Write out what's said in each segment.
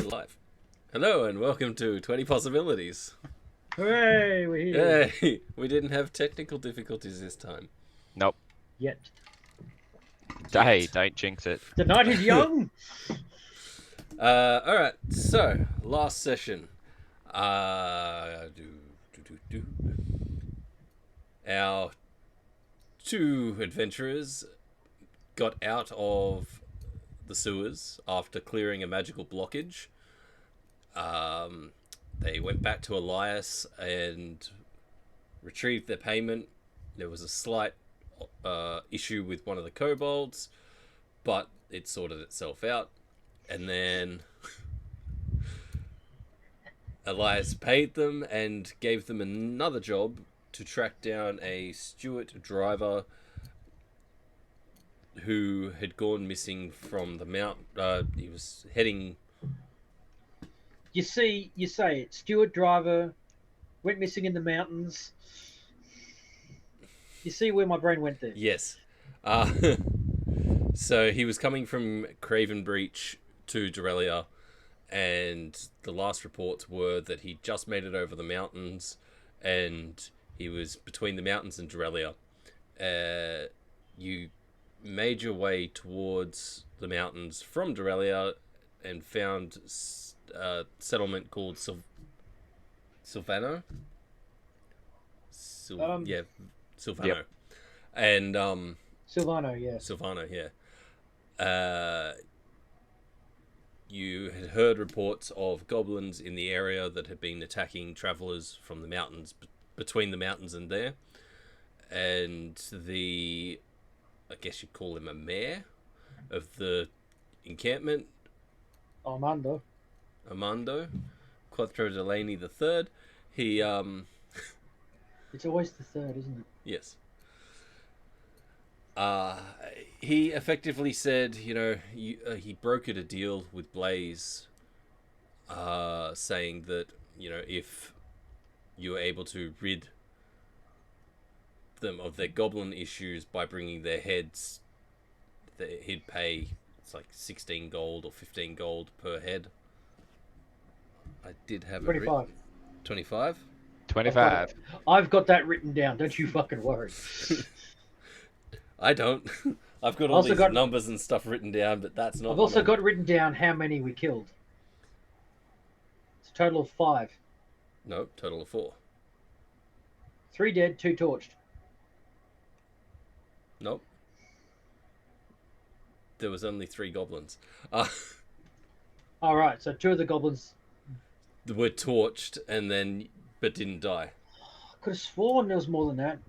Okay, live. Hello and welcome to 20 Possibilities. Hooray, we're here. Yay! We didn't have technical difficulties this time. Nope. Yet. Hey, Yet. don't jinx it. The night is young. Alright, so, last session. Our two adventurers got out of the sewers after clearing a magical blockage. They went back to Elias and retrieved their payment. There was a slight issue with one of the kobolds, but it sorted itself out. And then Elias paid them and gave them another job to track down a Stewart driver who had gone missing from the mount. He was heading. You say it. Stewart driver went missing in the mountains. You see where my brain went there. Yes. So he was coming from Craven Breach to Dorelia, and the last reports were that he just made it over the mountains, and he was between the mountains and Dorelia. You made your way towards the mountains from Dorelia and found a settlement called Silvano. Silvano. Yep. And Silvano, yeah. Silvano, yeah. You had heard reports of goblins in the area that had been attacking travelers from the mountains, between the mountains and there. And I guess you'd call him a mayor of the encampment, Armando, Quattro Delaney III. He, It's always the third, isn't it? yes. He effectively said, he brokered a deal with Blaze, saying that, if you were able to rid them of their goblin issues by bringing their heads, that he'd pay, it's like 16 gold or 15 gold per head. I did have 25. 25? 25. I've got that written down. Don't you fucking worry. I don't. I've got all these numbers and stuff written down, but that's not. I've also got written down how many we killed. It's a total of 5. No, total of 4. 3 dead, 2 torched. Nope. There was only 3 goblins. All right, so 2 of the goblins were torched but didn't die. I could have sworn there was more than that.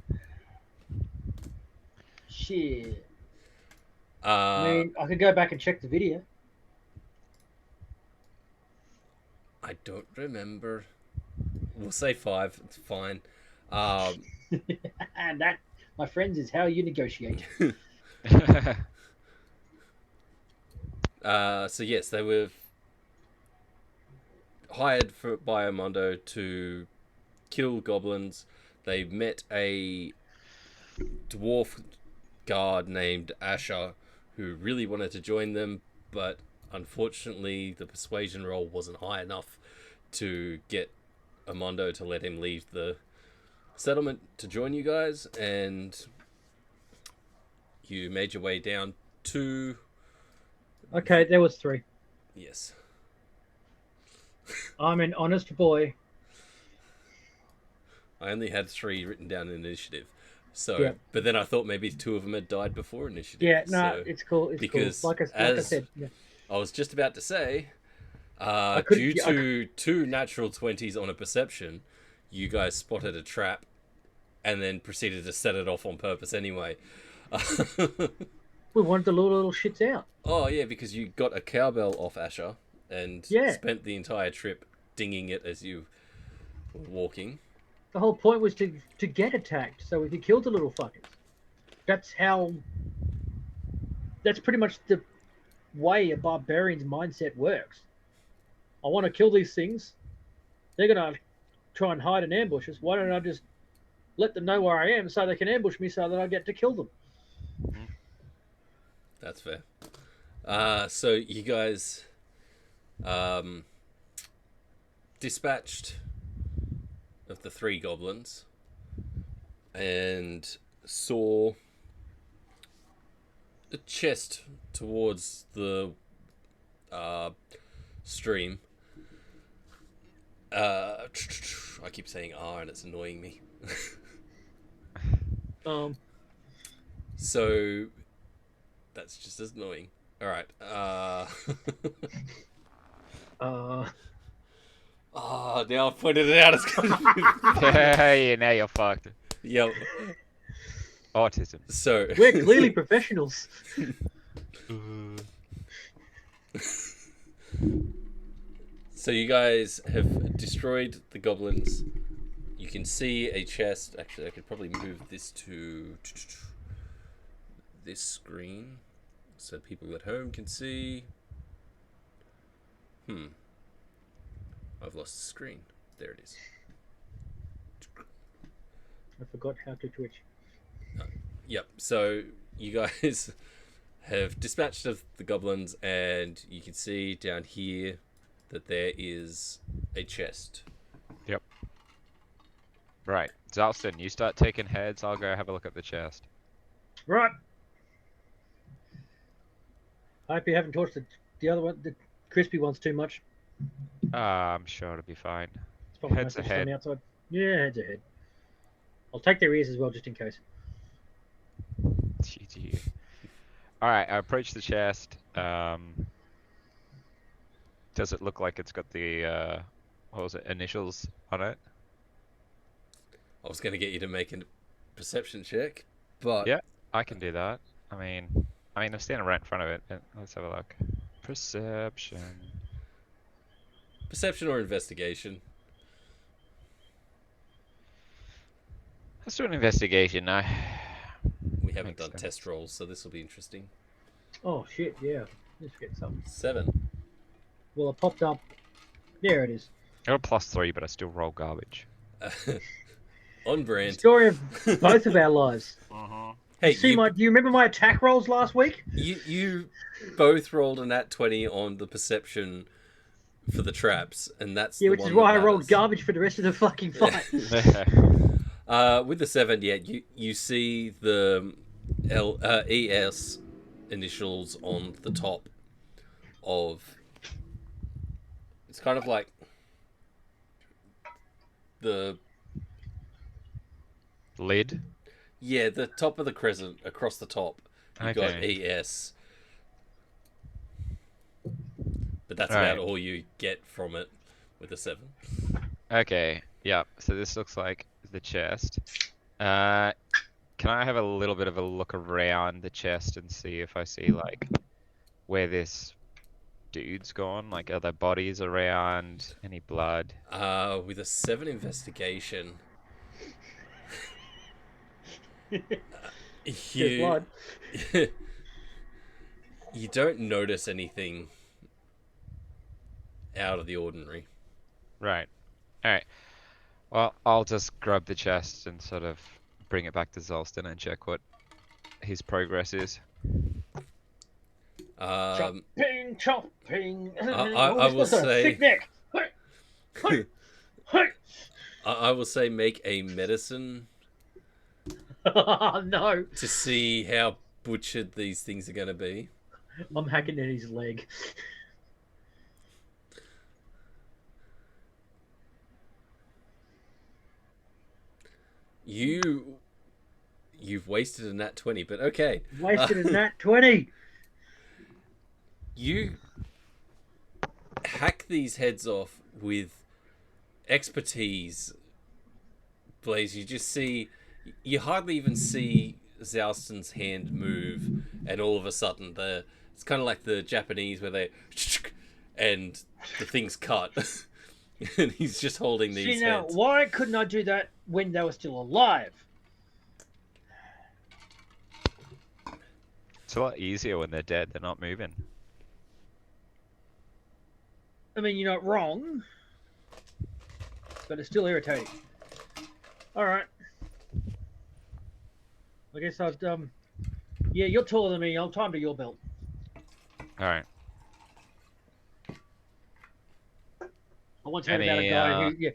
Shit. I mean, I could go back and check the video. I don't remember. We'll say 5. It's fine. And that, my friends, is how you negotiate. So yes, they were hired by Armando to kill goblins. They met a dwarf guard named Asher who really wanted to join them, but unfortunately the persuasion roll wasn't high enough to get Armando to let him leave the settlement to join you guys, and you made your way down to... Okay, there was 3. Yes. I'm an honest boy. I only had 3 written down in initiative. So, yeah. But then I thought maybe 2 of them had died before initiative. Yeah, no, it's cool. It's because cool. Like I said, yeah. I was just about to say, due to 2 natural 20s on a perception, you guys spotted a trap and then proceeded to set it off on purpose anyway. We wanted the little shits out. Oh, yeah, because you got a cowbell off Asher and spent the entire trip dinging it as you were walking. The whole point was to get attacked so we could kill the little fuckers. That's pretty much the way a barbarian's mindset works. I want to kill these things. They're going to try and hide in ambushes. Why don't I just let them know where I am so they can ambush me so that I get to kill them? That's fair. So you guys dispatched of the 3 goblins and saw a chest towards the stream. I keep saying R and it's annoying me. So that's just as annoying. All right. Now I've pointed it out. It's gonna be... Hey, now you're fucked. Yep. Autism. So We're clearly professionals. So you guys have destroyed the goblins. You can see a chest. Actually, I could probably move this to this screen so people at home can see. I've lost the screen. There it is. I forgot how to Twitch. Yep. So you guys have dispatched of the goblins, and you can see down here that there is a chest. Yep. Right. Zalston, you start taking heads. I'll go have a look at the chest. Right. I hope you haven't torched the other one, the crispy ones, too much. I'm sure it'll be fine. It's probably Heads mostly just ahead. on the outside. Yeah, heads ahead. I'll take their ears as well, just in case. GG. Alright, I approach the chest. Does it look like it's got the, what was it, initials on it? I was going to get you to make a perception check, but Yeah, I can do that. I mean, I'm standing right in front of it. Let's have a look. Perception. Perception or investigation? Let's do an investigation now. We haven't Makes done sense. test rolls, so this will be interesting. Oh, shit, yeah. Let's get some. 7. Well, it popped up. There it is. I got a +3, but I still roll garbage. On The brand. story of both of our lives. Hey, Do you remember my attack rolls last week? you both rolled a nat 20 on the perception for the traps, and that's Yeah, the which one is why I that rolled matters. garbage for the rest of the fucking fight. With the 7, yeah, you see the ES initials on the top of. It's kind of like the Lid. yeah, the top of the crescent across the top. You got Okay. ES, but that's Right. about all you get from it with the 7. Okay, yeah, so this looks like the chest. Can I have a little bit of a look around the chest and see if I see, like, where this dude's gone? Like, are there bodies around? Any blood? With a 7 investigation, There's you blood. you don't notice anything out of the ordinary. Right. Alright. Well, I'll just grab the chest and sort of bring it back to Zolston and check what his progress is. Chopping, chopping. I will say- Thick neck. I will say make a medicine Oh, no. to see how butchered these things are going to be. I'm hacking at his leg. You've wasted a nat 20, but okay. Wasted a nat 20. You hack these heads off with expertise, Blaze. You just see, you hardly even see Zouston's hand move, and all of a sudden, it's kind of like the Japanese where they, and the thing's cut, and he's just holding these See, now, heads. why couldn't I do that when they were still alive? It's a lot easier when they're dead, they're not moving. I mean, you're not wrong, but it's still irritating. All right. I guess I've yeah, you're taller than me. I'll time to your belt. Alright. I once heard about a guy who,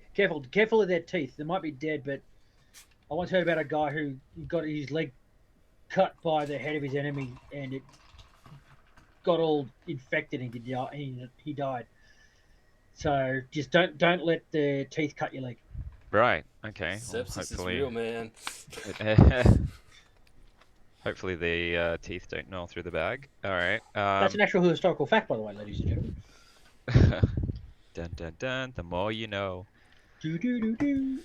careful of their teeth. They might be dead, but I once heard about a guy who got his leg cut by the head of his enemy, and it got all infected, and he died. So just don't let the teeth cut your leg. Right. Okay. Well, Sepsis is real, man. hopefully the teeth don't gnaw through the bag. All right. That's an actual historical fact, by the way, ladies and gentlemen. Dun dun dun. The more you know. Do do do do.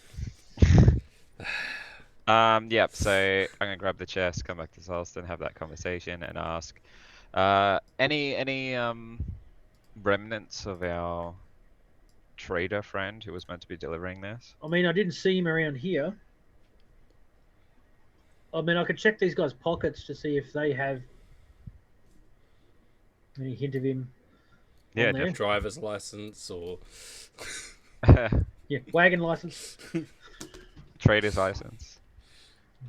Yep. So I'm gonna grab the chest, come back to Solston, have that conversation, and ask, any remnants of our trader friend who was meant to be delivering this? I mean, I didn't see him around here. I mean, I could check these guys' pockets to see if they have any hint of him. Yeah, on there. Driver's license or Yeah, wagon license, trader's license.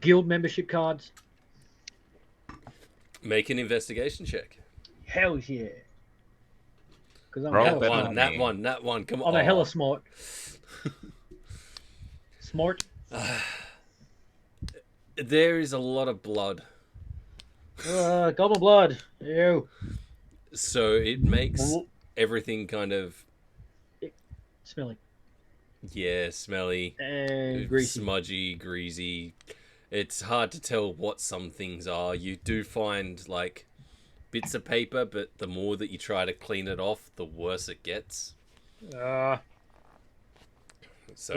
guild membership cards. make an investigation check. Hell yeah! Because I'm Roll hella better smart. than That one. Come on. I'm a hella smart. Smart. There is a lot of blood, Goblin blood. Ew. so it makes everything kind of Smelly. smelly, And greasy. smudgy, greasy. It's hard to tell what some things are. You do find like bits of paper, but the more that you try to clean it off, the worse it gets. So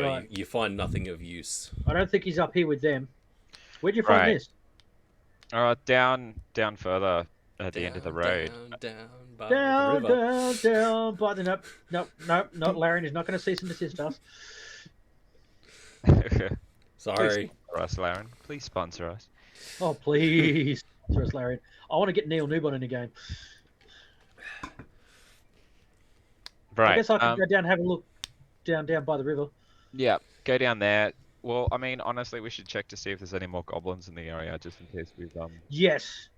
Right. you find nothing of use. I don't think he's up here with them. Where'd you find Right. this? Down further at the end of the road. Down by Down, the river. down. By the not Larian is not going to cease and desist us. Please Sorry. sponsor us, Laren. Please sponsor us. Oh please, sponsor us, Larian. I want to get Neil Newbon in the game. Right. I guess I can go down and have a look down by the river. Yeah, go down there. Well, I mean, honestly, we should check to see if there's any more goblins in the area, just in case we've Yes,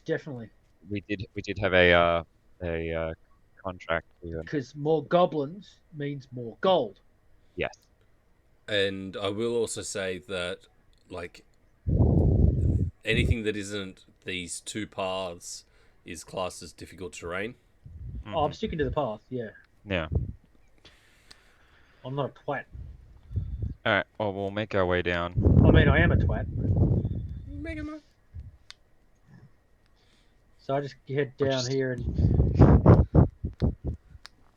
definitely. we did have a contract with them. Because more goblins means more gold. Yes. And I will also say that, like, anything that isn't these two paths is classed as difficult terrain. Oh, I'm sticking to the path. Yeah, Yeah. I'm not a twat. All right. Well, we'll make our way down. I mean, I am a twat. Mega Man. So I just head down here and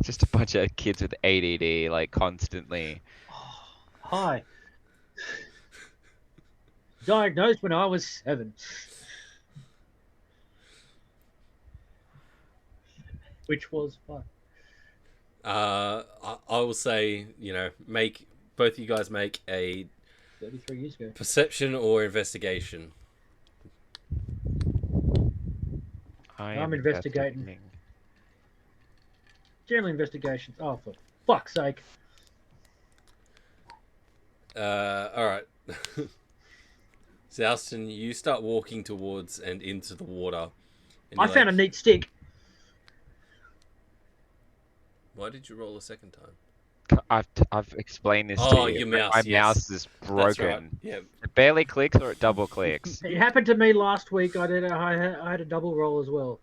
Just a bunch of kids with ADD, like constantly. hi. Diagnosed when I was 7. Which was fun. I will say, make both of you guys make a 33 years ago. perception or investigation. I'm investigating. General investigations. Oh, for fuck's sake. All right. Zouston, you start walking towards and into the water. And I found a neat stick. Why did you roll a second time? I've explained this Oh, to you. your mouse, My yes. mouse is That's broken. right. Yeah. It barely clicks or it double clicks. It happened to me last week. I had a double roll as well.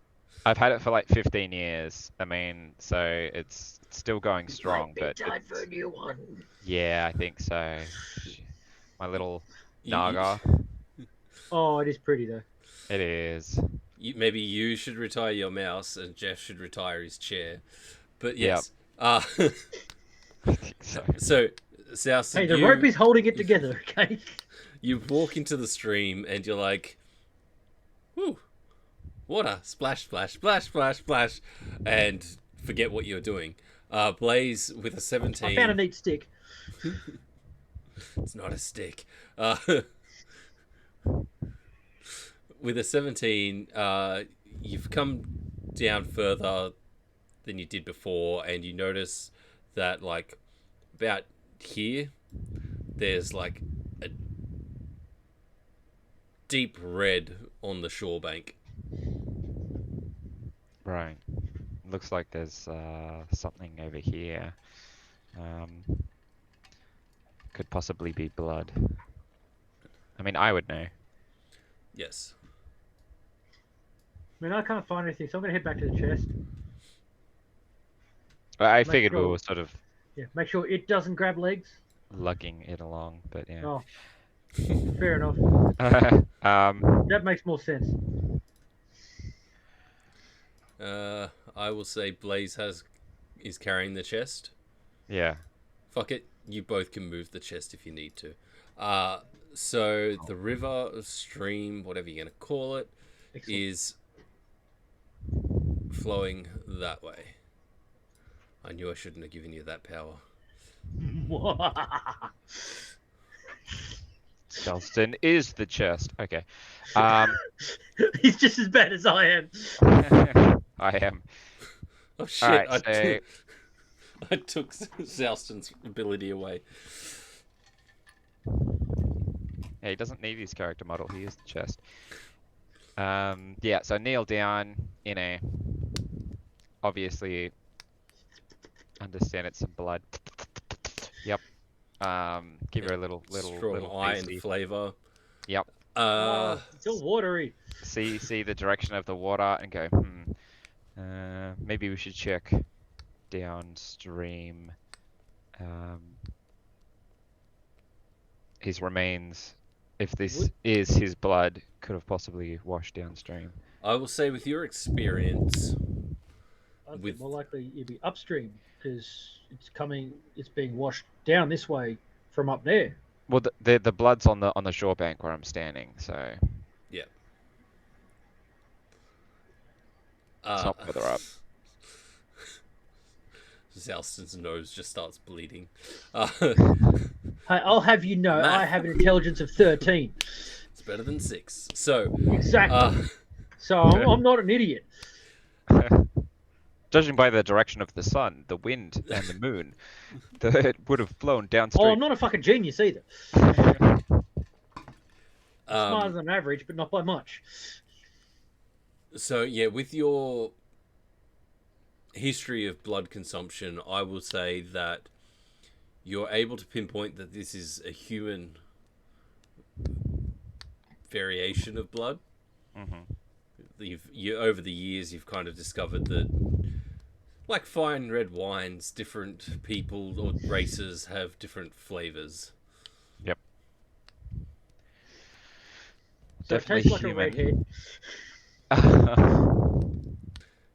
I've had it for like 15 years. I mean, so it's still going strong, but time for a new one. yeah, I think so. My little You- Naga. Oh, it is pretty though. It is. Maybe you should retire your mouse and Jeff should retire his chair. But Yep. yes. So, So, Zouston, Hey, the rope is holding it together. Okay. you walk into the stream and you're like, whoo, water, splash, splash, splash, splash, splash, and forget what you're doing. Blaze with a 17. I found a neat stick. It's not a stick. With a 17, you've come down further than you did before, and you notice that, like, about here, there's, like, a deep red on the shore bank. right. Looks like there's something over here. Could possibly be blood. I mean, I would know. Yes. I mean, I can't find anything, so I'm going to head back to the chest. But I Make figured we sure- were sort of Yeah, make sure it doesn't grab legs. lugging it along, but yeah. Oh, fair enough. That makes more sense. I will say Blaze is carrying the chest. Yeah. Fuck it, you both can move the chest if you need to. So the river, stream, whatever you're gonna call it, Excellent. is flowing that way. I knew I shouldn't have given you that power. Charleston is the chest. Okay. He's just as bad as I am. I am. Oh shit! Alright, I took Zalston's ability away. Yeah, he doesn't need his character model. He is the chest. Yeah, so kneel down in a... Obviously, understand it's some blood. Yep. Give her a little Strong iron tasty. flavor. Yep. It's all watery. See the direction of the water and go, maybe we should check downstream. His remains, if this is his blood, could have possibly washed downstream. I will say, with your experience, I'd With- say more likely it'd be upstream because it's being washed down this way from up there. Well, the blood's on the shore bank where I'm standing, so yeah. it's not further up. Zalston's nose just starts bleeding. Hey, I'll have you know, Math. I have an intelligence of 13. It's better than 6. So, Exactly. So I'm not an idiot. Judging by the direction of the sun, the wind, and the moon, it would have flown downstream. Oh, I'm not a fucking genius either. Smarter than average, but not by much. So yeah, with your history of blood consumption, I will say that you're able to pinpoint that this is a human variation of blood. You over the years, you've kind of discovered that, like fine red wines, different people or races have different flavors. Yep. So Definitely it tastes like human. a redhead.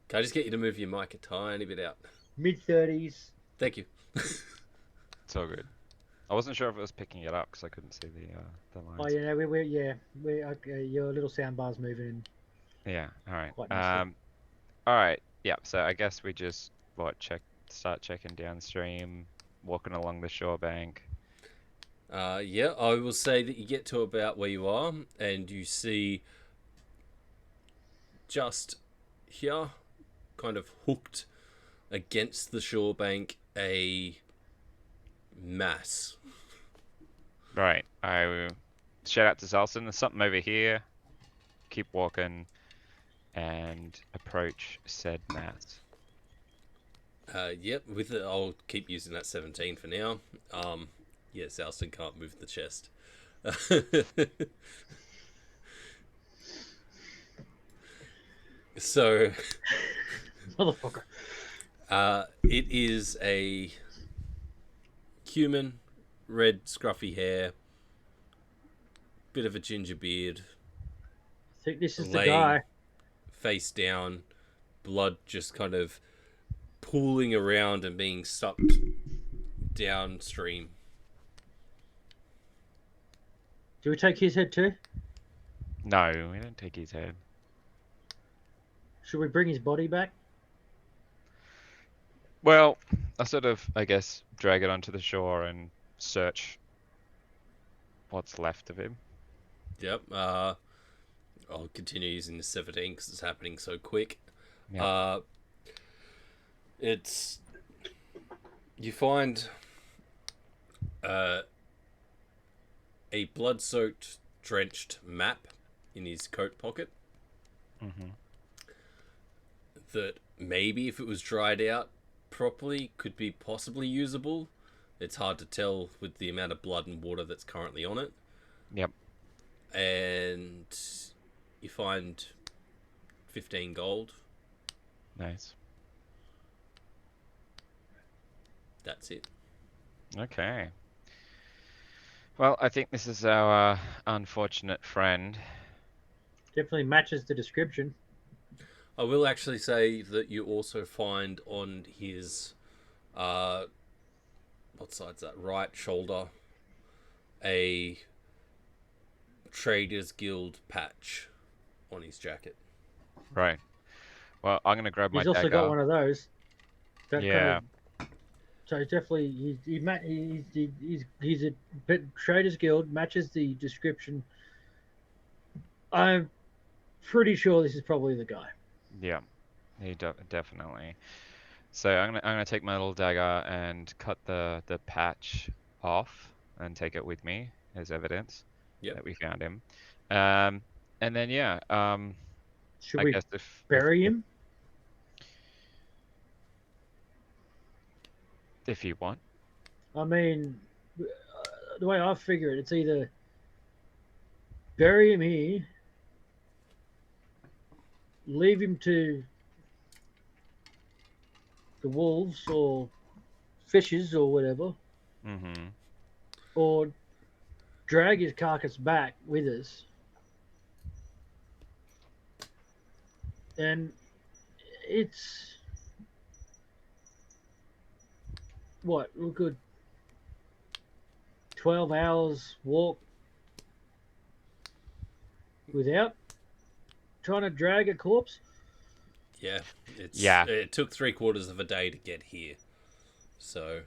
Can I just get you to move your mic a tiny bit out? Mid-30s. Thank you. It's all good. I wasn't sure if it was picking it up because I couldn't see the lines. Oh, yeah, we're okay, your little sound bar's moving. Yeah. All right. Quite nicely. All right. Yeah. So I guess we just start checking downstream, walking along the shore bank. Yeah, I will say that you get to about where you are, and you see just here, kind of hooked against the shore bank, a mass. Right. I shout out to Zalston. There's something over here. Keep walking, and approach said mass. Yep, with it, I'll keep using that 17 for now. Yeah, Zalston can't move the chest. So, Motherfucker. it is a human, red scruffy hair, bit of a ginger beard, I think this is the laying guy. face down, blood just kind of pooling around and being sucked downstream. Do we take his head too? No, we don't take his head. Should we bring his body back? Well, I sort of, I guess, drag it onto the shore and search what's left of him. Yep. I'll continue using the 17 because it's happening so quick. Yeah. It's you find a blood-soaked, drenched map in his coat pocket. Mm-hmm. That maybe if it was dried out, properly could be possibly usable. It's hard to tell with the amount of blood and water that's currently on it. Yep. And you find 15 gold. Nice. That's it. Okay. Well, I think this is our unfortunate friend. Definitely matches the description. I will actually say that you also find on his what side's that? Right shoulder, a Traders Guild patch on his jacket. Right. Well, I'm gonna grab my He's also dagger. got one of those. That Yeah. So definitely, he's a Traders Guild, matches the description. I'm pretty sure this is probably the guy. Yeah. Definitely. So I'm gonna take my little dagger and cut the patch off and take it with me as evidence Yep. that we found him. And then yeah. Should I we guess if bury him? if you want. I mean, the way I figure it, it's either bury him here, leave him to the wolves or fishes or whatever, Mm-hmm. or drag his carcass back with us. And it's what, a good 12 hours walk without trying to drag a corpse. Yeah. Yeah. It took 3/4 of a day to get here. So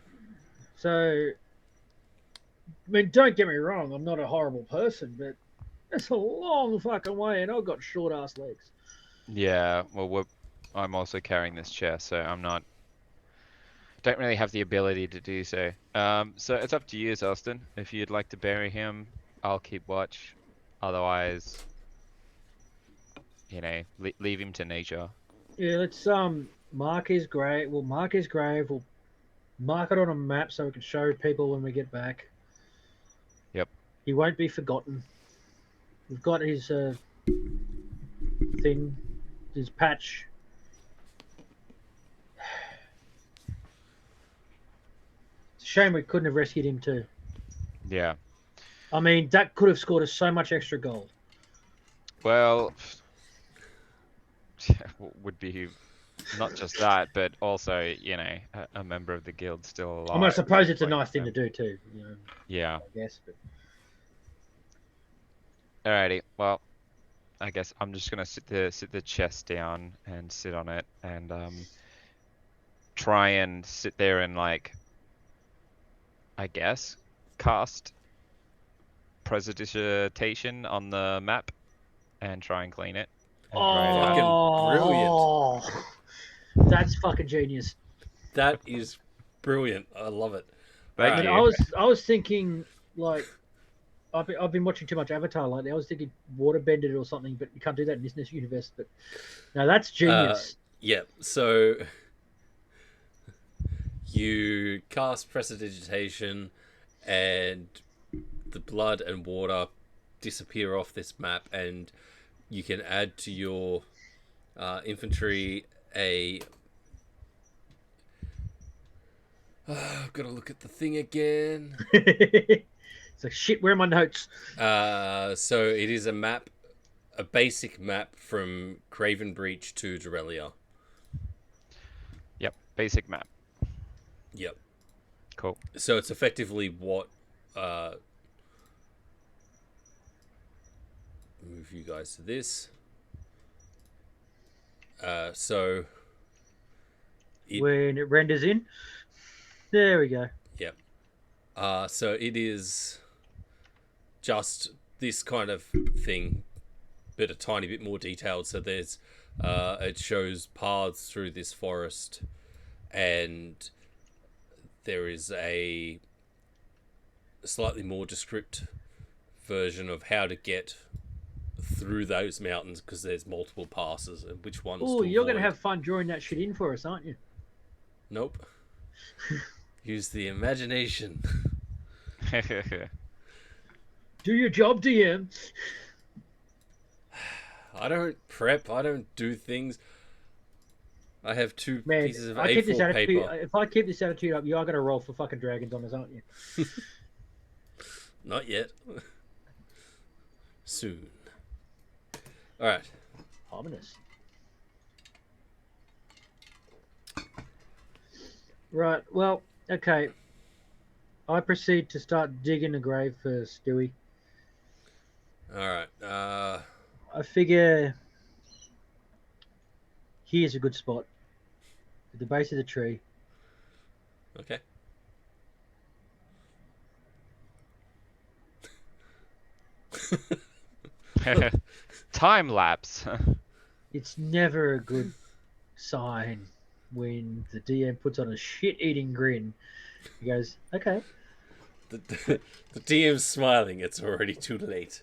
I mean, don't get me wrong, I'm not a horrible person, but that's a long fucking way, and I've got short ass legs. Yeah. Well, I'm also carrying this chest, so don't really have the ability to do so. So it's up to you, Austin. If you'd like to bury him, I'll keep watch. Otherwise, leave him to nature. Yeah, let's mark his grave. We'll mark his grave. We'll mark it on a map so we can show people when we get back. Yep. He won't be forgotten. We've got his thing, his patch. It's a shame we couldn't have rescued him too. Yeah. I mean, that could have scored us so much extra gold. Well, would be not just that, but also, a member of the guild still alive. I mean, I suppose it's a nice thing to do too. Yeah. I guess. But... Alrighty. Well, I guess I'm just gonna sit the chest down and sit on it and try and sit there and I guess cast precipitation on the map and try and clean it. And dry it out. Fucking brilliant! That's fucking genius. that is brilliant. I love it. Thank you. I was thinking I've been watching too much Avatar lately. I was thinking water bended or something, but you can't do that in this universe. But no, that's genius. Yeah. So you cast prestidigitation, and the blood and water disappear off this map, and you can add to your infantry a. I've got to look at the thing again. It's like shit. Where are my notes? So it is a basic map from Craven Breach to Dorelia. Yep. Basic map. Yep. Cool. So it's effectively what move you guys to this. So When it renders in, there we go. Yep. So it is just this kind of thing, but a tiny bit more detailed. So there's it shows paths through this forest, and there is a slightly more descriptive version of how to get through those mountains, because there's multiple passes and which ones. Oh, you're going to have fun drawing that shit in for us, aren't you? Nope. Use the imagination. Do your job, DM. I don't prep. I don't do things. I have two Man, pieces of I keep this A4 attitude. paper. If I keep this attitude up, you are gonna roll for fucking dragons on us, aren't you? Not yet. Soon. Alright. Ominous. Right. Well, okay. I proceed to start digging a grave for Stewie. Alright. I figure here's a good spot at the base of the tree. Okay. Time lapse. It's never a good sign when the DM puts on a shit-eating grin. He goes, "Okay." The DM's smiling. It's already too late.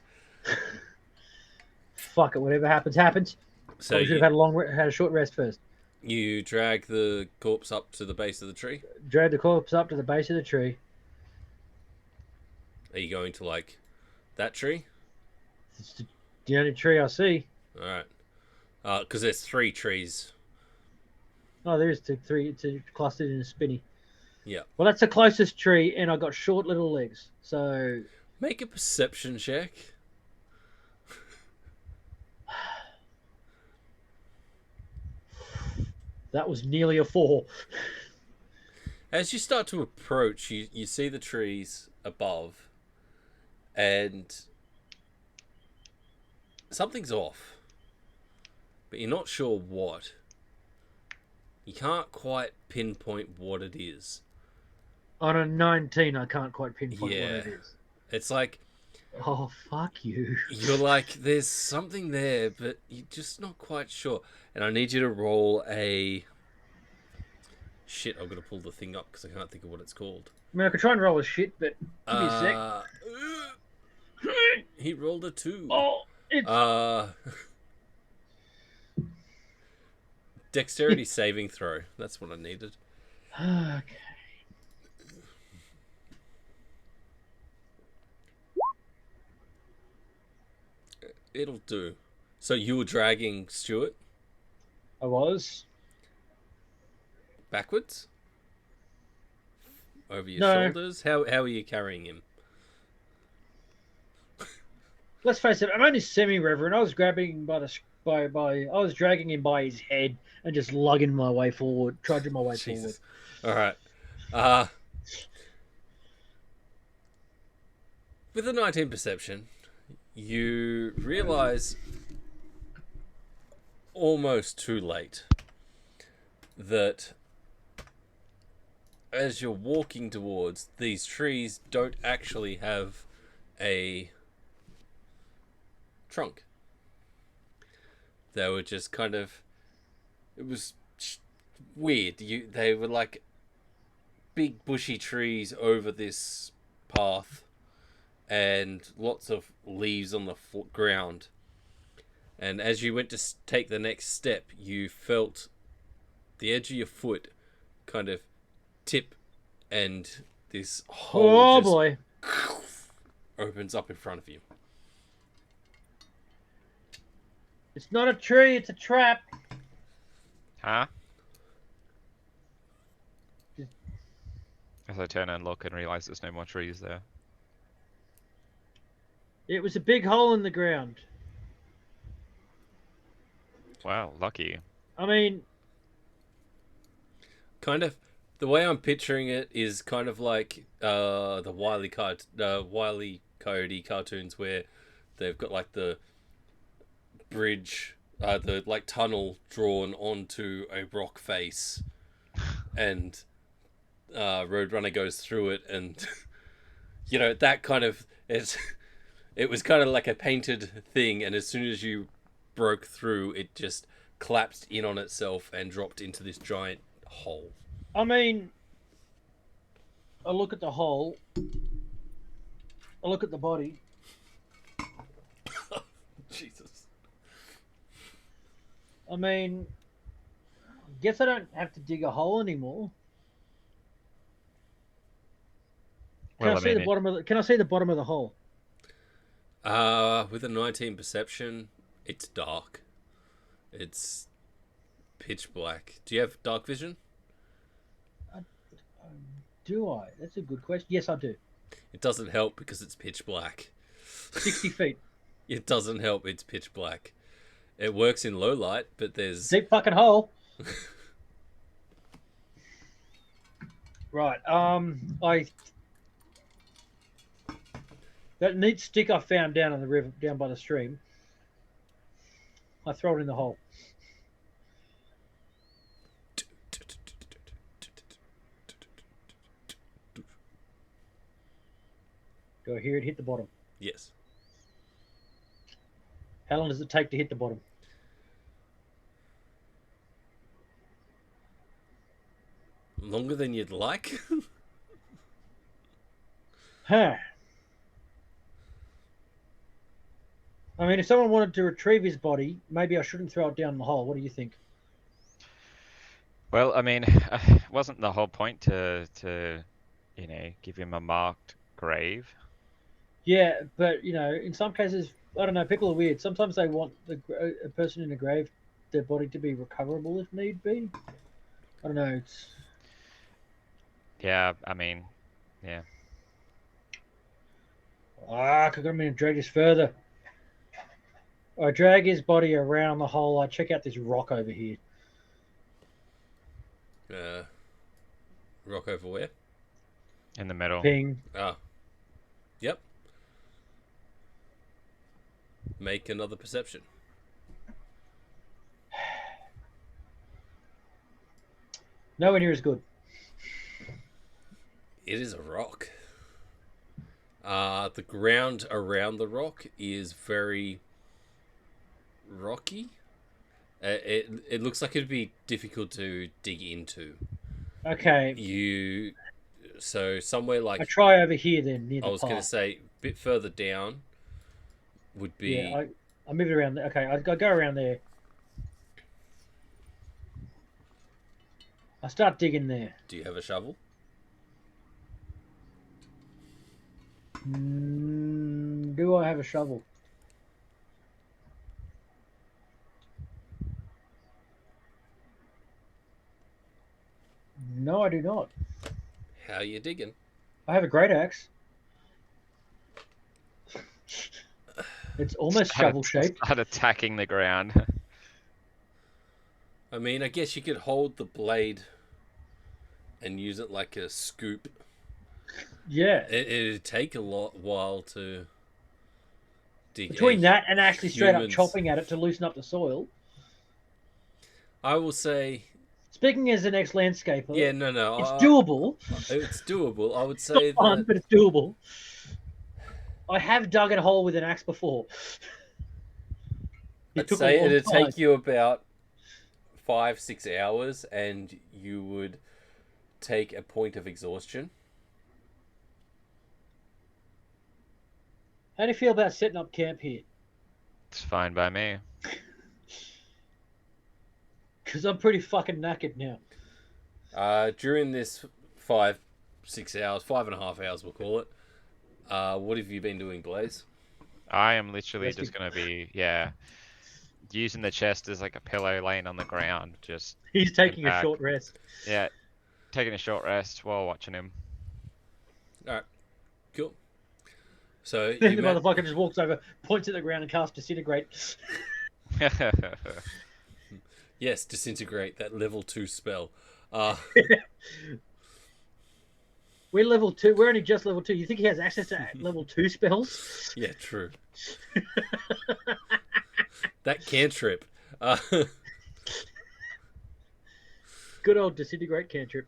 Fuck it. Whatever happens, happens. So Probably should have had a short rest first. you drag the corpse up to the base of the tree. Drag the corpse up to the base of the tree. Are you going to like that tree? It's the only tree I see. Alright. Because there's 3 trees. Oh, there's the 3. It's clustered in a spinny. Yeah. Well, that's the closest tree, and I got short little legs. So Make a perception check. that was nearly a 4. As you start to approach, you see the trees above, and something's off, but you're not sure what. You can't quite pinpoint what it is. On a 19, I can't quite pinpoint what Yeah. it is. It's like Oh, fuck you. you're like, there's something there, but you're just not quite sure. And I need you to roll a... Shit, I've got to pull the thing up because I can't think of what it's called. I mean, I could try and roll a shit, but give me a sec. He rolled a 2. Oh, it's... Dexterity saving throw. That's what I needed. Okay. It'll do. So you were dragging Stuart I was. backwards? Over your No. shoulders? How are you carrying him? Let's face it, I'm only semi-reverent. I was grabbing him by I was dragging him by his head and just lugging my way forward, trudging my way forward. Jesus. Alright. With a 19 perception, you realise almost too late that as you're walking towards, these trees don't actually have a trunk. They were just kind of... It was weird. They were like big bushy trees over this path and lots of leaves on the ground. And as you went to take the next step, you felt the edge of your foot kind of tip, and this hole Oh just boy. opens up in front of you. It's not a tree, it's a trap. Huh? As I turn and look and realize there's no more trees there. It was a big hole in the ground. Wow, lucky. I mean, Kind of, the way I'm picturing it is kind of like the Wile E. Coyote cartoons where they've got like the bridge, the like tunnel drawn onto a rock face, and Roadrunner goes through it, and you know that kind of it was kind of like a painted thing, and as soon as you broke through, it just collapsed in on itself and dropped into this giant hole. I mean, I look at the hole. I look at the body. Jesus. I mean, Guess I don't have to dig a hole anymore. Can Well, I I see the mean, bottom of the? Can I see the bottom of the hole? With a 19 perception, it's dark. It's pitch black. Do you have dark vision? Do I? That's a good question. Yes, I do. It doesn't help because it's pitch black. 60 feet. It doesn't help. It's pitch black. It works in low light, but there's Deep fucking hole. Right. I that neat stick I found down on the river, down by the stream. I throw it in the hole. Do I hear it hit the bottom? yes. How long does it take to hit the bottom? Longer than you'd like. Huh. I mean, if someone wanted to retrieve his body, maybe I shouldn't throw it down the hole. What do you think? well, I mean, wasn't the whole point to give him a marked grave? Yeah, but in some cases, I don't know. People are weird. Sometimes they want a person in a grave, their body to be recoverable if need be. I don't know. It's Yeah, I mean, yeah. I could have been drag this further. I drag his body around the hole. I check out this rock over here. Rock over where? In the middle. Ping. Ah. Yep. Make another perception. Nowhere near as good. It is a rock. The ground around the rock is very rocky. It looks like it'd be difficult to dig into. Okay. So somewhere like I try over here then near the I was going to path. say, a bit further down would be. Yeah, I move it around there. Okay, I go around there. I start digging there. Do you have a shovel? Do I have a shovel? No, I do not. How you digging? I have a great axe. It's almost shovel shaped. Start attacking the ground. I mean, I guess you could hold the blade and use it like a scoop. Yeah. It'd take a while to dig. Between that and actually straight up humans- chopping at it to loosen up the soil. I will say, Speaking as an ex-landscaper, yeah, no, it's doable. It's doable. I would It's say not fun, that but it's doable. I have dug a hole with an axe before. I'd say it'd take you about 5-6 hours, and you would take a point of exhaustion. How do you feel about setting up camp here? It's fine by me. Because I'm pretty fucking knackered now. During this 5-6 hours, 5.5 hours, we'll call it. What have you been doing, Blaze? I am literally Resting. just gonna be, yeah, using the chest as like a pillow laying on the ground. Just, He's taking a back. short rest. yeah, taking a short rest while watching him. All right, cool. So Then you the motherfucker just walks over, points at the ground, and casts Disintegrate. yes, disintegrate, that level 2 spell. We're level 2. We're only just level 2. You think he has access to level 2 spells? Yeah, true. That cantrip. Good old Disintegrate cantrip.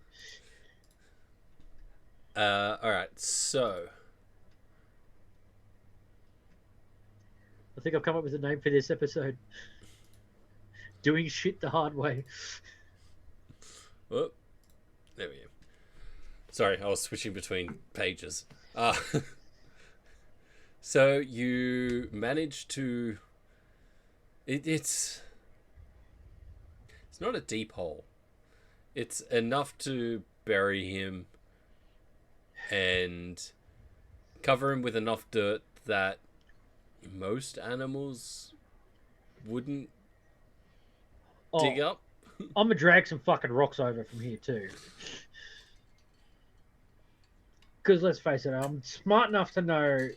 All right, so I think I've come up with a name for this episode. Doing shit the hard way. oh, there we go. Sorry, I was switching between pages. So you managed to. It's not a deep hole. It's enough to bury him and cover him with enough dirt that most animals wouldn't dig up. I'm gonna drag some fucking rocks over from here too. Because let's face it, I'm smart enough to know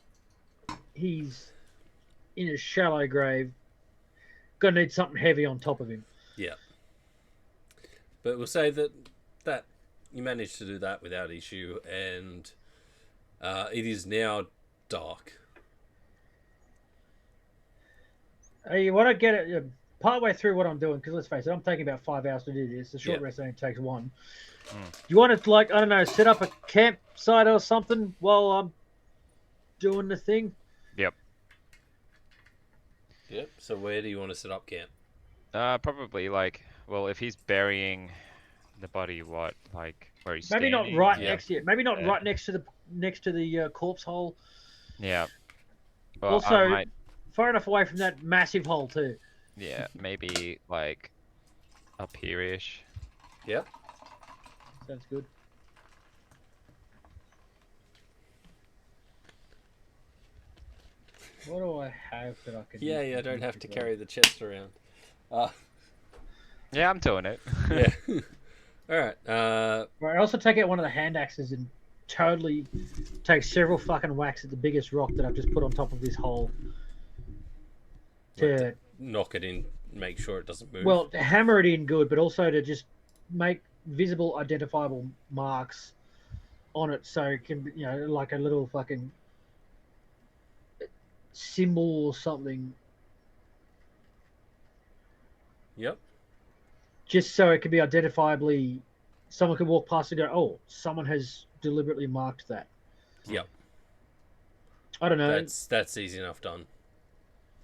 he's in a shallow grave. Gonna need something heavy on top of him. Yeah. But we'll say that you managed to do that without issue, and it is now dark. You want to get it partway through what I'm doing, because let's face it, I'm taking about 5 hours to do this. The short rest only takes 1. You want to, like, I don't know, set up a campsite or something while I'm doing the thing? Yep. So where do you want to set up camp? Probably like, well, if he's burying the body, what, like where he's maybe standing? not right Yeah. next to it. Maybe not right next to the corpse hole. Yeah. Well, Also, I might, far enough away from that massive hole too. yeah, maybe like up here-ish. Yep. Sounds good. What do I have that I can? Yeah, I don't have to carry the chest around. Yeah, I'm doing it. Yeah. All right. Right, I also take out one of the hand axes and totally take several fucking whacks at the biggest rock that I've just put on top of this hole. To knock it in, make sure it doesn't move. well, to hammer it in good, but also to just make visible, identifiable marks on it, so it can be, like a little fucking symbol or something. Yep. Just so it can be identifiably, someone can walk past and go, "Oh, someone has deliberately marked that." Yep. I don't know. That's easy enough done.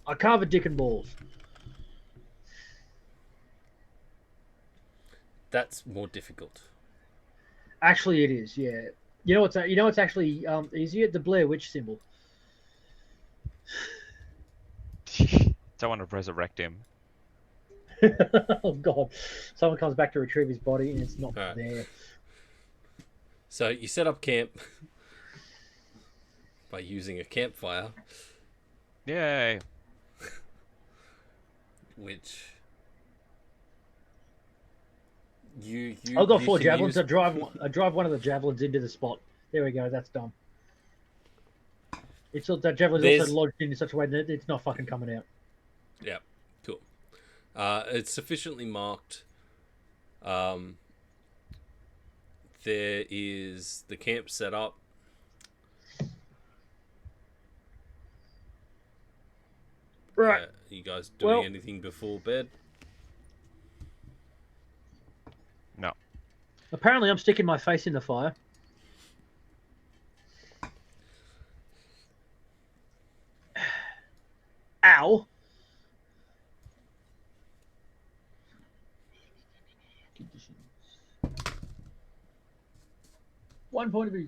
I carve a dick and balls. That's more difficult. Actually, it is. Yeah. You know what's actually easier? The Blair Witch symbol. Don't want to resurrect him. Oh God! Someone comes back to retrieve his body and it's not Right. there. So you set up camp by using a campfire, Yay. which you I've got you 4 can javelins. use- I drive one of the javelins into the spot. There we go. That's done. That javelin is There's- also lodged in such a way that it's not fucking coming out. Yeah, cool. It's sufficiently marked. There is the camp set up. Right. You guys doing Well- anything before bed? No. Apparently, I'm sticking my face in the fire. Ow. Conditions. 1 point of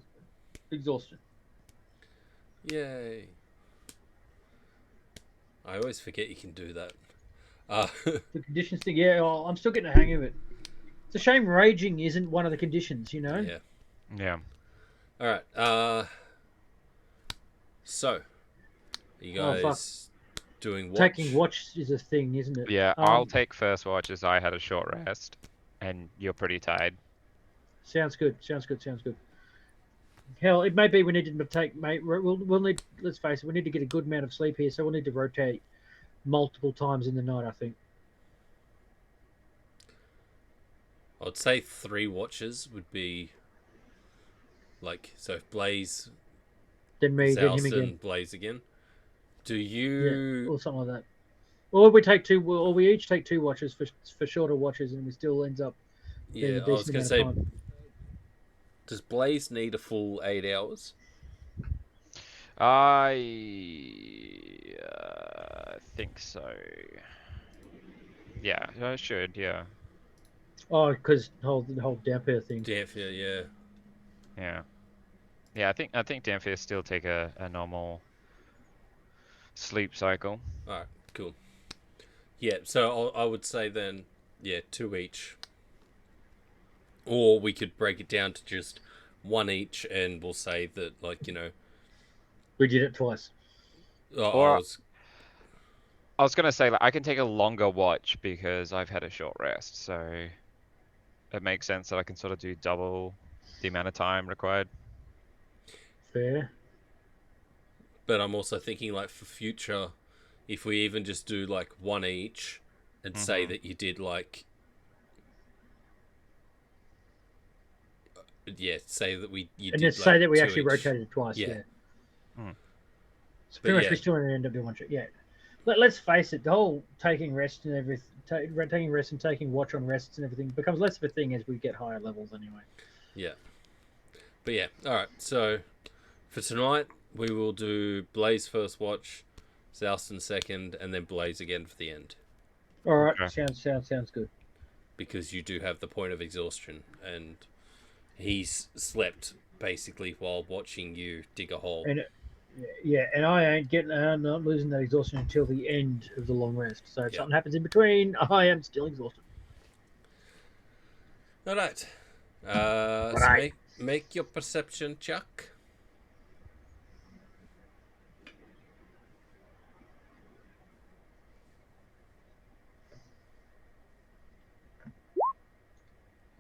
exhaustion. Yay. I always forget you can do that. The conditions thing, yeah, I'm still getting the hang of it. It's a shame raging isn't one of the conditions, you know? Yeah. Yeah. All right. So, you Oh, fuck. guys doing watch? Taking watch is a thing, isn't it? Yeah, I'll take first watch as I had a short rest, and you're pretty tired. Sounds good. Hell, it may be we need to take, mate. We'll need. Let's face it, we need to get a good amount of sleep here, so we'll need to rotate multiple times in the night. I think. I'd say 3 watches would be like, so if Blaze, Then me, then him Souse, again. and Blaze again. Do Yeah, you? or something like that. Or we take 2. Or we each take 2 watches for shorter watches, and we still ends up. Yeah, being a I was decent going to amount say, of time. does Blaze need a full 8 hours? I think so. Yeah, I should. Yeah. Oh, because the whole damper thing. Damphia, yeah. Yeah. Yeah, I think Damphia still take a normal sleep cycle. All right, cool. Yeah, so I would say then, yeah, 2 each. Or we could break it down to just one each, and we'll say that, like, We did it twice. I Or was. I was gonna say, like, I can take a longer watch because I've had a short rest, so it makes sense that I can sort of do double the amount of time required. Fair. But I'm also thinking, like, for future, if we even just do like one each, and say Mhm. that you did like. Yeah, say that you And did let's like say that we two actually each. rotated it twice. Yeah. Yeah. Mm. So But pretty much yeah, we still end up doing one shot. Yeah. Let's face it. The whole taking rest and everything, taking rest and taking watch on rests and everything becomes less of a thing as we get higher levels anyway. yeah. But yeah, alright, so for tonight, we will do Blaze first watch, Zouston second, and then Blaze again for the end. All right. Okay. Sounds good. Because you do have the point of exhaustion, and he's slept basically while watching you dig a hole. And yeah, and I ain't getting, I'm not losing that exhaustion until the end of the long rest. So if Yeah. something happens in between, I am still exhausted. Alright. All So right. make your perception check.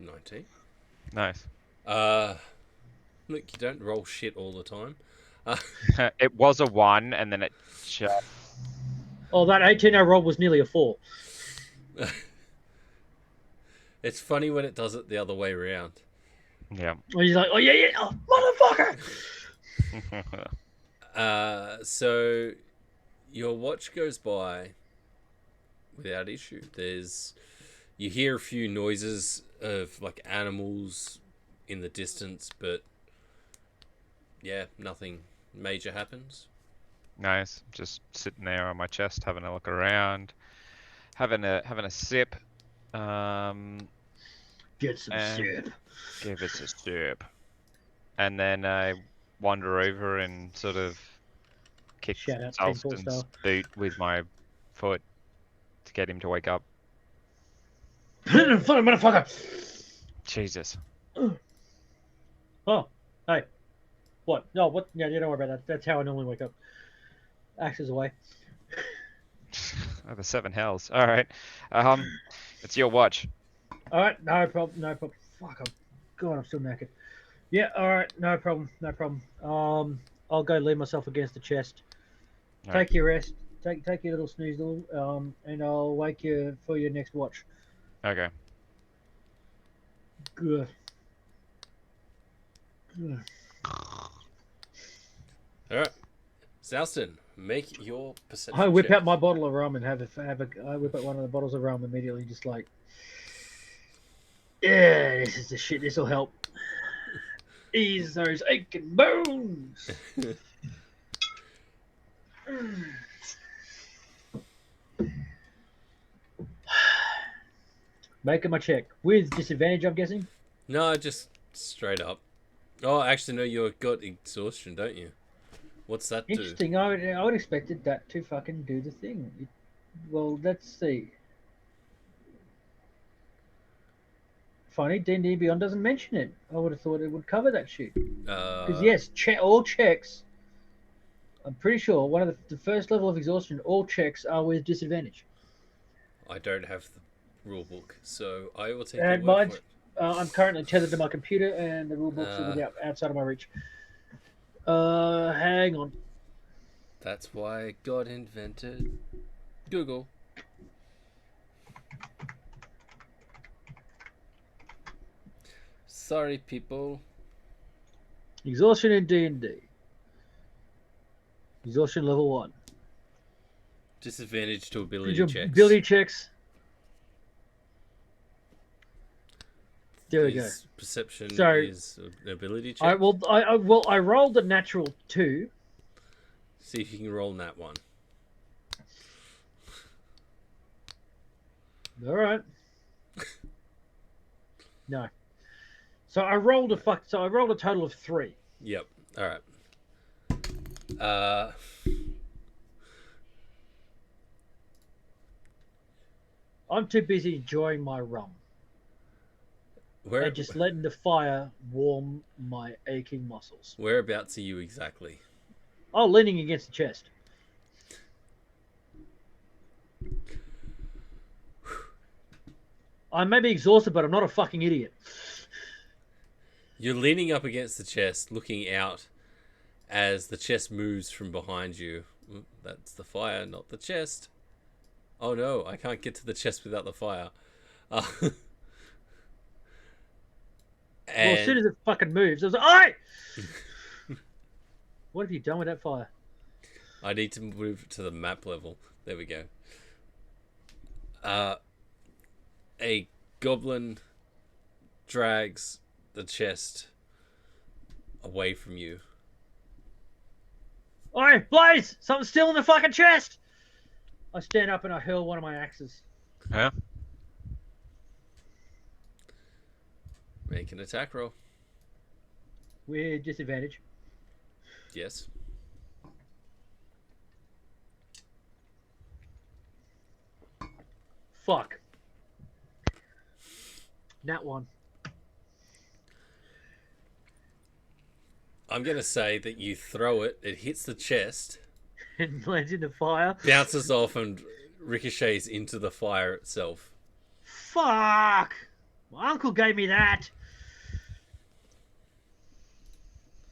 $19. Nice. Look, you don't roll shit all the time. It was a 1, and then it just... Oh, that 18 I roll was nearly a 4. It's funny when it does it the other way around. Yeah. And he's like, oh yeah, oh, motherfucker. So your watch goes by without issue. You hear a few noises of like animals in the distance, but yeah, nothing major happens. Nice. Just sitting there on my chest, having a look around, having a sip. Get some And shit. give it a sip. And then I wander over and sort of kick Shout out Team 4 Salston's Star. boot with my foot to get him to wake up. Fucking motherfucker. Jesus. Oh, hey. What? No, what? Yeah, you don't worry about that. That's how I normally wake up. Axes away. Oh, the 7 hells. All right. It's your watch. All right, no problem. No problem. Fuck, I'm still knackered. Yeah, all right, no problem. No problem. I'll go lean myself against the chest. All Take right. your rest. Take your little snoozle. And I'll wake you for your next watch. Okay. Good. Good. All right, Zouston, make your perception. I whip check. out my bottle of rum and I whip out one of the bottles of rum immediately, just like, yeah, this is the shit. This will help ease those aching bones. Making my check with disadvantage, I'm guessing. No, just straight up. Oh, actually, no, you've got exhaustion, don't you? What's that do? Interesting. I would expected that to fucking do the thing. Well, let's see. Funny, D&D Beyond doesn't mention it. I would have thought it would cover that shit. Because yes, all checks. I'm pretty sure one of the first level of exhaustion. All checks are with disadvantage. I don't have the rule book, so I will take And your word mine, for it. I'm currently tethered to my computer, and the rule books are outside of my reach. Hang on. That's why God invented Google. Sorry, people. Exhaustion in D&D. Exhaustion level 1. Disadvantage to ability checks. Ability checks. There we go. Perception So, is an ability check. I rolled a natural 2. See if you can roll that one. All right. No. So I rolled a total of 3. Yep. All right. I'm too busy enjoying my rum. Where and just letting the fire warm my aching muscles. whereabouts are you exactly? Oh, leaning against the chest. I may be exhausted, but I'm not a fucking idiot. You're leaning up against the chest, looking out as the chest moves from behind you. That's the fire, not the chest. Oh no, I can't get to the chest without the fire. Uh, Well, as soon as it fucking moves, I was like, "Oi!" What have you done with that fire? I need to move to the map level. There we go. A goblin drags the chest away from you. Oi, Blaze! Something's still in the fucking chest! I stand up and I hurl one of my axes. Huh? Make an attack roll. With disadvantage. Yes. Fuck. Nat one. I'm going to say that you throw it, it hits the chest, And lands in the fire. bounces off and ricochets into the fire itself. Fuck! My uncle gave me that.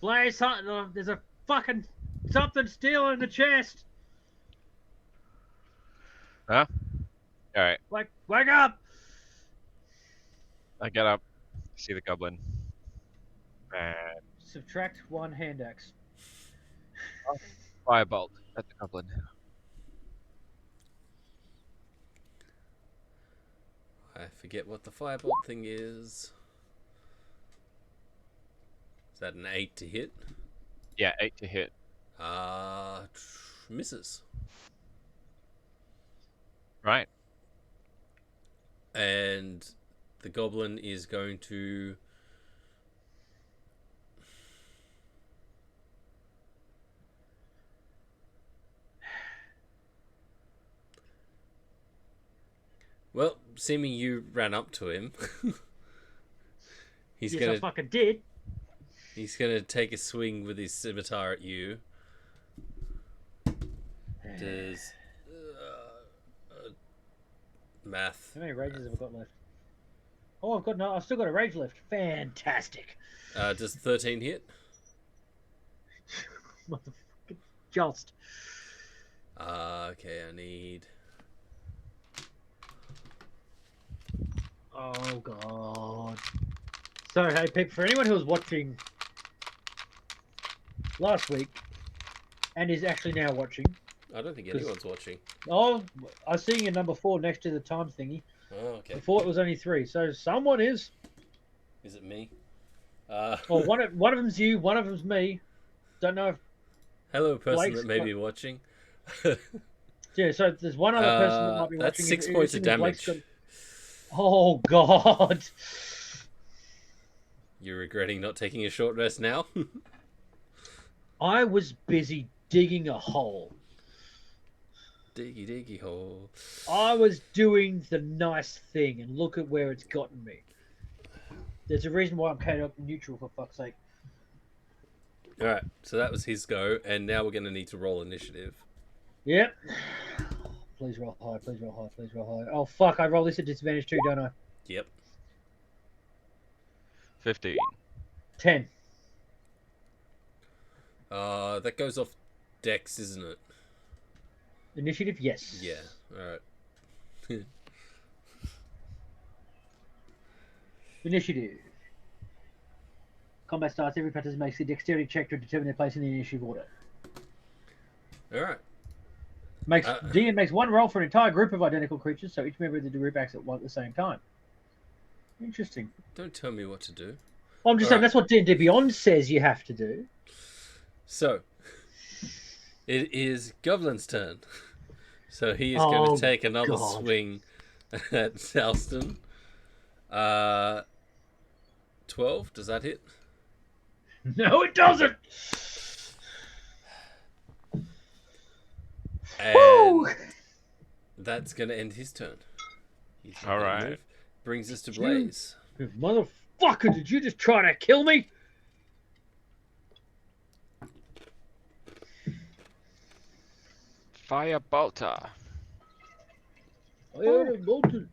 Blaze, there's a fucking something still in the chest. Huh? Alright, Like, wake up! I get up, see the goblin. And Subtract one hand axe. firebolt at the goblin. I forget what the firebolt thing is. Is that an 8 to hit? Yeah, 8 to hit. Misses. Right. And the goblin is going to... Well, seeming you ran up to him, he's Yes, gonna I fucking did. he's gonna take a swing with his scimitar at you. Does math? How many rages have I got left? Oh, I've still got a rage left. Fantastic. Does 13 hit? Motherfucking just. Okay, I need. Oh god. So hey, Pip, for anyone who was watching last week and is actually now watching, I don't think anyone's watching. oh, I was seeing a number 4 next to the time thingy. Oh, okay. Before it was only 3, so someone is. Is it me? Well, one of them's you, one of them's me. Don't know if Hello, person Blake's that may be watching. yeah. So there's one other person that might be That's watching. 6 points of Blake's damage. Oh god. You're regretting not taking a short rest now? I was busy digging a hole. Diggy diggy hole. I was doing the nice thing, and look at where it's gotten me. There's a reason why I'm chaotic neutral, for fuck's sake. Alright, so that was his go, and now we're going to need to roll initiative. Yep. Please roll high, please roll high, please roll high. Oh fuck, I roll this at disadvantage too, don't I? Yep. 15. 10. That goes off Dex, isn't it? Initiative, yes. Yeah, alright. Initiative. Combat starts, every participant makes a dexterity check to determine their place in the initiative order. Alright. DM makes one roll for an entire group of identical creatures, so each member of the group acts at the same time. Interesting. Don't tell me what to do. Well, I'm just saying that's what D&D Beyond says you have to do. So, it is Goblin's turn. So he is going to take another swing at Salston. 12, does that hit? No, it doesn't! And Woo! that's going to end his turn. All right. Brings us to Blaze. Motherfucker, did you just try to kill me? Fire bolter. I heard a bolted.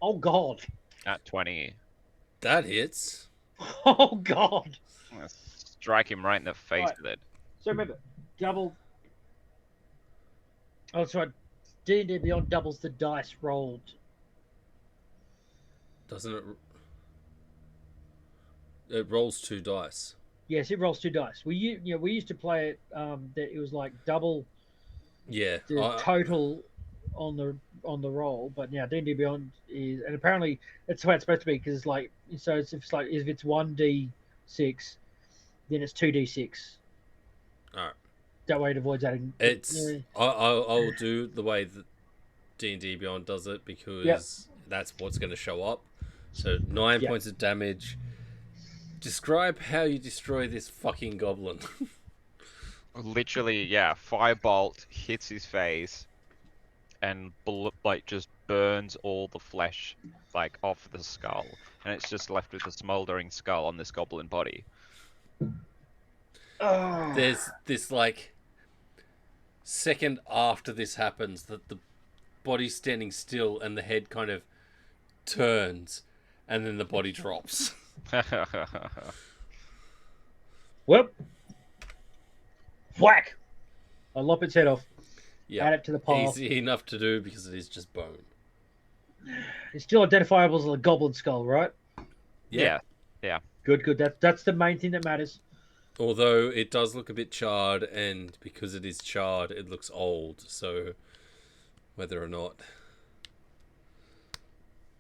Oh God. At 20. That hits. Oh God. I'm gonna strike him right in the face Right. with it. So remember, double. Oh, that's right. D&D Beyond doubles the dice rolled. Doesn't it? It rolls 2 dice. Yes, it rolls 2 dice. We used to play it that it was like double Yeah. the total on the roll, but now D&D Beyond is, and apparently that's the way it's supposed to be, because like, so if it's 1d6, then it's 2d6. Alright. That way it avoids adding. It's I'll do the way that D&D Beyond does it, because that's what's going to show up. So 9 points of damage. Describe how you destroy this fucking goblin. Literally, yeah. Firebolt hits his face, and like just burns all the flesh like off the skull, and it's just left with a smoldering skull on this goblin body. There's this like second after this happens that the body's standing still and the head kind of turns and then the body drops. Well, whack! I lop its head off. Yeah, Add it to the pile. easy enough to do because it is just bone. It's still identifiable as a goblin skull, right? Yeah. Good. That's the main thing that matters. Although it does look a bit charred, and because it is charred, it looks old. So whether or not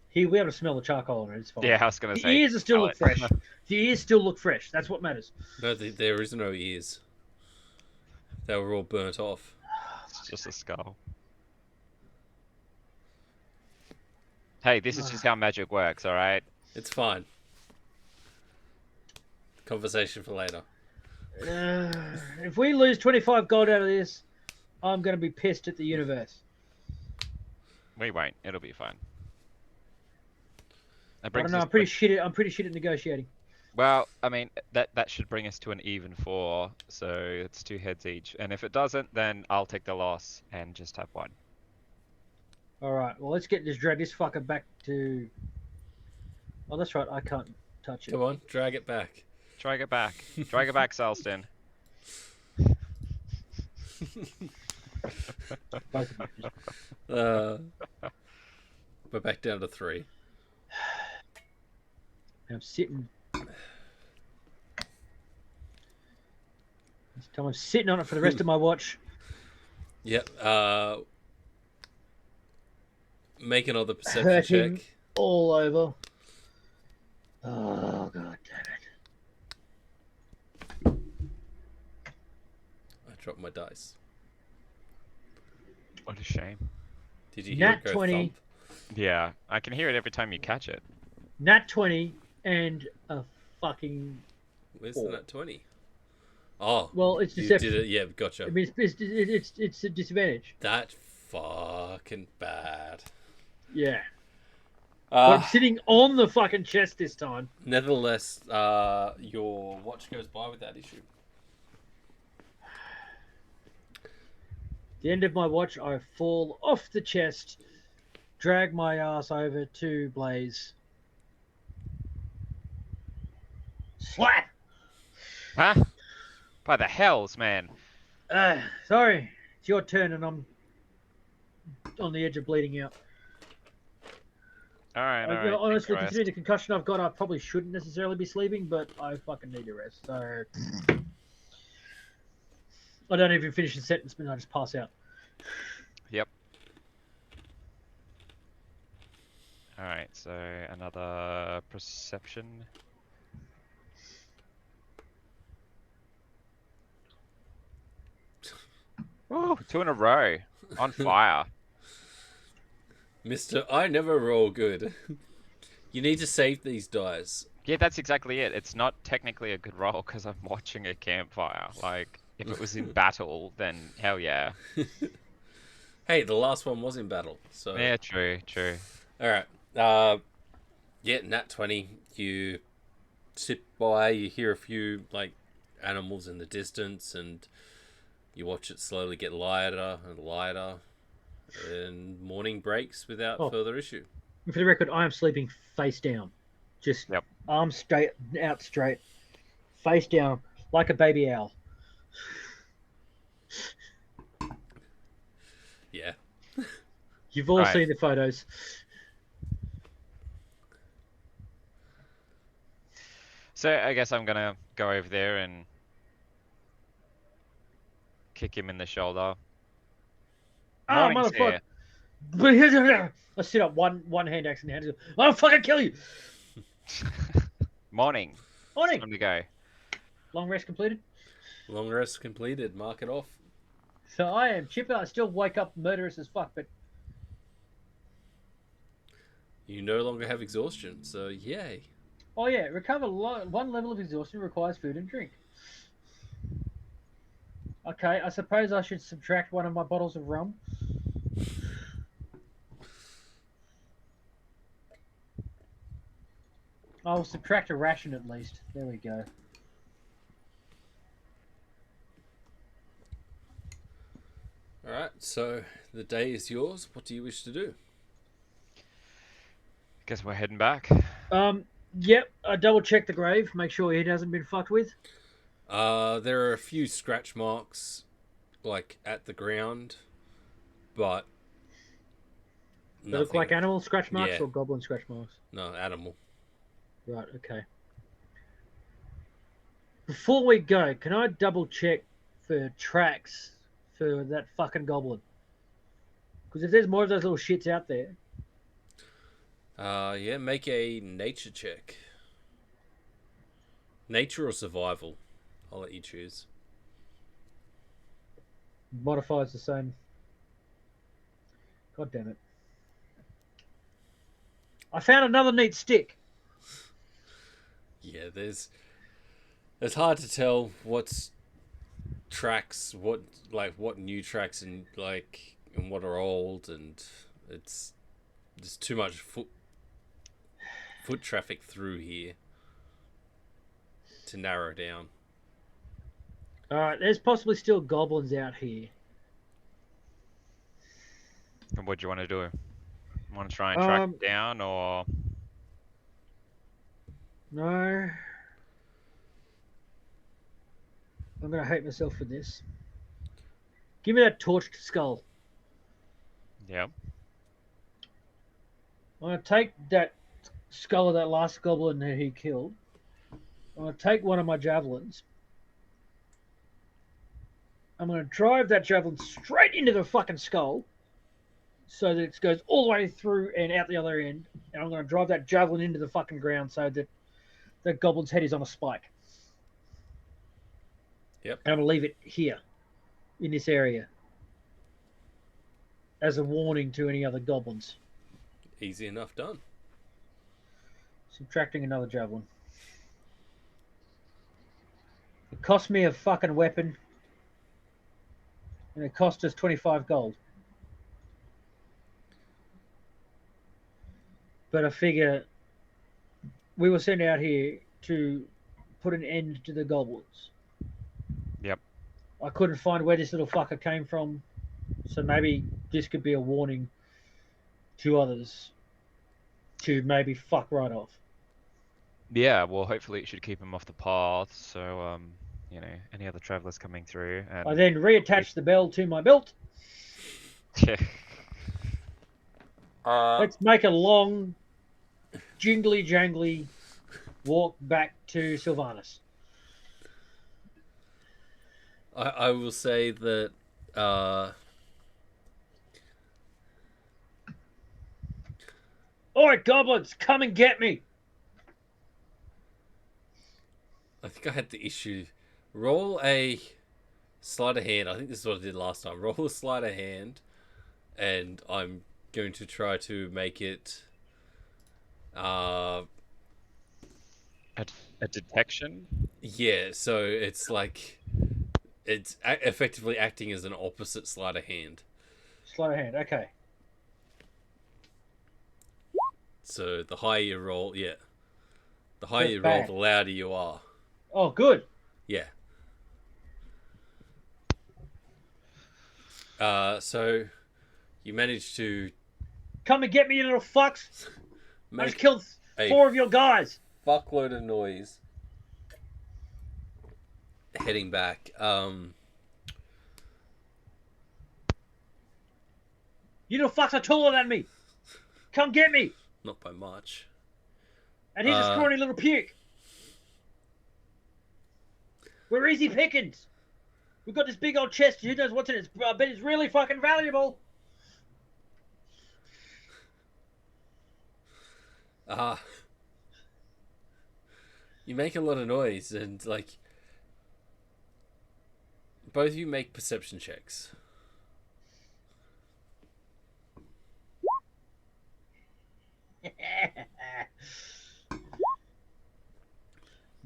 Here we have to smell the charcoal on it. It's fine. Yeah, I was gonna The say. ears still look fresh. The ears still look fresh. That's what matters. no, there is no ears. They were all burnt off. It's just a skull. Hey, this is just how magic works, alright? It's fine. Conversation for later. If we lose 25 gold out of this, I'm going to be pissed at the universe. We won't. It'll be fine. That I brings don't know. us I'm pretty shit at negotiating. Well, I mean, that should bring us to an even 4, so it's 2 heads each. And if it doesn't, then I'll take the loss and just have 1. All right. Well, let's drag this fucker back to. Oh, that's right. I can't touch it. Come on, drag it back. Drag it back. Drag it back, Salston. Both of you. We're back down to 3. I'm sitting. This time I'm sitting on it for the rest of my watch. Yep. Make another perception Hurting check. all over. Oh, God damn it. I dropped my dice. What a shame. Did you hear Nat it go 20. thump? Yeah, I can hear it every time you catch it. Nat 20 and a fucking. Where's the nat 20? Oh, Well, it's you deception. did it. Yeah, gotcha. I mean, it's a disadvantage. That fucking bad. Yeah. But I'm Uh, sitting on the fucking chest this time. nevertheless, your watch goes by without issue. The end of my watch, I fall off the chest, drag my ass over to Blaze. Slap! Huh? By the hells, man. Sorry, it's your turn, and I'm on the edge of bleeding out. Alright, alright. Honestly, Christ. considering the concussion I've got, I probably shouldn't necessarily be sleeping, but I fucking need to rest. So I don't even finish the sentence, but I just pass out. Yep. Alright, so another perception. Ooh, 2 in a row. On fire. Mr. I never roll good. You need to save these dice. Yeah, that's exactly it. It's not technically a good roll because I'm watching a campfire. Like, if it was in battle, then hell yeah. Hey, the last one was in battle, so Yeah, true. all right. Yeah, nat 20. You sit by, you hear a few like animals in the distance, and you watch it slowly get lighter and lighter, and morning breaks without Oh, further issue. for the record, I am sleeping face down, just Yep. arms straight out, straight, face down, like a baby owl. Yeah. You've all Right. seen the photos. So I guess I'm gonna go over there and kick him in the shoulder. Ah, Morning, motherfucker! sir. But here's I sit up, one hand axe in the hand. I'll fucking kill you. Morning. It's Morning. time to go. Long rest completed. Long rest completed. Mark it off. So I am chipper. I still wake up murderous as fuck, but You no longer have exhaustion, so yay. oh yeah, recover one level of exhaustion requires food and drink. Okay, I suppose I should subtract one of my bottles of rum. I'll subtract a ration at least. There we go. Alright, so the day is yours. What do you wish to do? Guess we're heading back. Yep. I double check the grave, make sure it hasn't been fucked with. There are a few scratch marks, like at the ground, but They look like animal scratch marks Yeah. or goblin scratch marks. No, animal. Right. Okay. Before we go, can I double check for tracks for that fucking goblin? Because if there's more of those little shits out there, Yeah, make a nature check. Nature or survival? I'll let you choose. modifies the same. God damn it. I found another neat stick. Yeah, it's hard to tell what's tracks, what new tracks and what are old, and it's there's too much foot traffic through here to narrow down. Alright, there's possibly still goblins out here. And what do you want to do? Want to try and track it down, or No. I'm going to hate myself for this. Give me that torched skull. yeah? I'm going to take that skull of that last goblin that he killed. I'm going to take one of my javelins. I'm going to drive that javelin straight into the fucking skull so that it goes all the way through and out the other end. And I'm going to drive that javelin into the fucking ground so that the goblin's head is on a spike. Yep. And I'm going to leave it here in this area as a warning to any other goblins. Easy enough done. Subtracting another javelin. It cost me a fucking weapon. And it cost us 25 gold. But I figure we were sent out here to put an end to the goblins. Yep. I couldn't find where this little fucker came from. So maybe this could be a warning to others to maybe fuck right off. Yeah, well, hopefully it should keep him off the path, so, any other travelers coming through, and... I then reattached the bell to my belt. Yeah. Let's make a long, jingly jangly walk back to Silvanus. I will say that Alright, goblins, come and get me! I think I had the issue. Roll a sleight of hand. I think this is what I did last time. Roll a sleight of hand, and I'm going to try to make it A detection? yeah, so it's like it's effectively acting as an opposite sleight of hand. Sleight of hand, okay. So the higher you roll, the higher That's you roll, bad. the louder you are. Oh, good. Yeah. So you manage to Come and get me, you little fucks. I just make killed a 4 of your guys. fuckload of noise heading back. You little fucks are taller than me. Come get me. Not by much. And he's a scrawny little puke. We're easy pickings. We've got this big old chest. Who knows what's in it? I bet it's really fucking valuable. You make a lot of noise, and like both of you make perception checks.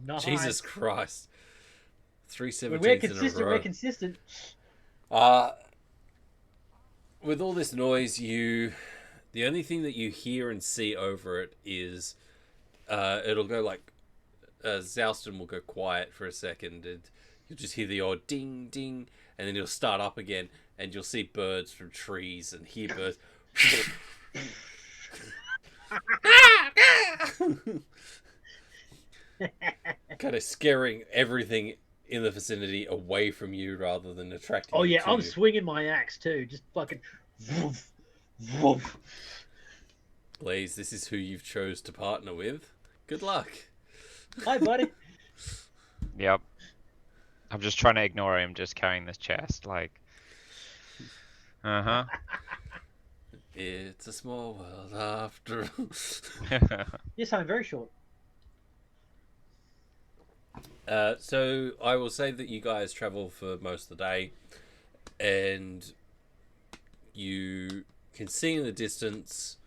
Nice. Jesus Christ. 3 When 17s we're in a consistent, row. we're consistent. With all this noise, the only thing that you hear and see over it is it'll go like Zouston will go quiet for a second, and you'll just hear the odd ding ding, and then it'll start up again, and you'll see birds from trees and hear birds. Kind of scaring everything in the vicinity away from you rather than attracting Oh them yeah, to I'm you. swinging my axe too. Just fucking. Woof, woof. Blaze, this is who you've chose to partner with. Good luck. Hi, buddy. Yep. I'm just trying to ignore him just carrying this chest, like. Uh-huh. It's a small world after all. Yes, I'm very short. So I will say that you guys travel for most of the day, and you can see in the distance.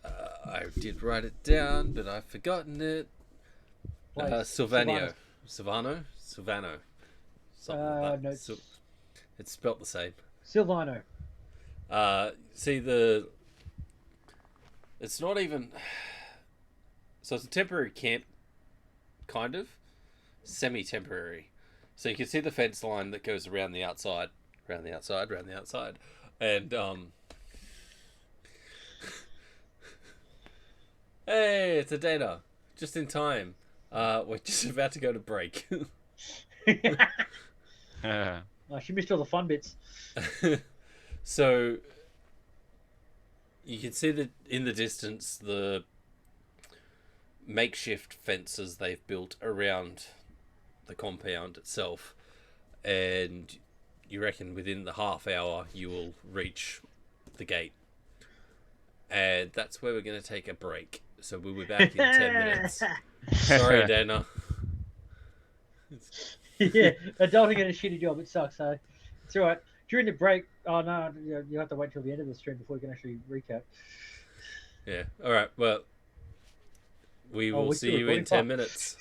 I did write it down, but I've forgotten it. Silvano. Silvano? Something like that. No. It's spelt the same. Silvano. See it's not even. So it's a temporary camp, kind of, semi-temporary. So you can see the fence line that goes around the outside, around the outside, around the outside, and hey, it's a Dana, just in time. We're just about to go to break. Oh, she missed all the fun bits. So you can see that in the distance the makeshift fences they've built around the compound itself, and you reckon within the half hour you will reach the gate, and that's where we're going to take a break. So we'll be back in 10 minutes. Sorry, Dana. Yeah, adulting at a shitty job. It sucks. So it's all right. During the break, oh no, you have to wait till the end of the stream before you can actually recap. Yeah. All right. Well, we will we're see still you in recording? 10 Fuck. minutes.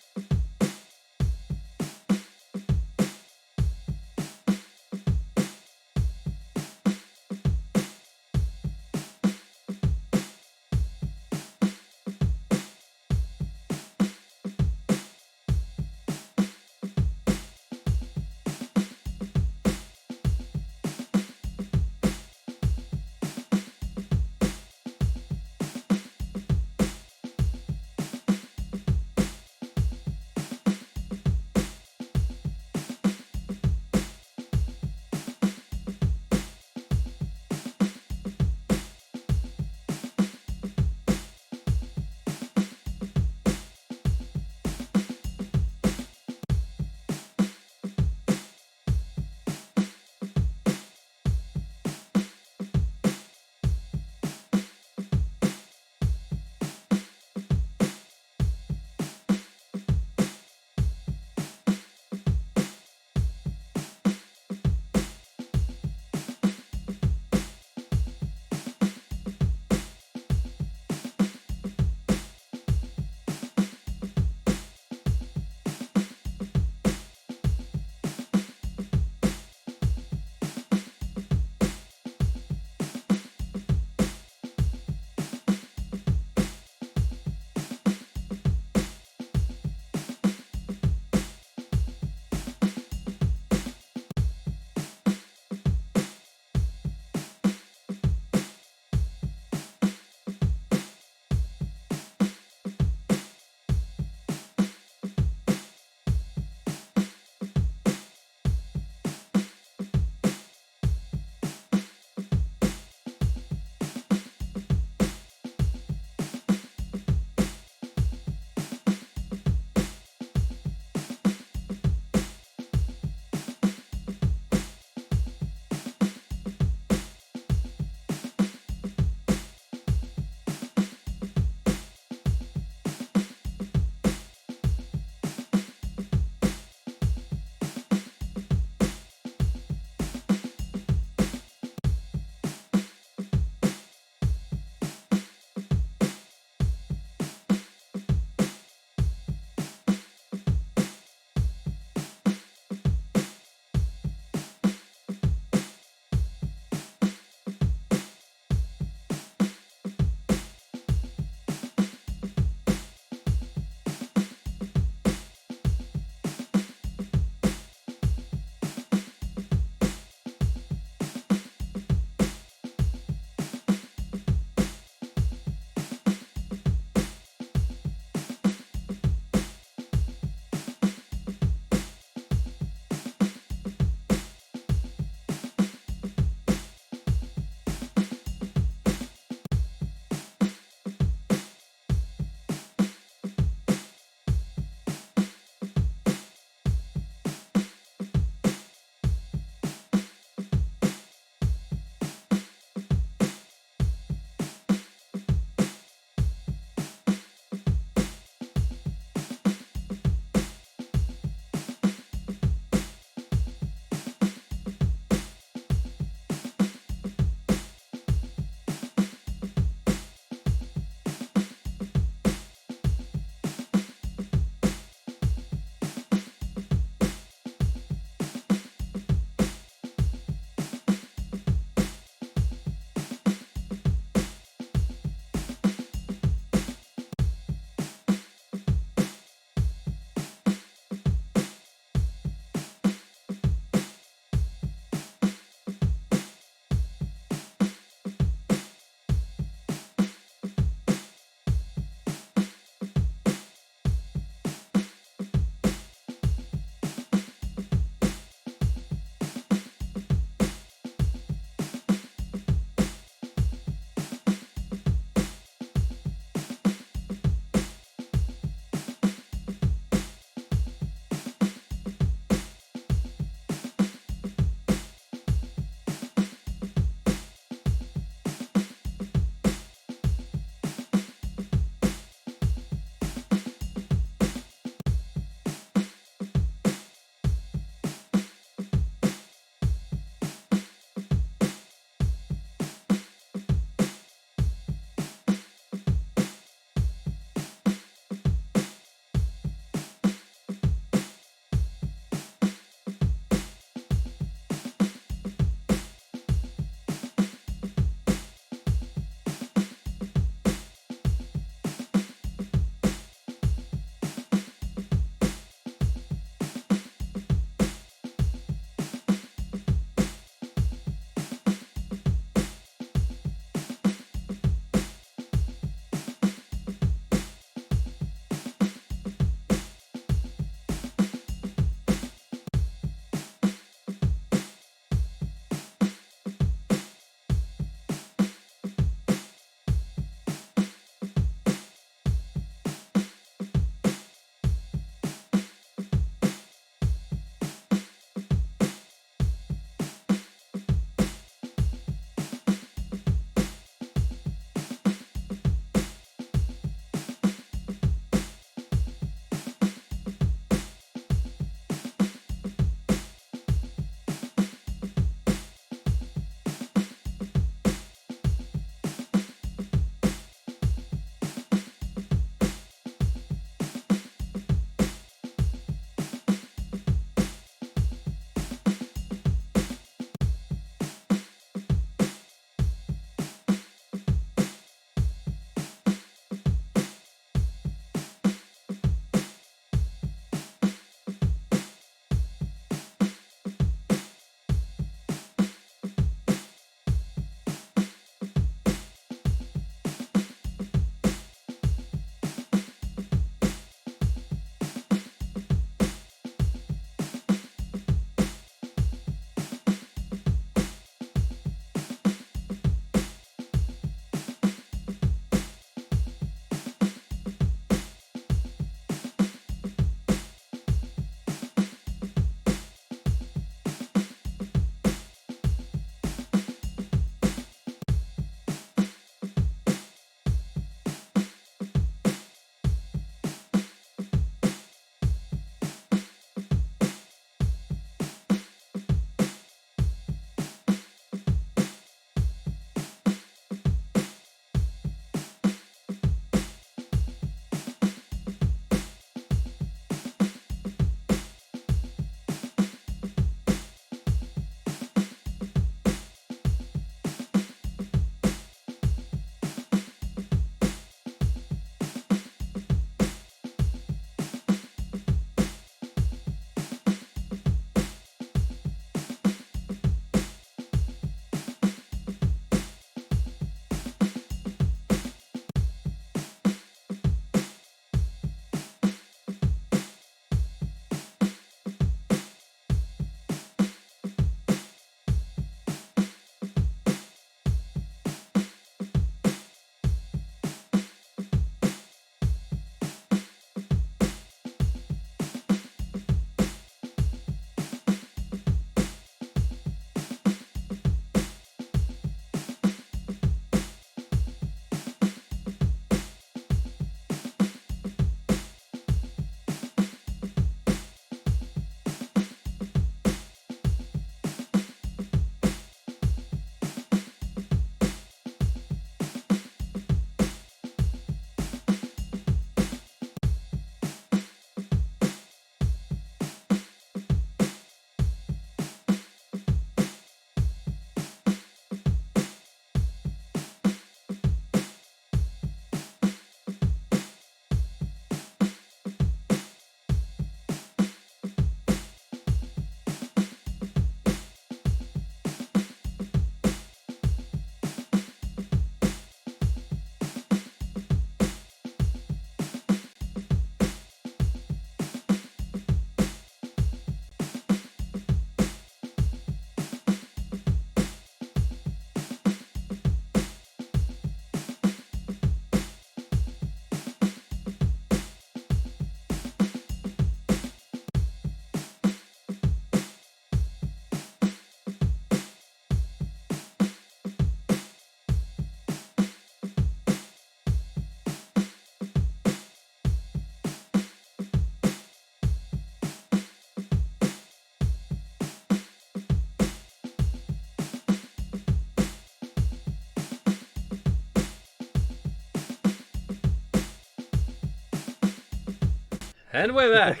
And we're back.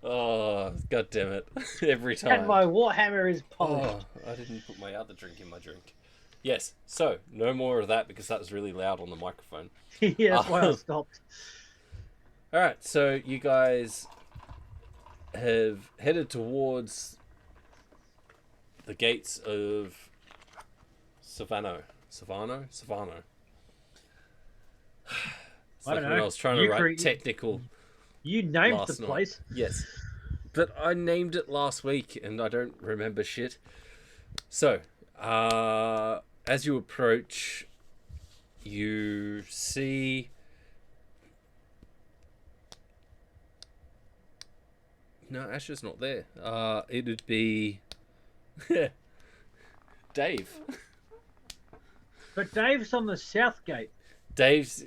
Oh, god damn it. Every time. And my warhammer is polished. Oh, I didn't put my other drink in my drink. Yes, so, no more of that because that was really loud on the microphone. Yeah, that's why I stopped. Alright, so you guys have headed towards the gates of Silvano. Silvano? It's I like don't when know. I was trying to write technical You named last the night. place. Yes. But I named it last week and I don't remember shit. So, as you approach, you see no, Asher's not there. It'd be Dave. But Dave's on the south gate. Dave's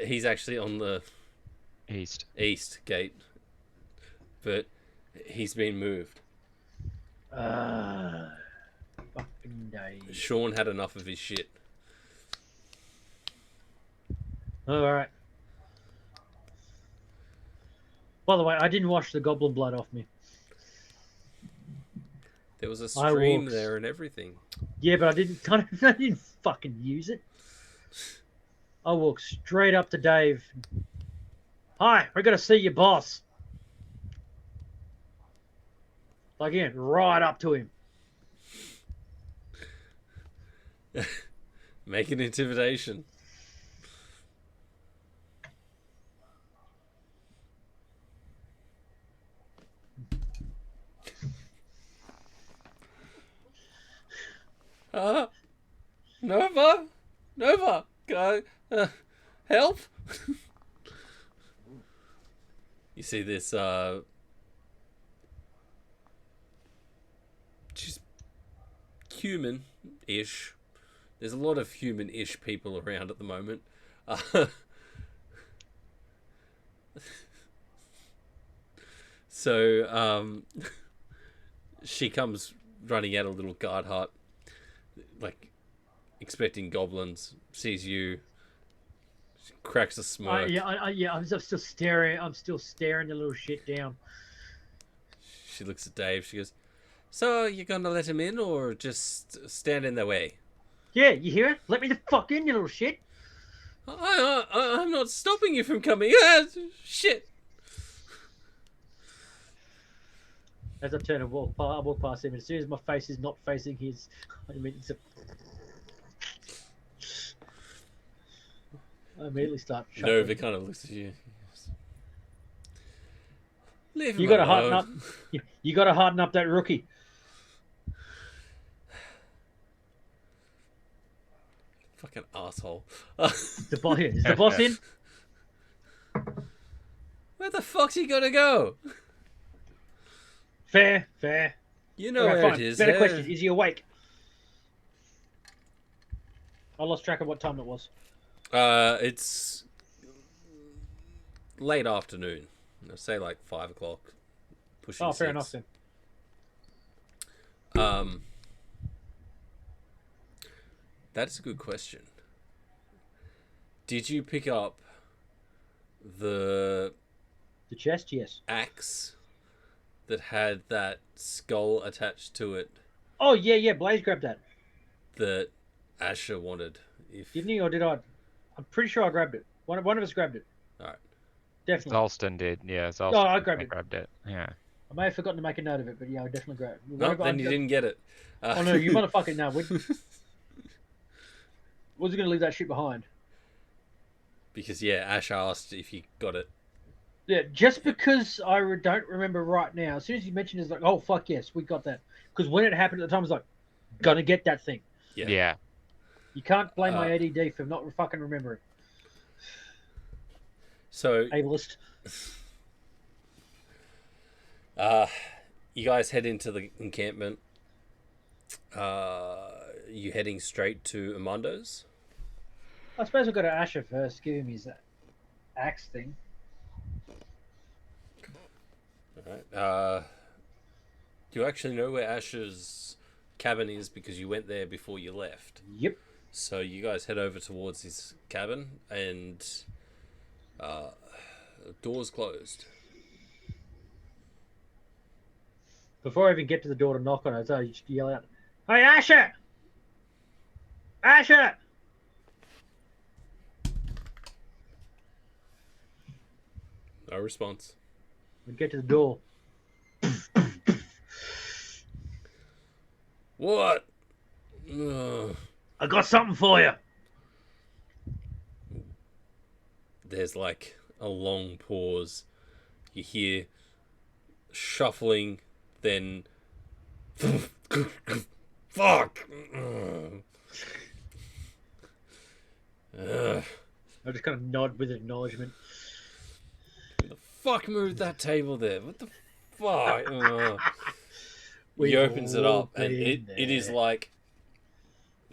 he's actually on the East. gate, but he's been moved. Fucking Dave. Sean had enough of his shit. Alright. By the way, I didn't wash the goblin blood off me. There was a stream walked. there and everything. Yeah, but I didn't fucking use it. I walked straight up to Dave. Hi, we got to see your boss. Like, yeah, right up to him. Make an intimidation. Nova, go, help. You see this, she's human-ish. There's a lot of human-ish people around at the moment. So, she comes running out a little guard hut, like, expecting goblins, sees you, she cracks a smirk. I'm still staring. I'm still staring the little shit down. She looks at Dave, she goes, so, you gonna let him in, or just stand in the way? Yeah, you hear it? Let me the fuck in, you little shit. I'm not stopping you from coming. Shit. As I turn and walk past him, and as soon as my face is not facing his, I immediately start shuffling. Nova kind of looks at you. Leave him You gotta alone. harden up. You gotta harden up that rookie. Fucking asshole. Is the boss in? Where the fuck's he gonna go? Fair. You know Alright, where fine. it is. Better question: is he awake? I lost track of what time it was. It's late afternoon. I'll say like 5 o'clock. Pushing Oh, fair 6. enough then. That's a good question. Did you pick up the chest? Yes. axe that had that skull attached to it Oh yeah. Blaze grabbed that, that Asher wanted? didn't he, or did I? I'm pretty sure I grabbed it. One of us grabbed it. Alright. Definitely. Zolston did, yeah. Zolston Oh, I grabbed it. grabbed it. Yeah. I may have forgotten to make a note of it, but yeah, I definitely grabbed it. No, then you didn't get it. Oh no, you motherfucking no. Was going to leave that shit behind? Because yeah, Ash asked if you got it. Yeah, just because I don't remember right now. As soon as you mentioned it, it's like, oh fuck yes, we got that. Because when it happened at the time, I was like, gonna get that thing. Yeah. You can't blame my ADD for not fucking remembering. So Ableist. you guys head into the encampment. You heading straight to Amando's? I suppose we've got to Asher first, give him his axe thing. Alright. Do you actually know where Asher's cabin is because you went there before you left? Yep. So you guys head over towards his cabin and The door's closed. Before I even get to the door to knock on it, I just yell out, "Hey, Asher! Asher!" No response. I get to the door. What? Ugh. I got something for you. There's like a long pause. You hear shuffling, then fuck. Ugh. I just kind of nod with acknowledgement. Who the fuck moved that table there? What the fuck? Ugh. He We've opens it all up, and been it is there. like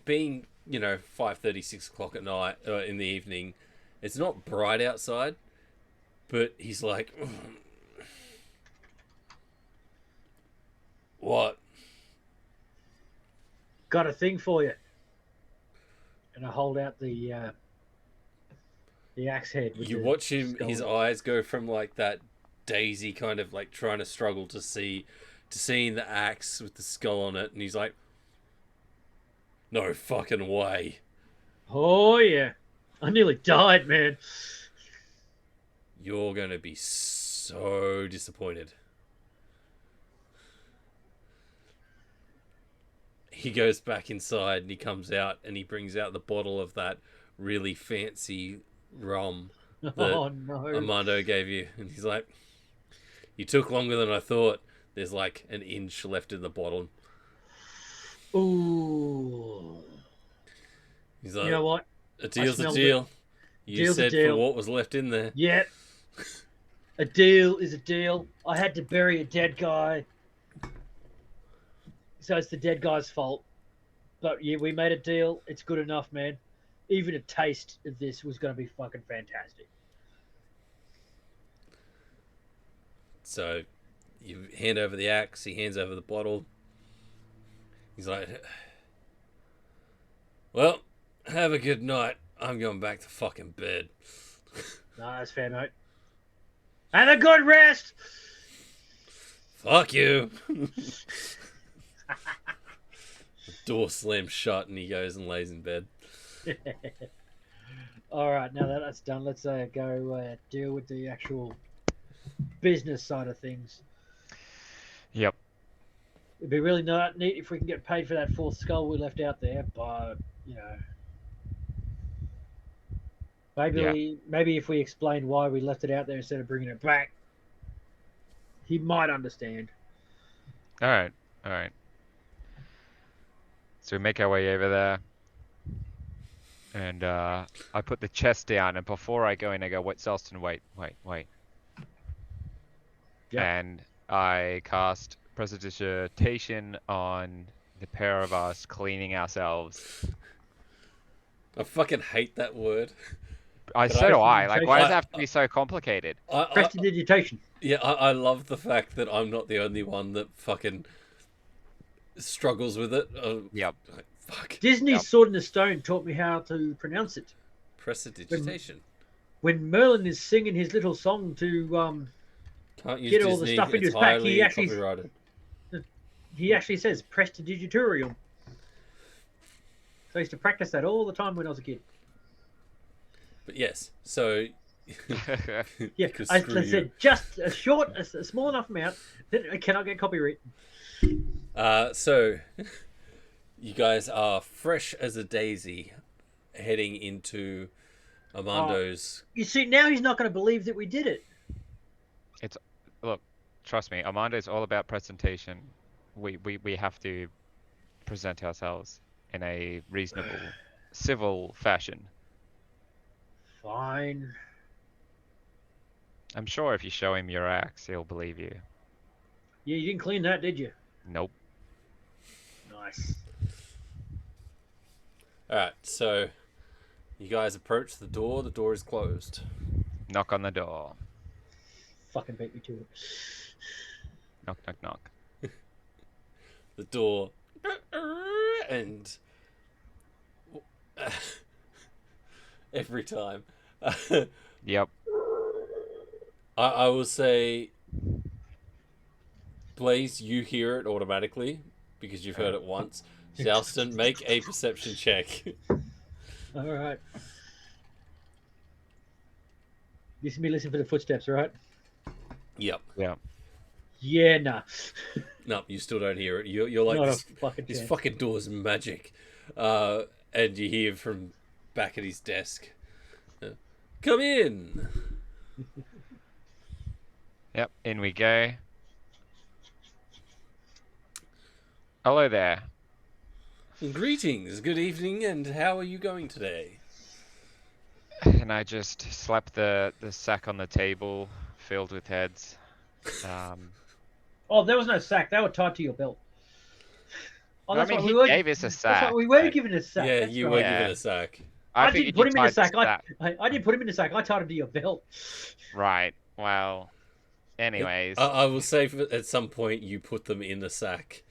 being, 5:30, 6 o'clock at night, in the evening. It's not bright outside, but he's like, what? Got a thing for you. And I hold out the axe head. With You the watch him, skull. his eyes go from like that daisy kind of like trying to struggle to seeing the axe with the skull on it, and he's like, no fucking way. Oh yeah, I nearly died, man. You're gonna be so disappointed. He goes back inside and he comes out and he brings out the bottle of that really fancy rum that Oh no. Armando gave you, and he's like, you took longer than I thought. There's like an inch left in the bottle. Ooh. He's like, You know what? a deal's a smelled deal. You Deal's a said deal. for what was left in there. Yeah. A deal is a deal. I had to bury a dead guy. So it's the dead guy's fault. But yeah, we made a deal. It's good enough, man. Even a taste of this was going to be fucking fantastic. So you hand over the axe, he hands over the bottle. He's like, well, have a good night. I'm going back to fucking bed. No, that's fair, mate. And a good rest! Fuck you. The door slams shut and he goes and lays in bed. All right, now that that's done, let's go deal with the actual business side of things. Yep. It'd be really neat if we can get paid for that fourth skull we left out there, but maybe if we explain why we left it out there instead of bringing it back, he might understand. All right. All right. So we make our way over there, and I put the chest down, and before I go in, I go, "Wait, Selston, wait." Yep. And I cast prestidigitation on the pair of us cleaning ourselves. I fucking hate that word. So do I. Like, why does I- it have to be so complicated? Prestidigitation. I love the fact that I'm not the only one that fucking struggles with it. Yep. Like, fuck. Disney's Yep. Sword in the Stone taught me how to pronounce it. Prestidigitation. When Merlin is singing his little song to Can't use get Disney. all the stuff into It's his pack, highly copyrighted. he actually says prestidigiturium. So I used to practice that all the time when I was a kid. But yes, so Yeah, Because I screw you. said just a small enough amount that I cannot get copyright. So you guys are fresh as a daisy, heading into Armando's. You see, now he's not going to believe that we did it. Look, trust me, Armando's all about presentation. We have to present ourselves in a reasonable, civil fashion. Fine. I'm sure if you show him your axe, he'll believe you. Yeah, you didn't clean that, did you? Nope. Nice. Alright, so you guys approach the door. The door is closed. Knock on the door. Fucking beat me to it. Knock, knock, knock. The door. And every time. Yep. I will say, Blaze, you hear it automatically because you've heard it once. Joustin, make a perception check. All right. You see me listen for the footsteps, right? Yep. Yeah. Yeah, nah. No, you still don't hear it. You're like, Not a this, fucking this chance. fucking door's magic. And you hear from back at his desk, come in. Yep. In we go. Hello there. Greetings, good evening, and how are you going today? And I just slap the sack on the table filled with heads. Oh, there was no sack. They were tied to your belt. Oh, I that's mean, right. We he were. gave us a That's right. sack. We were but- given a sack. Yeah, That's you right. were Yeah. given a sack. I figured didn't put you him in the tied sack. sack. I didn't put him in the sack. I tied him to your belt. Right. Well. Anyways. I will say at some point you put them in the sack.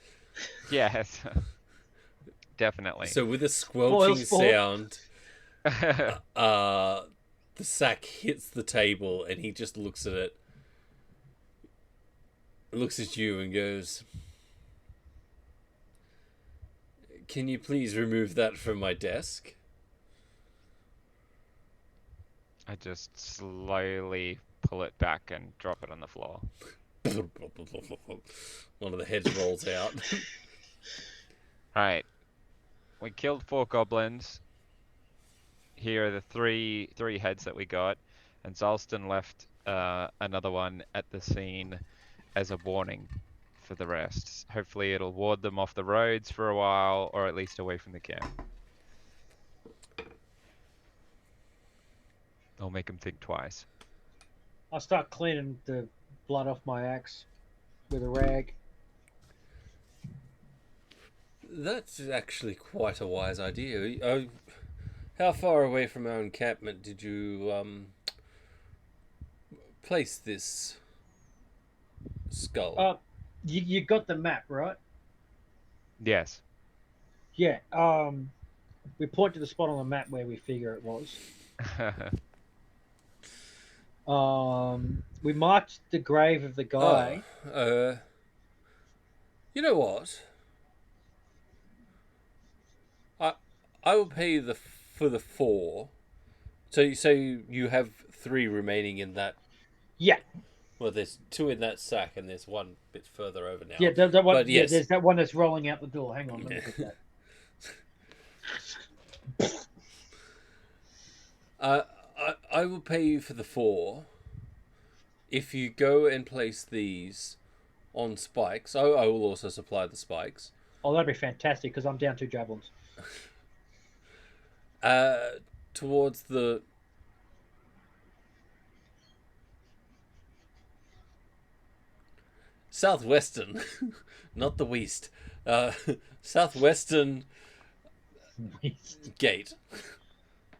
Yes. Definitely. So with a squelching sport. sound, the sack hits the table, and he just looks at it, looks at you, and goes, "Can you please remove that from my desk?" I just slowly pull it back and drop it on the floor. One of the heads rolls out. Right. We killed 4 goblins. Here are the three heads that we got, and Zalston left another one at the scene as a warning for the rest. Hopefully it'll ward them off the roads for a while, or at least away from the camp. I'll make them think twice. I'll start cleaning the blood off my axe with a rag. That's actually quite a wise idea. How far away from our encampment did you place this skull? You got the map, right? Yes. Yeah. We point to the spot on the map where we figure it was. We marked the grave of the guy. You know what? I will pay you for the 4. So you have 3 remaining in that. Yeah. Well, there's 2 in that sack, and there's 1 bit further over now. Yeah, that one. But yes. Yeah, there's that one that's rolling out the door. Hang on, let me get that. I will pay you for the 4 if you go and place these on spikes. I will also supply the spikes. Oh, that'd be fantastic because I'm down 2 javelins. Towards the southwestern, not the west, southwestern gate.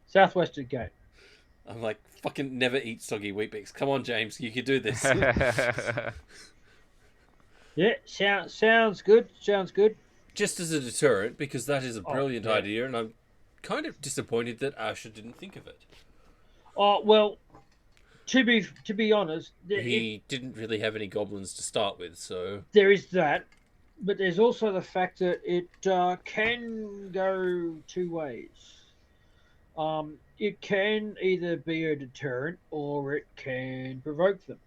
Southwestern gate. I'm like, fucking never eat soggy Weet-Bix. Come on, James, you can do this. Yeah, sounds good. Sounds good. Just as a deterrent, because that is a brilliant yeah. idea, and I'm kind of disappointed that Asher didn't think of it. Oh well, to be honest, He didn't really have any goblins to start with, so there is that, but there's also the fact that it can go 2 ways. It can either be a deterrent or it can provoke them.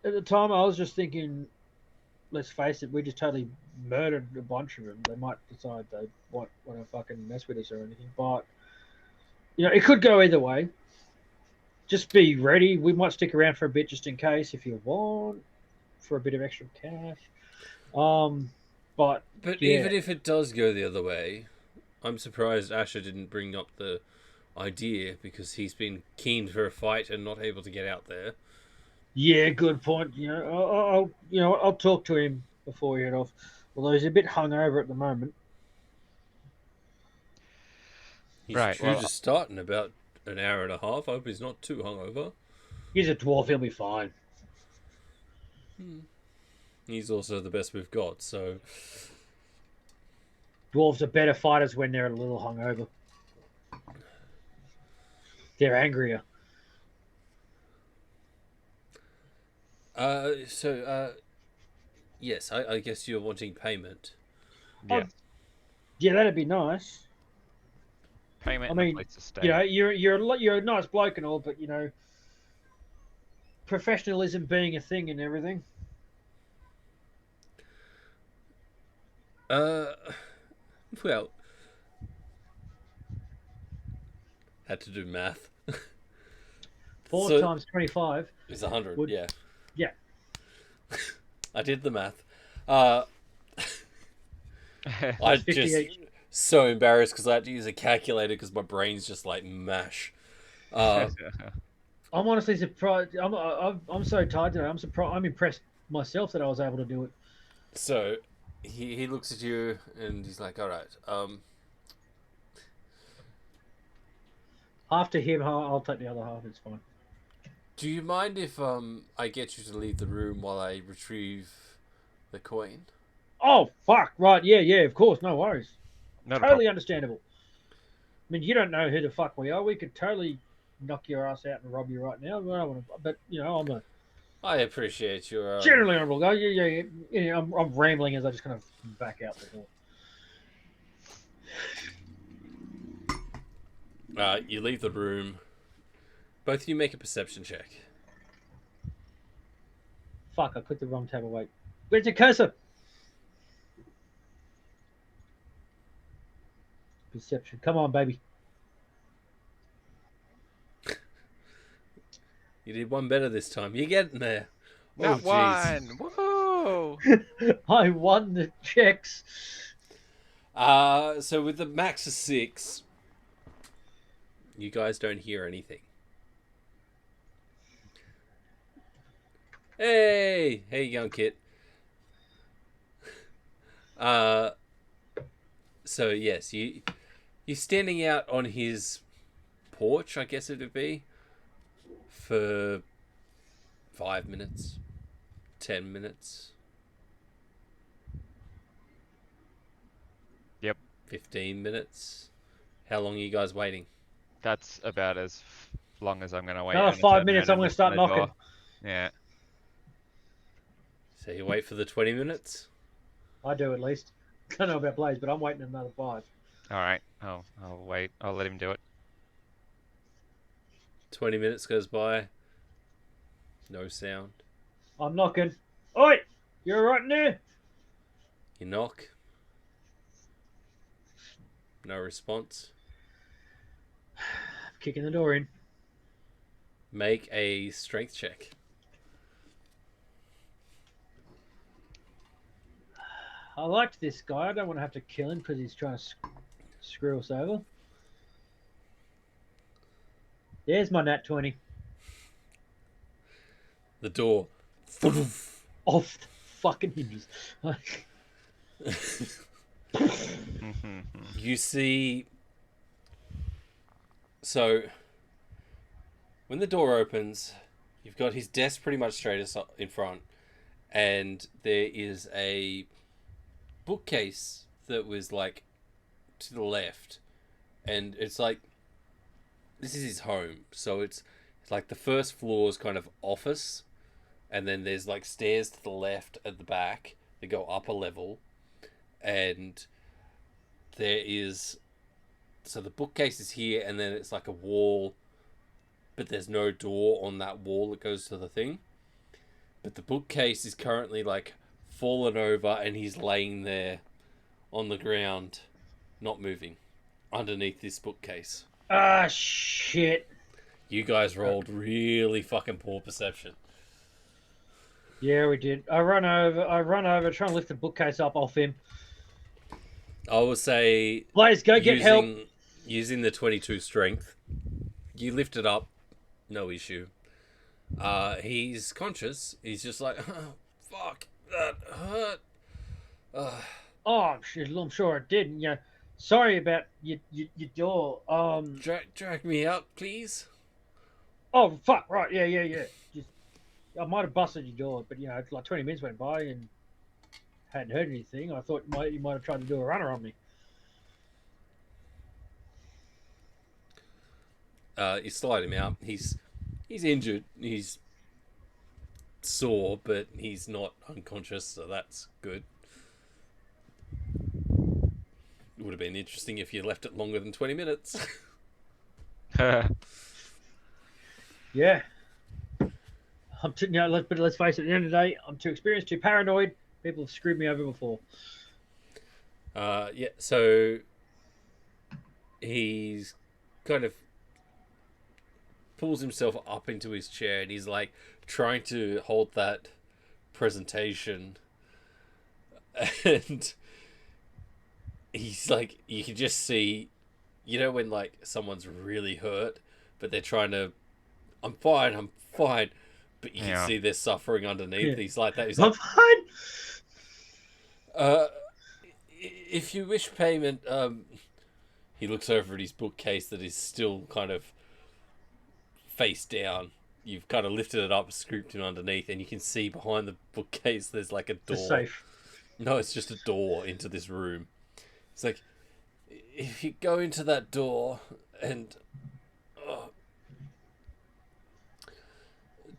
At the time, I was just thinking, let's face it, we just totally murdered a bunch of them. They might decide they want to fucking mess with us or anything, but it could go either way. Just be ready. We might stick around for a bit just in case if you want, for a bit of extra cash. But yeah. Even if it does go the other way, I'm surprised Asher didn't bring up the idea, because he's been keen for a fight and not able to get out there. Yeah, good point. I'll talk to him before we head off. Although he's a bit hungover at the moment. He's Right, due to start in about an hour and a half. I hope he's not too hungover. He's a dwarf. He'll be fine. He's also the best we've got, so Dwarves are better fighters when they're a little hungover. They're angrier. Yes, I guess you're wanting payment. Yeah. Oh, yeah, that'd be nice. Payment I and a mean, place to stay. you're a nice bloke and all, but professionalism being a thing and everything. Uh, well, had to do math. Four So times 25 it's 100. would, Yeah, yeah. I did the math. Uh, I That's 50 just each. so embarrassed because I had to use a calculator because my brain's just like mash. Uh, I'm honestly surprised. I'm so tired today. I'm surprised. I'm impressed myself that I was able to do it. so he looks at you and he's like, "All right, After him, I'll take the other half. It's fine. do you mind if I get you to leave the room while I retrieve the coin?" Oh fuck! Right? Yeah, yeah. Of course, no worries. Not a problem. Totally understandable. I mean, you don't know who the fuck we are. We could totally knock your ass out and rob you right now. I don't want to, but I'm a I appreciate your generally honourable guy. Yeah, yeah, yeah. I'm rambling as I just kind of back out the door. you leave the room. Both of you make a perception check. Fuck! I clicked the wrong tab. Wait, where's your cursor? Perception. Come on, baby. You did one better this time. You're getting there. Not Oh, jeez. one. Whoa. I won the checks. So with the max of 6, you guys don't hear anything. Hey, hey, young kid. So yes, you're standing out on his porch, I guess it would be, for 5 minutes, 10 minutes. Yep. 15 minutes. How long are you guys waiting? That's about as long as I'm gonna wait. Another I'm 5 minutes. I'm going to start open the door. knocking. Yeah. So you wait for the 20 minutes? I do at least. I don't know about Blaze, but I'm waiting another 5. All right. I'll wait. I'll let him do it. 20 minutes goes by. No sound. I'm knocking. Oi! You're right in there? You knock. No response. I'm kicking the door in. Make a strength check. I liked this guy. I don't want to have to kill him because he's trying to screw us over. There's my nat 20. The door. Off the fucking hinges. You see. So, when the door opens, you've got his desk pretty much straight in front, and there is a bookcase that was like to the left, and it's like this is his home, so it's like the first floor is kind of office, and then there's like stairs to the left at the back that go up a level, and there is so the bookcase is here, and then it's like a wall, but there's no door on that wall that goes to the thing. But the bookcase is currently like fallen over, and he's laying there on the ground, not moving, underneath this bookcase. Ah, shit. You guys rolled really fucking poor perception. Yeah, we did. I run over, try and lift the bookcase up off him. I will say, Blaze, go get help. Using the 22 strength, you lift it up, no issue. He's conscious. He's just like, oh, fuck, that hurt. Oh, shit, I'm sure it did. Yeah, sorry about your door. Drag me up, please. Oh, fuck, right, yeah. Just, I might have busted your door, but it's like 20 minutes went by and hadn't heard anything. I thought you might have tried to do a runner on me. You slide him out. He's injured. He's sore, but he's not unconscious, so that's good. It would have been interesting if you left it longer than 20 minutes. Yeah. But let's face it. At the end of the day, I'm too experienced, too paranoid. People have screwed me over before. Yeah, so he's kind of pulls himself up into his chair and he's like trying to hold that presentation, and he's like, you can just see, when like someone's really hurt, but they're trying to, I'm fine, but you can see they're suffering underneath. Yeah. He's like that. He's I'm like, fine. if you wish payment, he looks over at his bookcase that is still kind of face down. You've kind of lifted it up, scooped him underneath, and you can see behind the bookcase there's like a door. It's safe. No, it's just a door into this room. It's like, if you go into that door and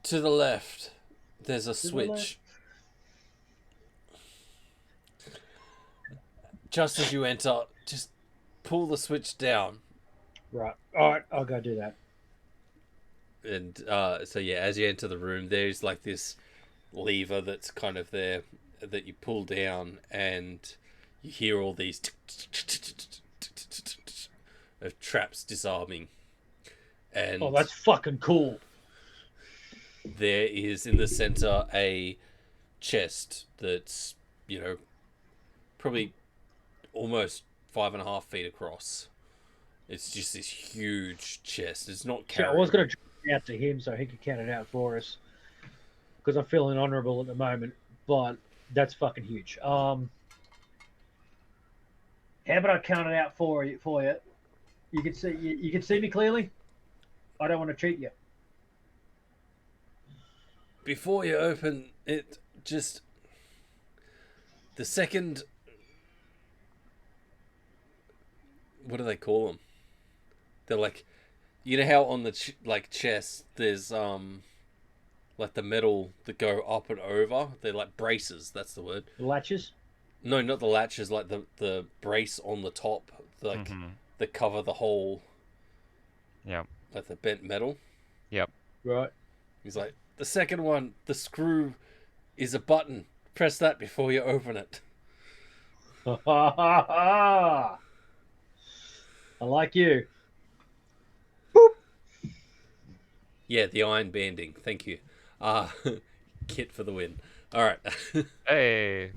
to the left, there's a switch. Just as you enter, just pull the switch down. Right. All right. I'll go do that. And so yeah, as you enter the room, there's like this lever that's kind of there that you pull down, and you hear all these of traps disarming. And oh, that's fucking cool. There is in the center a chest that's, probably almost 5.5 feet across. It's just this huge chest. It's not carrying. I was going to drop it out to him so he could count it out for us, because I'm feeling honourable at the moment. But that's fucking huge. How about I count it out for you? You can see you can see me clearly. I don't want to cheat you. Before you open it, just the second. What do they call them? They're like, how on the chest there's like the metal that go up and over. They're like braces. That's the word. The latches? No, not the latches. Like the brace on the top, like that cover the whole. Yeah. Like the bent metal. Yep. Right. He's like, the second one, the screw is a button. Press that before you open it. I like you. Boop. Yeah, the iron banding. Thank you. Kit for the win. All right. Hey.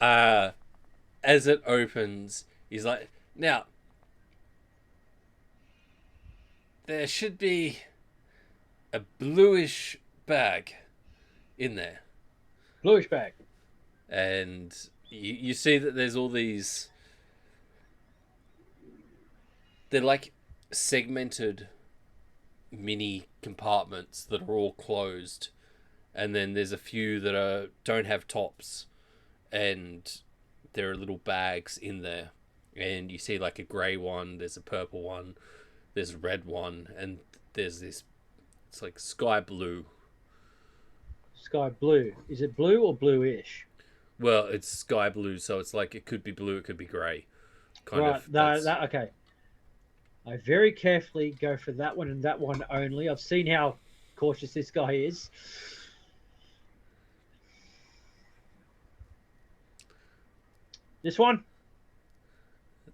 As it opens, he's like, now, there should be a bluish bag in there. Bluish bag. And you see that there's all these. They're like segmented mini compartments that are all closed, and then there's a few that don't have tops, and there are little bags in there, and you see like a grey one, there's a purple one, there's a red one, and there's this. It's like sky blue. Sky blue. Is it blue or bluish? Well, it's sky blue, so it's like it could be blue, it could be grey. Right. Okay. I very carefully go for that one and that one only. I've seen how cautious this guy is. This one?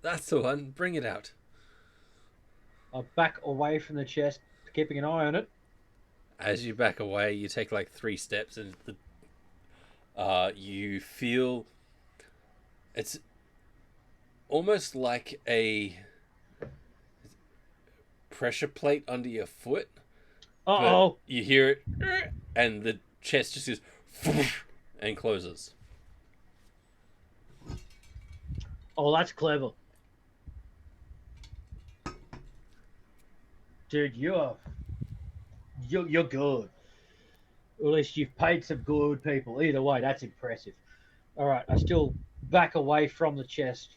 That's the one. Bring it out. I back away from the chest, keeping an eye on it. As you back away, you take like 3 steps, and you feel it's almost like a pressure plate under your foot. Uh-oh. You hear it, and the chest just goes and closes. Oh, that's clever. Dude, you're good. Or at least you've paid some good people. Either way, that's impressive. All right, I still back away from the chest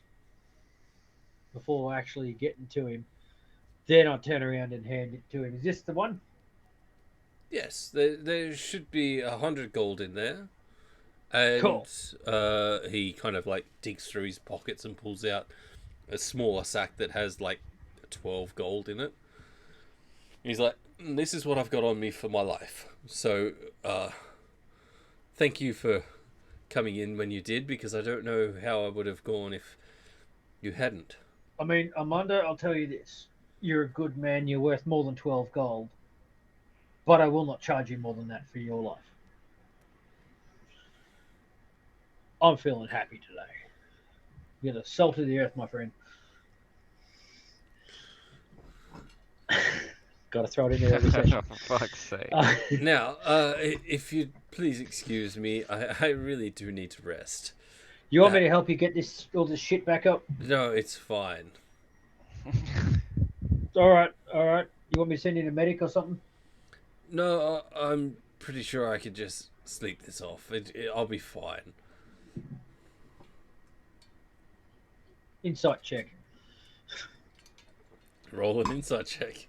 before actually getting to him. Then I turn around and hand it to him. Is this the one? Yes, there should be 100 gold in there. And Cool. he kind of like digs through his pockets and pulls out a smaller sack that has like 12 gold in it. He's like, "This is what I've got on me for my life. So, thank you for coming in when you did, because I don't know how I would have gone if you hadn't." I mean, Armando, I'll tell you this. You're a good man. You're worth more than 12 gold. But I will not charge you more than that for your life. I'm feeling happy today. You're the salt of the earth, my friend. Got to throw it in there every session. For fuck's sake. Now, if you'd please excuse me, I really do need to rest. You want me to help you get all this shit back up? No, it's fine. All right. You want me to send you a medic or something? No, I'm pretty sure I could just sleep this off. I'll be fine. Insight check. Roll an insight check.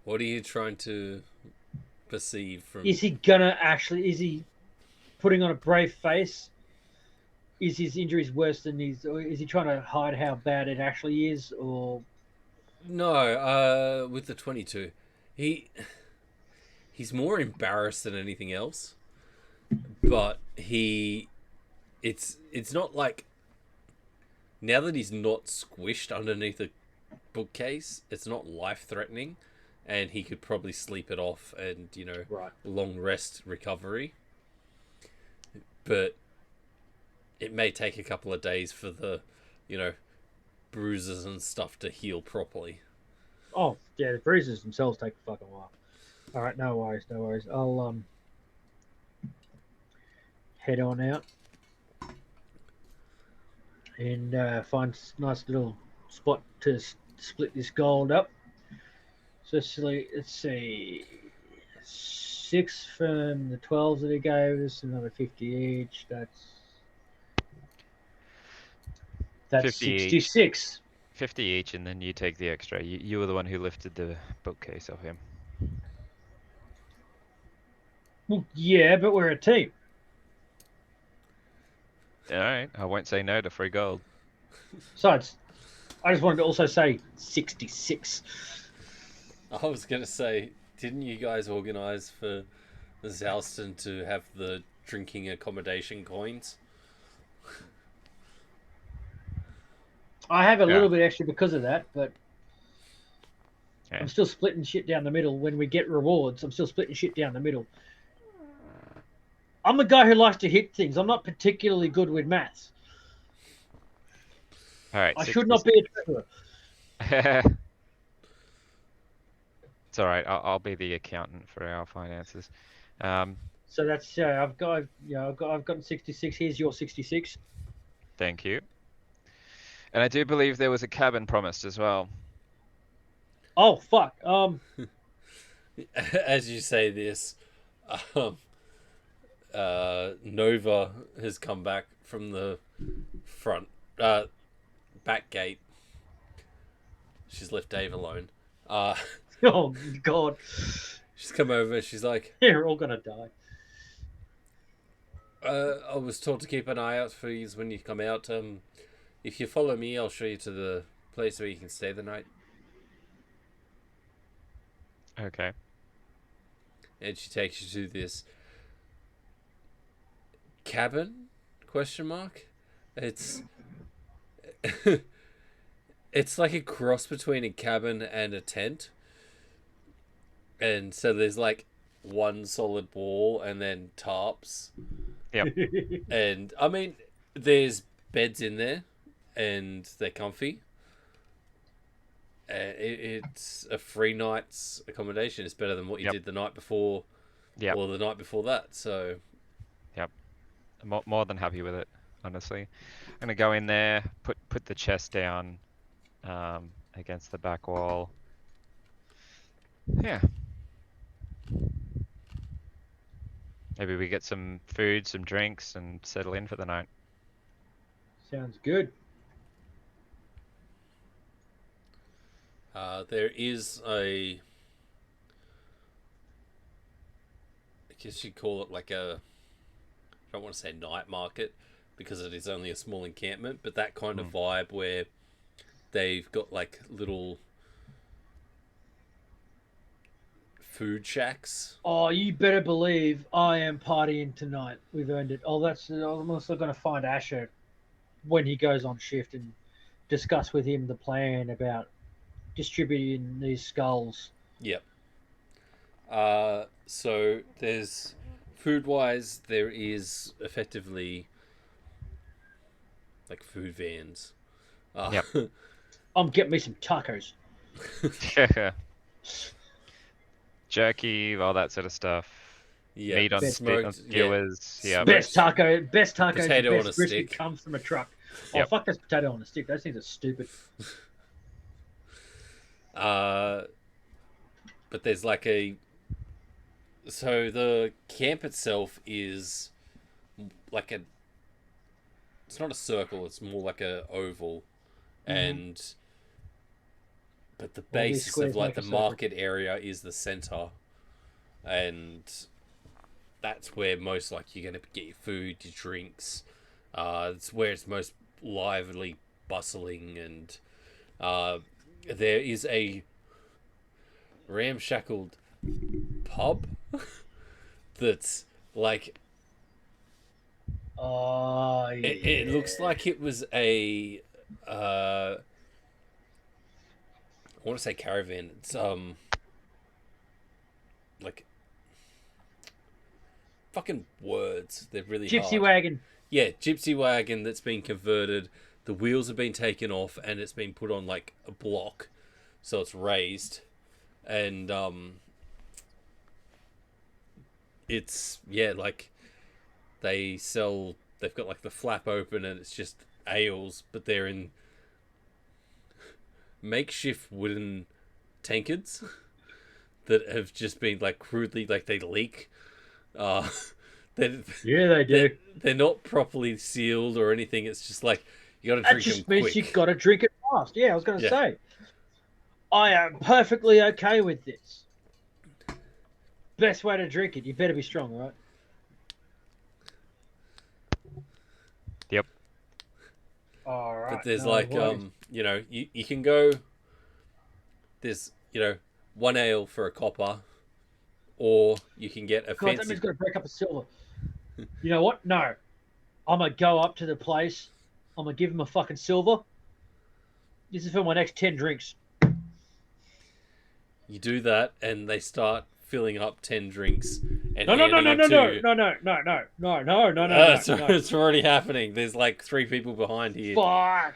What are you trying to perceive from... Is he putting on a brave face? Is his injuries worse than or is he trying to hide how bad it actually is, or... No, with the 22. He's more embarrassed than anything else. But it's not like, now that he's not squished underneath a bookcase, it's not life-threatening, and he could probably sleep it off and, Right. long rest recovery. But it may take a couple of days for the, bruises and stuff to heal properly. Oh, yeah, the bruises themselves take a fucking while. All right, no worries. I'll head on out and find a nice little spot to split this gold up. So let's see, 6 from the 12s that he gave us, another 50 each. That's 50 66. 50 each, and then you take the extra. You were the one who lifted the bookcase off him. Well, yeah, but we're a team. All right, I won't say no to free gold. Besides, I just wanted to also say 66. I was going to say, didn't you guys organise for Zalston to have the drinking accommodation coins? I have a little bit extra because of that, but Yeah. I'm still splitting shit down the middle. When we get rewards, I'm still splitting shit down the middle. I'm a guy who likes to hit things. I'm not particularly good with maths. All right. I should not be a treasurer. It's all right. I'll be the accountant for our finances. So that's I've gotten 66. Here's your 66. Thank you. And I do believe there was a cabin promised as well. Oh fuck. As you say this, Nova has come back from the back gate. She's left Dave alone. Oh god. She's come over. She's like, They're all gonna die. I was told to keep an eye out for you when you come out. If you follow me, I'll show you to the place where you can stay the night. Okay. And she takes you to this cabin? Question mark. It's it's like a cross between a cabin and a tent. And so there's like one solid wall and then tarps. Yep. And I mean, there's beds in there, and they're comfy. It's a free night's accommodation. It's better than what you did the night before, or the night before that. So, I'm more than happy with it, honestly. I'm gonna go in there, put the chest down, against the back wall. Yeah. Maybe we get some food, some drinks, and settle in for the night. Sounds good. There is a, I guess you'd call it like a, I don't want to say night market because it is only a small encampment, but that kind of vibe where they've got like little food shacks. Oh, you better believe I am partying tonight. We've earned it. Oh, I'm also going to find Asher when he goes on shift and discuss with him the plan about distributing these skulls. Yep. So there's food wise, there is effectively like food vans. Yep. I'm getting me some tacos. Jerky, all that sort of stuff. Yeah, Meat on smoked, skewers. Yeah. Best tacos, Potato and on a best brisket stick. comes from a truck. Oh, Yep. fuck this potato on a stick. Those things are stupid. But there's like a, so the camp itself is like a, it's not a circle, it's more like a oval, and but the base squares of like make a the circle. market area is the center, and that's where most like you're gonna get your food, your drinks. It's where it's most lively, bustling, and there is a ramshackled pub that's like, Oh, yeah. it looks like it was a I want to say caravan. It's like fucking words. They're really Gypsy hard. wagon. Yeah, gypsy wagon that's been converted. The wheels have been taken off and it's been put on like a block, so it's raised, and it's like they sell. They've got like the flap open and it's just ales, but they're in makeshift wooden tankards that have just been like crudely, like they leak. Uh, Yeah, they do. they're not properly sealed or anything. It's just like you got to That drink them just means quick. you got to drink it fast. Yeah, I was going to Yeah. say. I am perfectly okay with this. Best way to drink it. You better be strong, right? Yep. All right. But there's no like worries. you can go. There's one ale for a copper, or you can get a God, that fancy. means got to break up a silver. You know what? No. I'm going to go up to the place. I'm going to give him a fucking silver. This is for my next 10 drinks. You do that, and they start filling up 10 drinks and No. handing them to you. So it's already happening. There's like 3 people behind here. Fuck.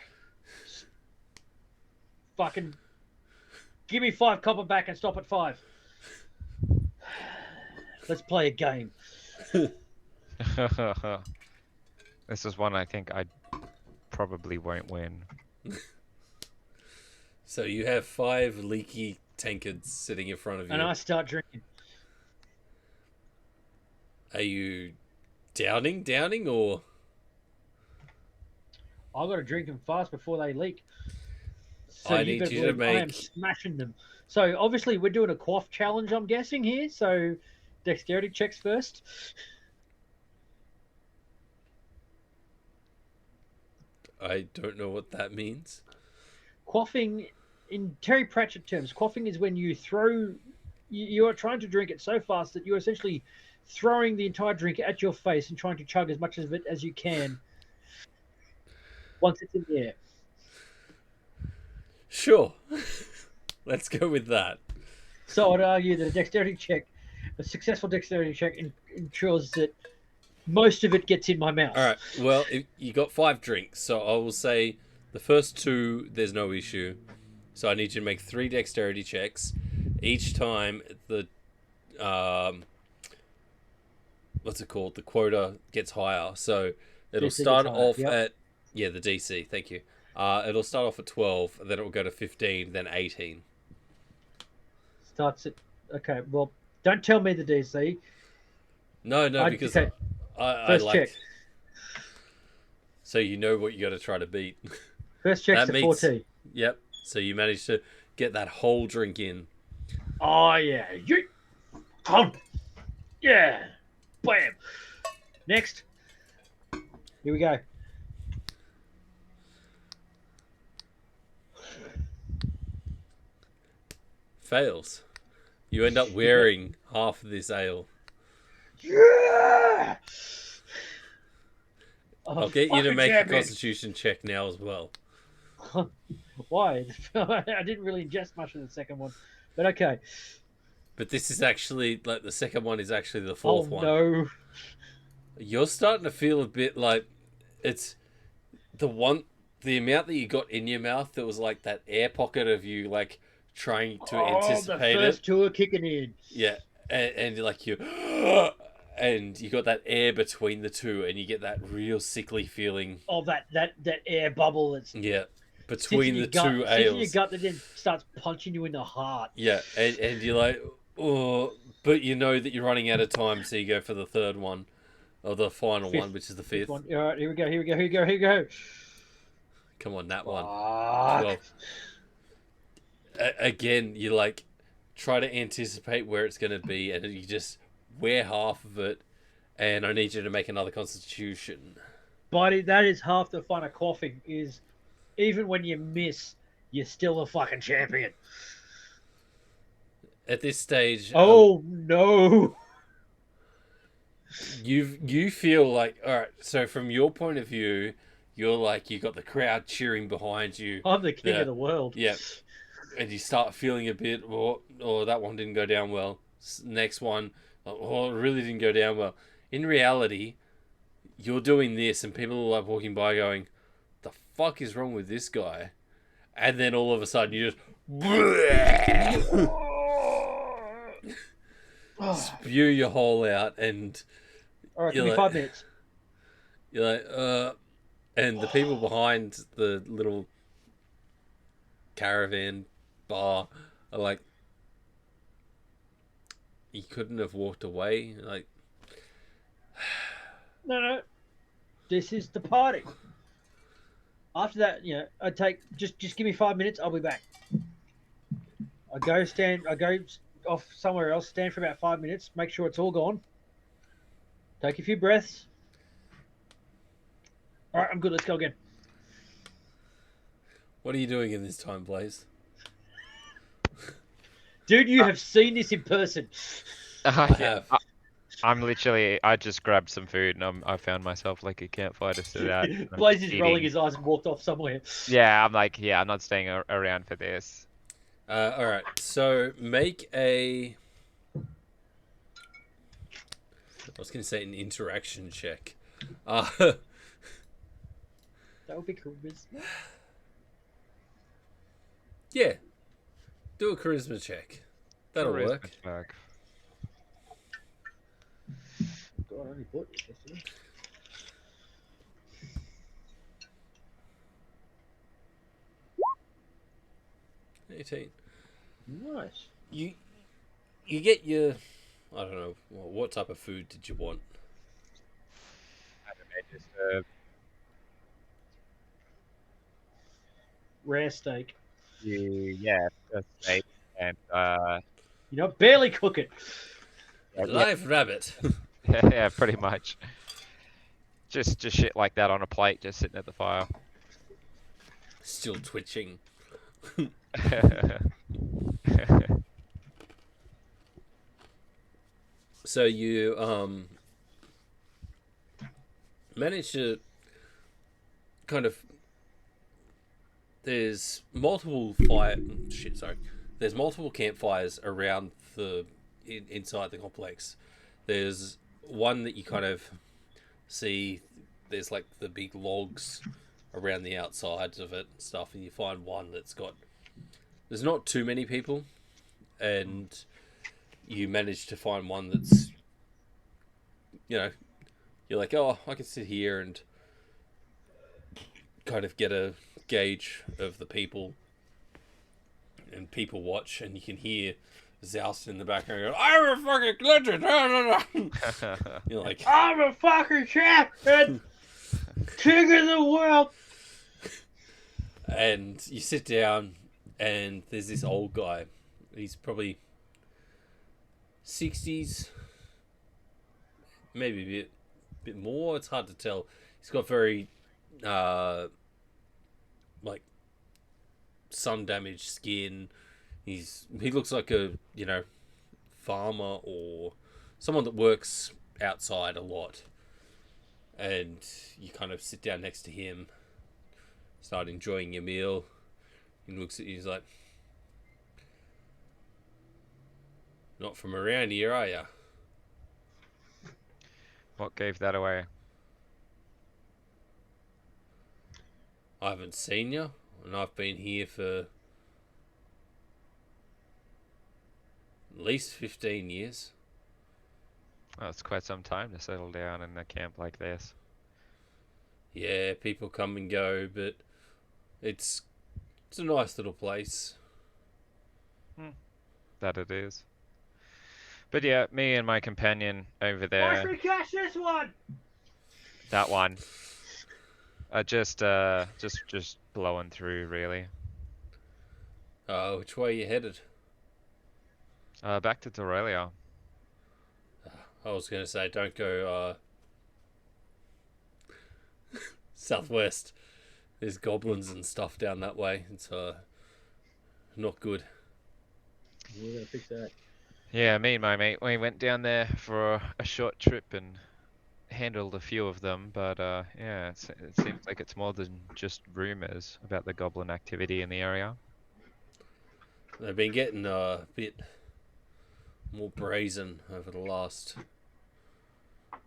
Fucking give me 5 copper back and stop at 5. Let's play a game. This is one I think I probably won't win. So you have 5 leaky tankards sitting in front of you. And I start drinking. Are you downing, or? I've got to drink them fast before they leak. So I need better you to believe I am make- smashing them. So obviously we're doing a quaff challenge, I'm guessing here. So dexterity checks first. I don't know what that means. Quaffing, in Terry Pratchett terms, quaffing is when you throw. You are trying to drink it so fast that you're essentially throwing the entire drink at your face and trying to chug as much of it as you can once it's in the air. Sure. Let's go with that. So I'd argue that a successful dexterity check, ensures that most of it gets in my mouth. All right. Well, you got 5 drinks, so I will say the first 2 there's no issue. So I need you to make 3 dexterity checks. Each time the what's it called? The quota gets higher. So it'll DC start gets higher, off yep. at the DC. Thank you. It'll start off at 12, then it will go to 15, then 18. Starts at okay. Well, don't tell me the DC. No, because okay. I First like. check. So you know what you got to try to beat. First check's That a meets- 14. Yep. So you managed to get that whole drink in. Oh yeah. Yeah. Bam. Next. Here we go. Fails. You end up wearing half of this ale. Yeah. I'll get you to make a constitution check now as well. Why? I didn't really ingest much of the second one, but okay. But this is actually, like, the second one is actually the fourth one. No. You're starting to feel a bit like it's the amount that you got in your mouth that was like that air pocket of you, like, trying to anticipate the first it. two are kicking in. Yeah, and like you, and you got that air between the two, and you get that real sickly feeling. Oh, that air bubble that's between the gut, two sits in your ales. gut that then starts punching you in the heart. Yeah, and you're like, oh, but you know that you're running out of time, so you go for the third one, or the final one, which is the fifth. All right, here we go. Come on, that one. Fuck. 12. Again, you like try to anticipate where it's going to be, and you just wear half of it, and I need you to make another constitution. Buddy, that is half the fun of coughing, is even when you miss, you're still a fucking champion. At this stage, oh no, you feel like, all right. So from your point of view, you're like, you got the crowd cheering behind you. I'm the king of the world. Yeah, and you start feeling a bit, oh, that one didn't go down well. Next one, oh, it really didn't go down well. In reality, you're doing this, and people are like walking by, going, "The fuck is wrong with this guy?" And then all of a sudden, you just spew your hole out, and all right, give me 5 minutes. You're like, and the people behind the little caravan bar are like, you couldn't have walked away. Like, no, this is the party. After that, I take just give me 5 minutes. I'll be back. I go off somewhere else, stand for about 5 minutes, make sure it's all gone. Take a few breaths. All right, I'm good. Let's go again. What are you doing in this time, Blaze? Dude, you have seen this in person. I have. I'm literally, I just grabbed some food and I found myself like a campfire to sit out. Blaze is rolling his eyes and walked off somewhere. Yeah, I'm like, I'm not staying around for this. All right, so make a... I was going to say an interaction check. That would be charisma. Yeah. Do a charisma check. That'll work. Check. God, I only bought this yesterday. Nice. You get your... I don't know. What type of food did you want? I don't know, just Rare steak. yeah, a steak and barely cook it. Live rabbit. yeah, pretty much. Just shit like that on a plate, just sitting at the fire. Still twitching. So you manage to kind of... There's multiple There's multiple campfires around inside the complex. There's one that you kind of see. There's like the big logs around the outsides of it and stuff, and you find one that's got... There's not too many people, and you manage to find one that's, you're like, oh, I can sit here and kind of get a gauge of the people, and people watch, and you can hear Zoust in the background go, I'm a fucking legend. You're like, I'm a fucking champion, king of the world. And you sit down, and there's this old guy. He's probably 60s, maybe a bit more. It's hard to tell. He's got very like sun damaged skin. He looks like a farmer or someone that works outside a lot. And you kind of sit down next to him, start enjoying your meal. He looks at you. He's like, "Not from around here, are ya?" What gave that away? I haven't seen you, and I've been here for at least 15 years. Well, it's quite some time to settle down in a camp like this. Yeah, people come and go, but it's a nice little place. That it is. But yeah, me and my companion over there, Why should we catch this one? that one, are just blowing through really. Which way are you headed? Back to Dorelia. I was going to say, don't go southwest. There's goblins and stuff down that way. It's not good. We're gonna fix that. Yeah, me and my mate, we went down there for a short trip and handled a few of them, but yeah, it seems like it's more than just rumors about the goblin activity in the area. They've been getting a bit more brazen over the last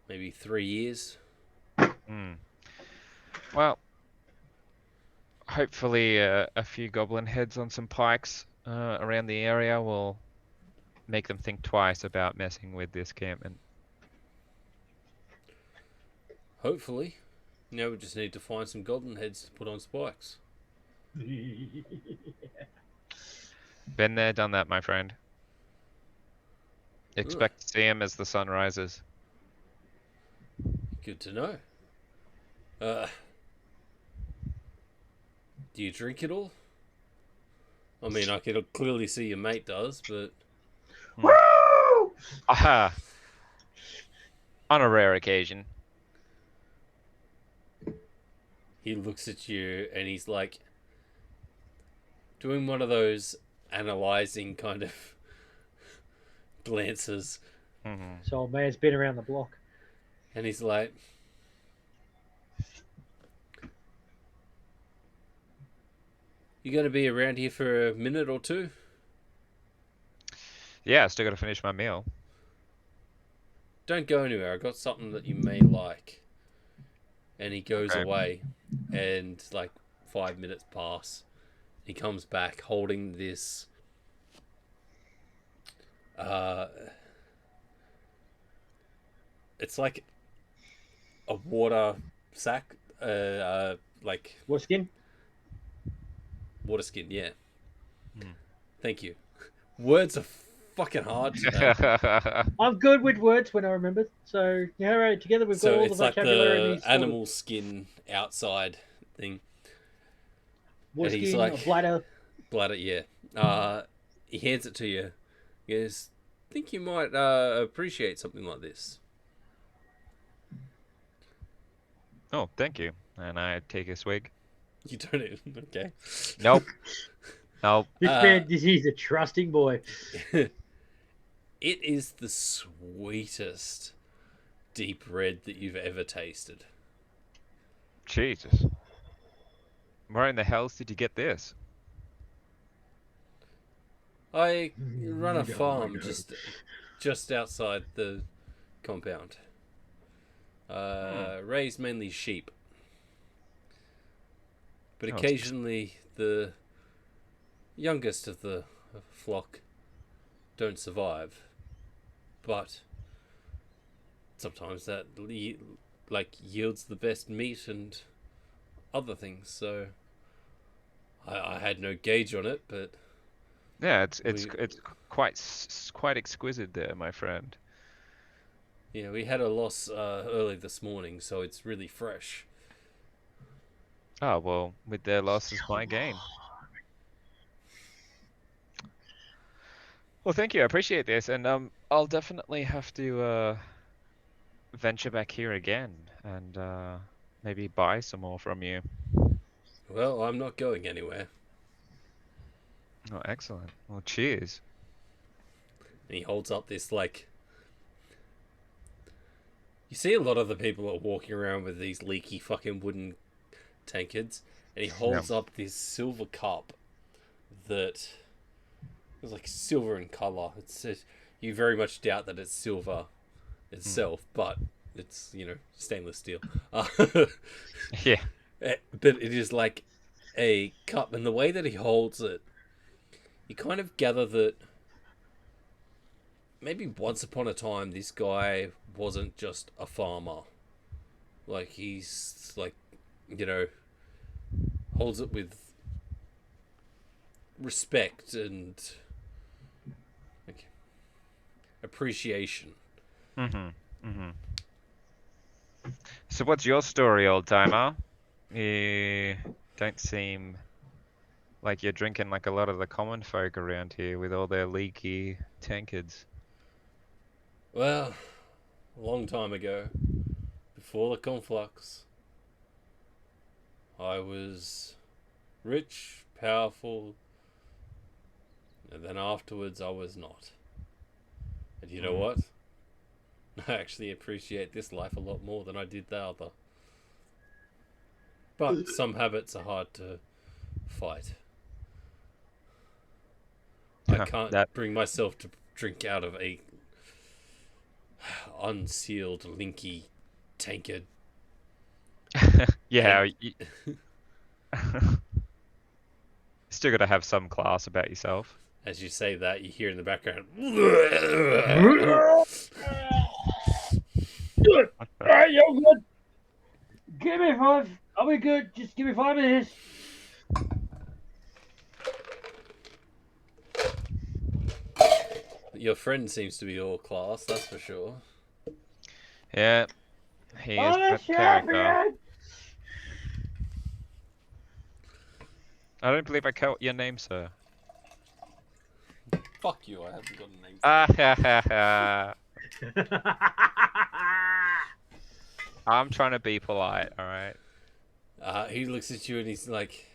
maybe 3 years. Well, hopefully a few goblin heads on some pikes around the area will make them think twice about messing with this campment. Hopefully. Now we just need to find some goblin heads to put on spikes. Been there, done that, my friend. Expect to see him as the sun rises. Good to know. Do you drink it all? I mean, I can clearly see your mate does, but... Woo! Aha! On a rare occasion. He looks at you and he's like doing one of those analyzing kind of glances. Mm-hmm. So old man's been around the block. And he's like, "You going to be around here for a minute or two?" Yeah, still gotta finish my meal. "Don't go anywhere. I got something that you may like." And he goes Okay. away, and like 5 minutes pass. He comes back holding this it's like a water sack, like What skin? water skin. Yeah. Hmm. Thank you. Words are fucking hard today. I'm good with words when I remember. So, yeah, right, together we've got So all the it's like vocabulary we the need. Sort of animal skin outside thing. water and he's skin, like- a bladder. Bladder, yeah. He hands it to you. He goes, "Think you might appreciate something like this." Oh, thank you. And I take a swig. You don't even, okay. Nope. Nope. This man, he's a trusting boy. It is the sweetest deep red that you've ever tasted. Jesus. Where in the hells did you get this? I run a farm just outside the compound. Raised mainly sheep. But Oh, occasionally the youngest of the flock don't survive. But sometimes that yields the best meat and other things. So I had no gauge on it, but Yeah, it's quite exquisite there, my friend. yeah, we had a loss early this morning, so it's really fresh. Oh well, with their loss is my gain. Well, thank you. I appreciate this, and I'll definitely have to venture back here again and maybe buy some more from you. Well, I'm not going anywhere. Oh, excellent. Well, cheers. And he holds up this, like, you see a lot of the people are walking around with these leaky fucking wooden tankards, and he Yeah. holds up this silver cup that is like silver in color. You very much doubt that it's silver itself, but it's, stainless steel. Yeah. But it is like a cup, and the way that he holds it, you kind of gather that maybe once upon a time this guy wasn't just a farmer. Like, he's like, holds it with respect and like appreciation. Mm-hmm. Mm-hmm. So what's your story, old timer? You don't seem like you're drinking like a lot of the common folk around here with all their leaky tankards. Well, a long time ago, before the conflux, I was rich, powerful, and then afterwards I was not. And you know what? I actually appreciate this life a lot more than I did the other. But some habits are hard to fight. I can't That bring myself to drink out of a unsealed, linky tankard. yeah, And you still got to have some class about yourself. as you say that, you hear in the background. Good. Alright, you're good. Give me 5. I'll be good. Just give me 5 minutes. Your friend seems to be all class, that's for sure. Yeah, he is I'm a that character. champion. I don't believe I caught your name, sir. Fuck you, I haven't got a name. Ah ha ha ha. I'm trying to be polite, alright? He looks at you and he's like,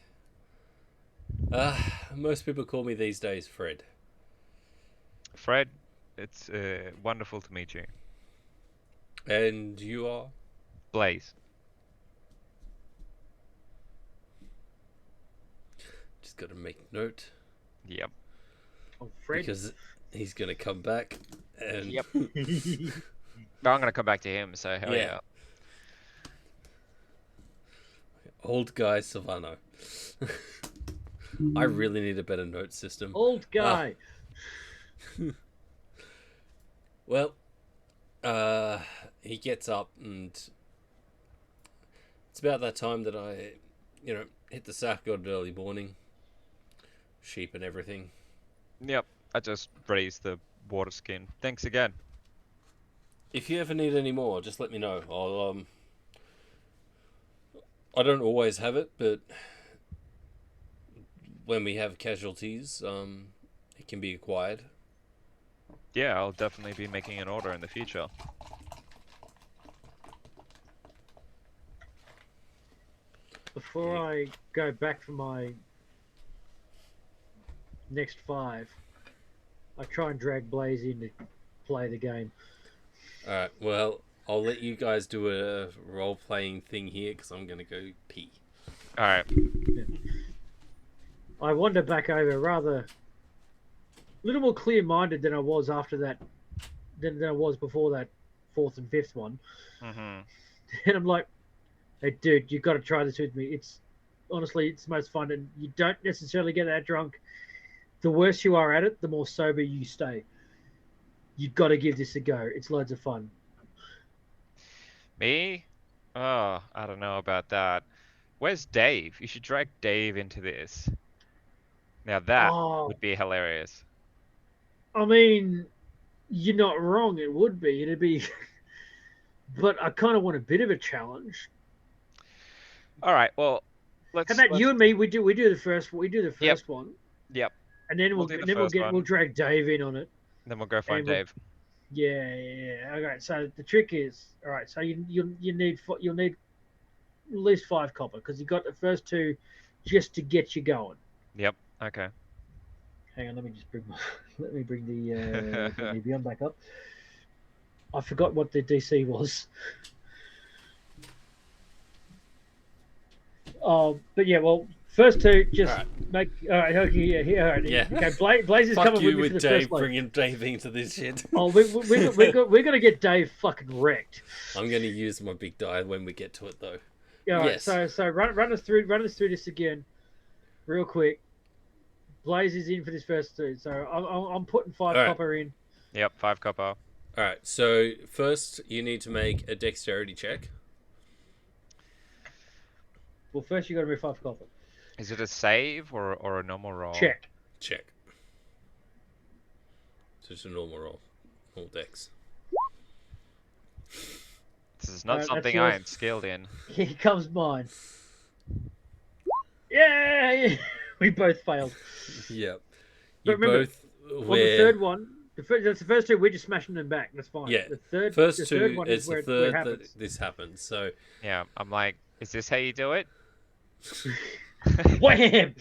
most people call me these days Fred. Fred, it's wonderful to meet you. And you are? Blaze. Just gotta make note. Yep. Oh, Fred. Because he's gonna come back and... Yep. No, I'm gonna come back to him, so hell yeah. Old guy Silvano. I really need a better note system. Old guy. Well, he gets up and it's about that time that I, hit the sack, got an early morning. Sheep and everything. Yep. I just raised the water skin. Thanks again. If you ever need any more, just let me know. I don't always have it, but when we have casualties, it can be acquired. Yeah, I'll definitely be making an order in the future. Before I go back for my next 5, I try and drag Blaze in to play the game. Alright, well, I'll let you guys do a role-playing thing here, because I'm going to go pee. Alright. I wander back over rather a little more clear-minded than I was after that, than I was before that 4th and 5th one. Mm-hmm. And I'm like, hey, dude, you got to try this with me. It's honestly, it's most fun, and you don't necessarily get that drunk. The worse you are at it, the more sober you stay. You've got to give this a go. It's loads of fun. Me? Oh, I don't know about that. Where's Dave? You should drag Dave into this. Now that would be hilarious. I mean, you're not wrong. It would be. It'd be. But I kind of want a bit of a challenge. All right. Well, let's. How about you and me? We do the first. We do the first one. Yep. And then We'll do the then first we'll one. drag Dave in on it. Then we'll go find And we'll- Dave. Yeah. Okay. So the trick is, all right. So you'll need at least 5 copper because you got the first 2 just to get you going. Yep. Okay. Hang on, let me just bring let me bring the Beyond back up. I forgot what the DC was. But yeah, well, first 2 just All right. make. All right, okay, yeah, all right. Yeah. Okay, Blaze is Fuck coming you with me for with the Dave first load. bringing Dave into this shit. Oh, we're gonna get Dave fucking wrecked. I'm going to use my big die when we get to it, though. Yeah, all right, Yes. so run us through this again, real quick. Blaze is in for this first 2, so I'm putting 5 All right. copper in. Yep. 5 copper. All right. So first, you need to make a dexterity check. Well, first you got to move 5 copper. Is it a save or a normal roll? Check. Check. So it's a normal roll. All dex. This is not That's something yours. I am skilled in. Here comes mine. Yay! We both failed. Yep. But You remember, both On wear... the third one, that's the first 2. We're just smashing them back. That's fine. Yeah. The third, First the 2, third one it's is where the where it third that happens. this happens. So Yeah. I'm like, is this how you do it? Wham!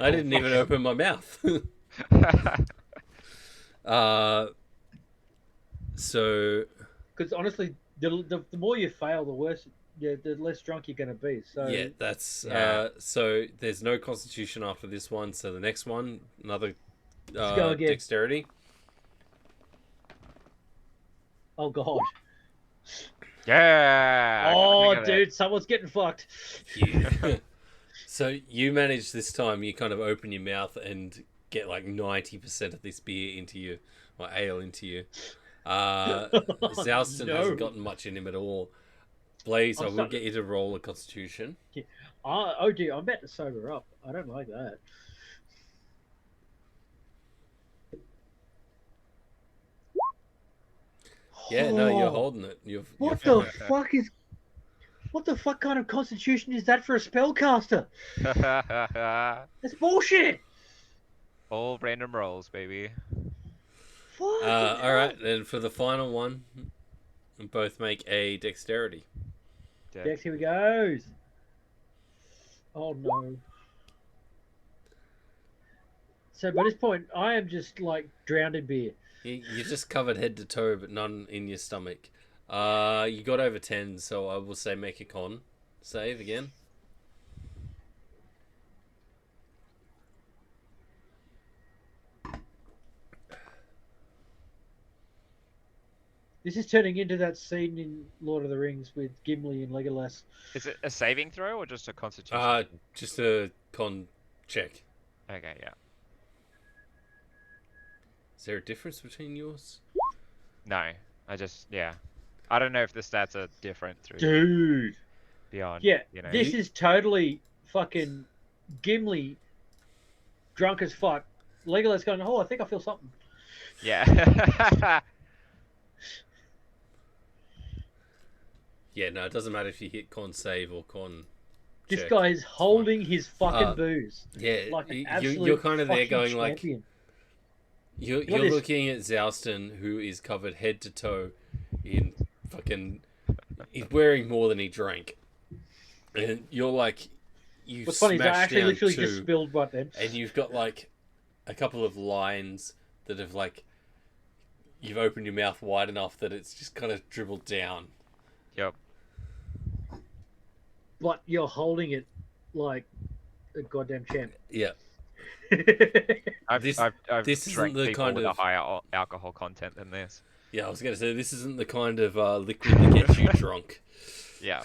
I didn't even open my mouth. So Because honestly, the more you fail, the worse. Yeah, the less drunk you're going to be. So yeah, that's Yeah. so there's no constitution after this one. So the next one, another Let's go again. dexterity. Oh god. Yeah. Oh, Look at dude, someone's getting fucked. Yeah. So you manage this time. You kind of open your mouth and get like 90% of this beer into you, or ale into you. Zouston No. hasn't gotten much in him at all. Blaze, I'm I will sorry. get you to roll a constitution. Oh, dude, I'm about to sober up. I don't like that. Yeah, no, you're Oh, holding it. What you're the fuck is? What the fuck kind of constitution is that for a spellcaster? it. That's bullshit. All random rolls, baby. Fuck. all right, then for the final one, both make a dexterity. Dex, here we goes. Oh no. So by this point, I am just like drowned in beer. You're just covered head to toe, but none in your stomach. You got over 10, so I will say make a con save again. This is turning into that scene in Lord of the Rings with Gimli and Legolas. Is it a saving throw or just a constitution? Just a con check. Okay, yeah. Is there a difference between yours? No, yeah. I don't know if the stats are different through Dude. beyond. Yeah, you know. this is totally fucking Gimli drunk as fuck. Legolas going, oh, I think I feel something. Yeah. Yeah, no, it doesn't matter if you hit con save or con This check. guy is holding his fucking booze. Yeah, Like an you're absolute kind of there fucking going like... champion. You're this? looking at Zouston, who is covered head to toe in fucking... He's wearing more than he drank. And you're like... You've What's funny is I smashed actually down literally two, just spilled right then. and you've got like a couple of lines that have like... You've opened your mouth wide enough that it's just kind of dribbled down. Yep. But you're holding it like a goddamn champ. Yeah. I've This drank isn't the people kind with of... a higher alcohol content than this. Yeah, I was going to say, this isn't the kind of liquid that gets you drunk. Yeah.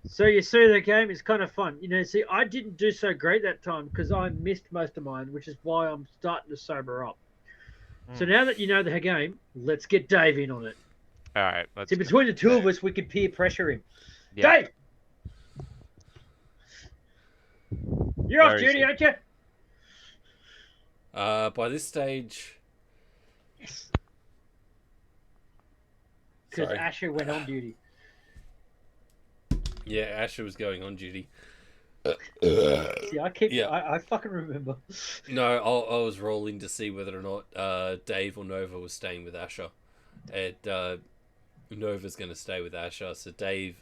So you see the game is kind of fun. You know, see, I didn't do so great that time because I missed most of mine, which is why I'm starting to sober up. So now that you know the game, let's get Dave in on it. All right. Let's See, between the two of us, we can peer pressure him. Yeah. Dave! You're off Where is duty, he? aren't you? By this stage... Yes. Because Sorry. Asher went on duty. Yeah, Asher was going on duty. See, Yeah. I fucking remember. No, I was rolling to see whether or not Dave or Nova was staying with Asher. And Nova's going to stay with Asher. So Dave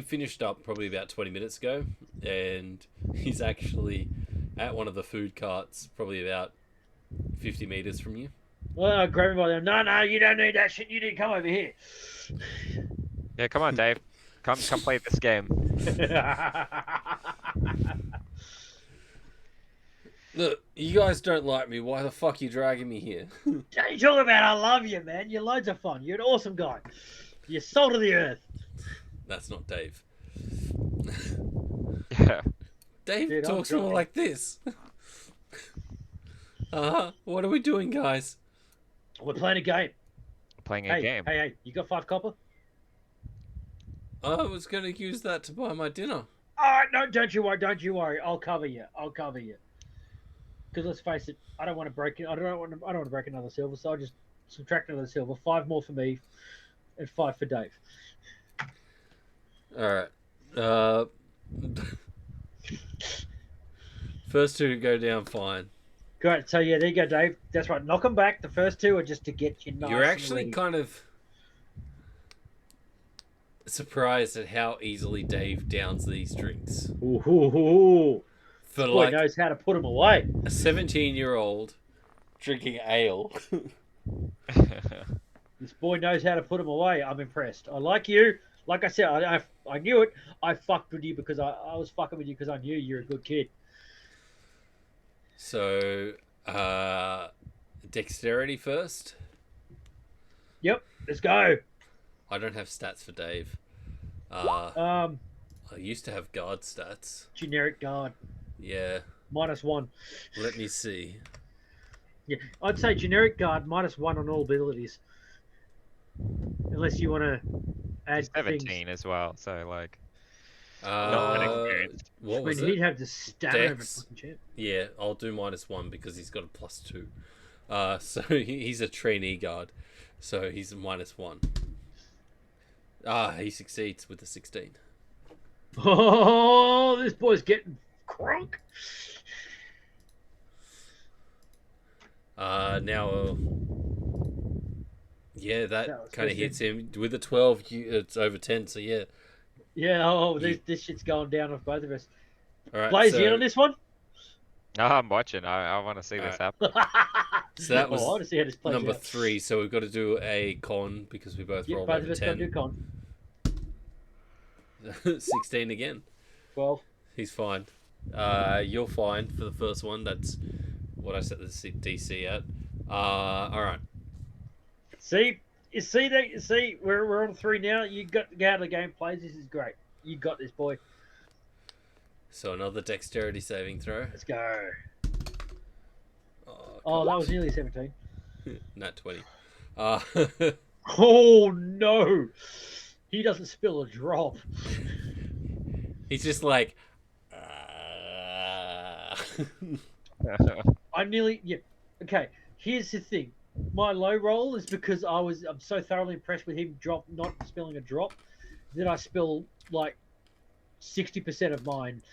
finished up probably about 20 minutes ago. And he's actually at one of the food carts, probably about 50 meters from you. Well, I grab him by the no, you don't need that shit. You need to come over here. Yeah, come on, Dave. Come play this game. Look, you guys don't like me. Why the fuck are you dragging me here? What you talking about? I love you, man. You're loads of fun. You're an awesome guy. You're salt of the earth. That's not Dave. Yeah. Dave Dude, I'm talks more drunk. like this. What are we doing, guys? We're playing a game. Playing a game. Hey, you got 5 copper? I was going to use that to buy my dinner. All right, no, don't you worry. I'll cover you. Because let's face it, I don't want to break it. I don't want to break another silver, so I'll just subtract another silver. 5 more for me, and 5 for Dave. All right. First 2 go down fine. Great. So yeah, there you go, Dave. That's right. Knock them back. The first 2 are just to get you nice. You're and actually ready. kind of surprised at how easily Dave downs these drinks. Ooh. For Boy like knows how to put them away. a 17-year-old drinking ale. This boy knows how to put them away. I'm impressed. I like you. Like I said, I knew it. I fucked with you because I was fucking with you because I knew you're a good kid. So, dexterity first. Yep. Let's go. I don't have stats for Dave. Um, I used to have guard stats. generic guard. Yeah. -1. Let me see. Yeah, I'd say generic guard -1 on all abilities. Unless you want to add 17 things. as well, so like Not inexperienced. What I was mean, he'd it? have the stamina of a Dex? fucking champ. Yeah, I'll do -1 because he's got a +2. So he's a trainee guard. So he's a -1. He succeeds with a 16. Oh, this boy's getting crunk. Now, yeah, That that was kind of supposed hits him. With a 12, it's over 10, so yeah. Yeah, this shit's going down with both of us. All right, Blaze so, in on this one? No, I'm watching. I want to see this happen. So that was I want to see how this plays number out. 3, so we've got to do a con because we both Yeah, rolled both of over us got to do 10. con. 16 again. 12. He's fine. You're fine for the first one. That's what I set the DC at. All right. See, we're on 3 now. You got to get how the game plays. This is great. You got this, boy. So another dexterity saving throw. Let's go. Oh, That was nearly 17. Nat 20. Oh no! He doesn't spill a drop. He's just like. Yeah. Okay. Here's the thing. My low roll is because I'm so thoroughly impressed with him not spilling a drop that I spill like 60% of mine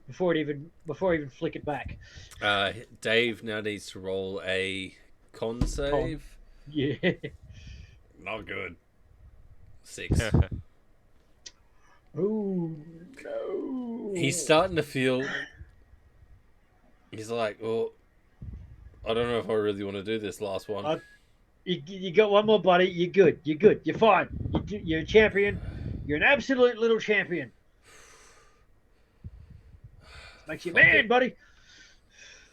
before I even flick it back. Dave now needs to roll a con save. Yeah. Not good. 6. Oh no. He's starting to feel. He's like, oh, I don't know if I really want to do this last one. You got one more, buddy. You're good. You're fine. You're a champion. You're an absolute little champion. Makes you man, buddy.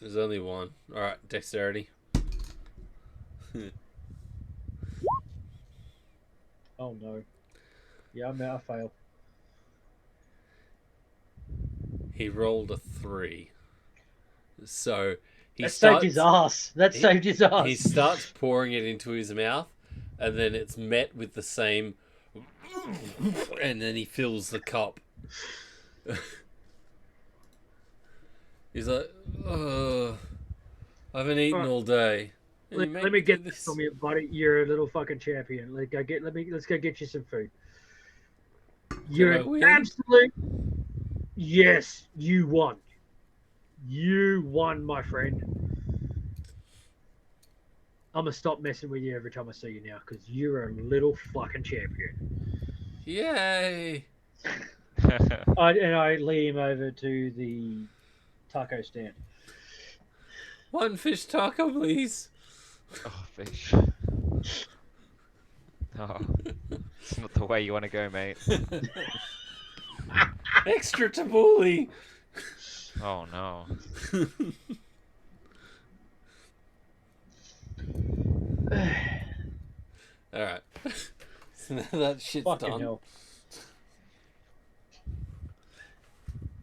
There's only one. All right, dexterity. Oh no. Yeah, I'm out. I fail. He rolled a 3. So That saved his ass. Saved his ass. He starts pouring it into his mouth, and then it's met with the same, and then he fills the cup. He's like, I haven't eaten all day. Let me get this from you, buddy. You're a little fucking champion. Let's go get you some food. You're an absolute Yes, you won. You won, my friend. I'm gonna stop messing with you every time I see you now because you're a little fucking champion. Yay! I lead him over to the taco stand. One fish taco, please. Oh, fish. Oh, it's not the way you want to go, mate. Extra tabbouleh. Oh no. All right. So now that shit's Fucking done. hell.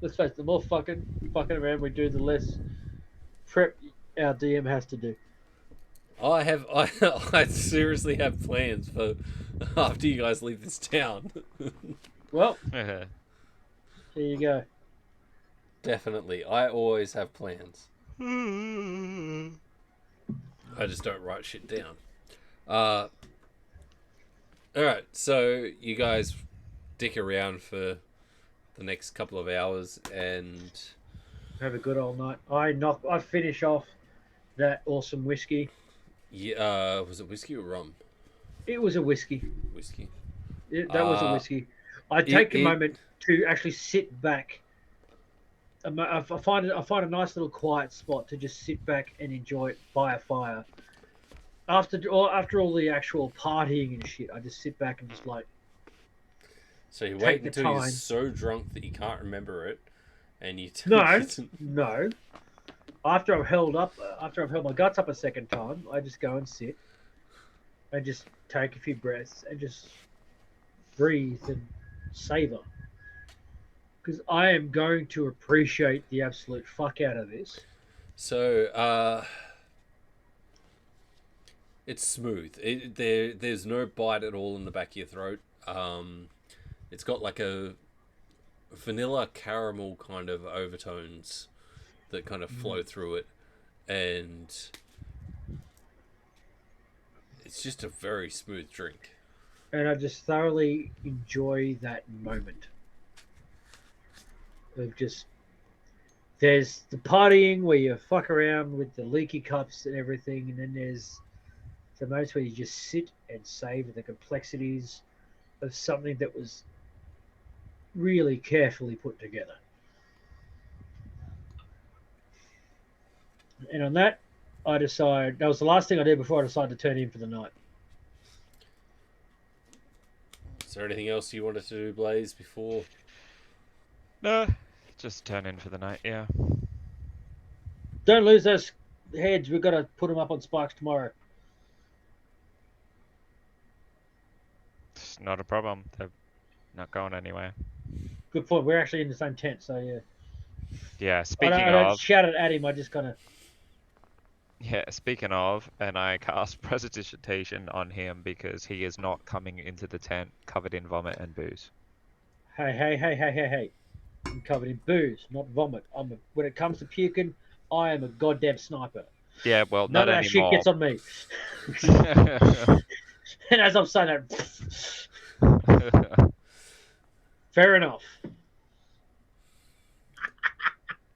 Let's face it, the more fucking around we do, the less prep our DM has to do. I seriously have plans for after you guys leave this town. Well, here you go. Definitely. I always have plans. I just don't write shit down. Alright, so you guys dick around for the next couple of hours and Have a good old night. I finish off that awesome whiskey. yeah, was it whiskey or rum? It was a whiskey. Whiskey. That was a whiskey. I take a moment to actually sit back. I find a nice little quiet spot to just sit back and enjoy it by a fire. After all the actual partying and shit, I just sit back and just like. So you Take wait the until you're time. so drunk that you can't remember it, and you No. After I've held my guts up a second time, I just go and sit and just take a few breaths and just breathe and savor. Because I am going to appreciate the absolute fuck out of this. So it's smooth. There's no bite at all in the back of your throat. It's got like a vanilla caramel kind of overtones that kind of flow through it, and it's just a very smooth drink. And I just thoroughly enjoy that moment of just. There's the partying where you fuck around with the leaky cups and everything, and then there's the moments where you just sit and savor the complexities of something that was really carefully put together. And on that, I decide that was the last thing I did before I decided to turn in for the night. Is there anything else you wanted to do, Blaze, before? No, just turn in for the night. Yeah. Don't lose those heads. We've got to put them up on spikes tomorrow. It's not a problem. They're not going anywhere. Good point. We're actually in the same tent, so yeah. Yeah. I don't shout it at him. I just kind of. Yeah, speaking of, and I cast Prestidigitation on him because he is not coming into the tent covered in vomit and booze. Hey. I'm covered in booze, not vomit. When it comes to puking, I am a goddamn sniper. Yeah, well, None not of that shit anymore. gets on me. And as I'm saying that, fair enough.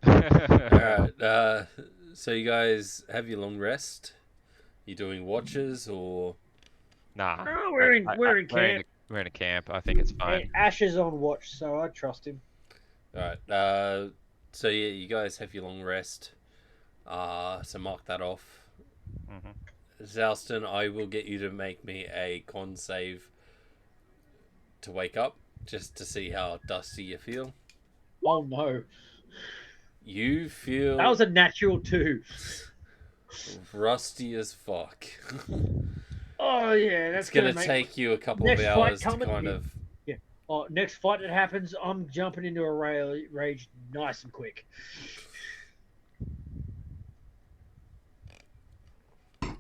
Alright, so you guys have your long rest? You doing watches or? Nah. Oh, we're in camp. We're in a camp. I think it's fine. And Ash is on watch, so I trust him. Alright, so yeah, you guys have your long rest. So mark that off. Mm-hmm. Zalston, I will get you to make me a con save to wake up, just to see how dusty you feel. Oh no. You feel... That was a natural 2. rusty as fuck. Oh yeah, that's It's gonna take you a couple of hours to kind of... Yeah. Oh, next fight that happens, I'm jumping into a rage nice and quick.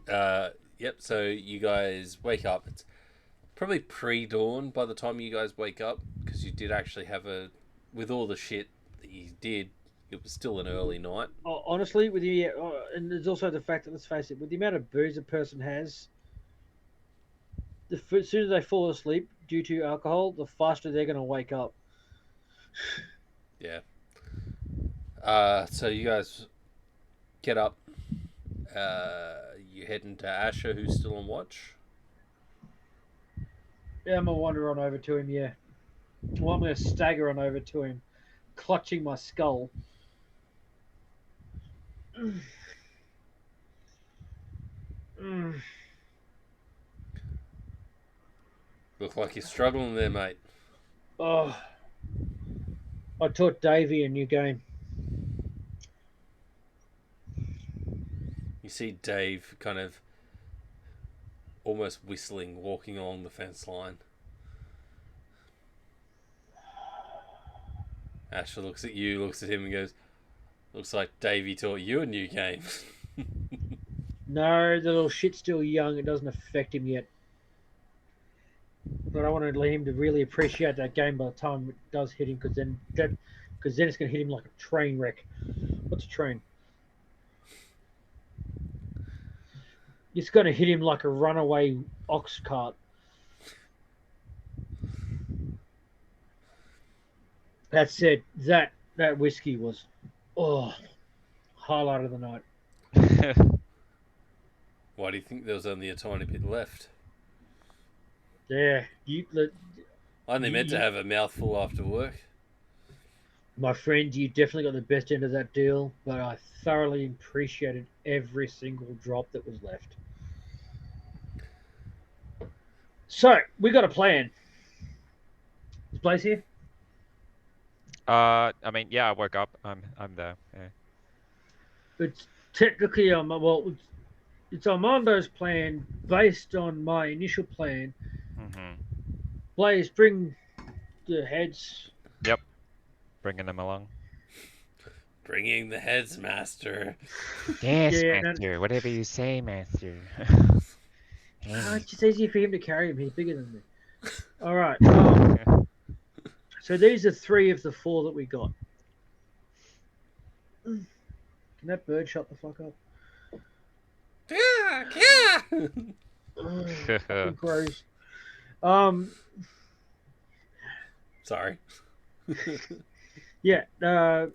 Yep, so you guys wake up. It's probably pre-dawn by the time you guys wake up, because you did actually have a... With all the shit that you did, it was still an early night. Oh, honestly, with the and there's also the fact that, let's face it, with the amount of booze a person has, as soon as they fall asleep due to alcohol, the faster they're going to wake up. Yeah. So you guys get up. You head into Asher, who's still on watch. Yeah, I'm gonna wander on over to him. Yeah. Well, I'm gonna stagger on over to him, clutching my skull. Mm. Look like you're struggling there, mate. Oh, I taught Davey a new game. You see Dave kind of almost whistling, walking along the fence line. Asher looks at you, looks at him, and goes, "Looks like Davey taught you a new game." No, the little shit's still young. It doesn't affect him yet. But I want to let him to really appreciate that game by the time it does hit him, because then it's going to hit him like a train wreck. What's a train? It's going to hit him like a runaway ox cart. That said, that whiskey was, highlight of the night. Why do you think there was only a tiny bit left? Yeah, I only meant to have a mouthful after work. my friend, you definitely got the best end of that deal, but I thoroughly appreciated every single drop that was left. So we got a plan. Is Blaze here? I mean, yeah, I woke up. I'm there. Yeah. It's technically it's Armando's plan based on my initial plan. Mm-hmm. Blaze, bring the heads. Yep. Bringing them along. Bringing the heads, master. Yes, Yeah, master. Whatever you say, master. It's just easier for him to carry him. He's bigger than me. All right. So these are 3 of the 4 that we got. Can that bird shut the fuck up? Fucking crows. Sorry. Yeah.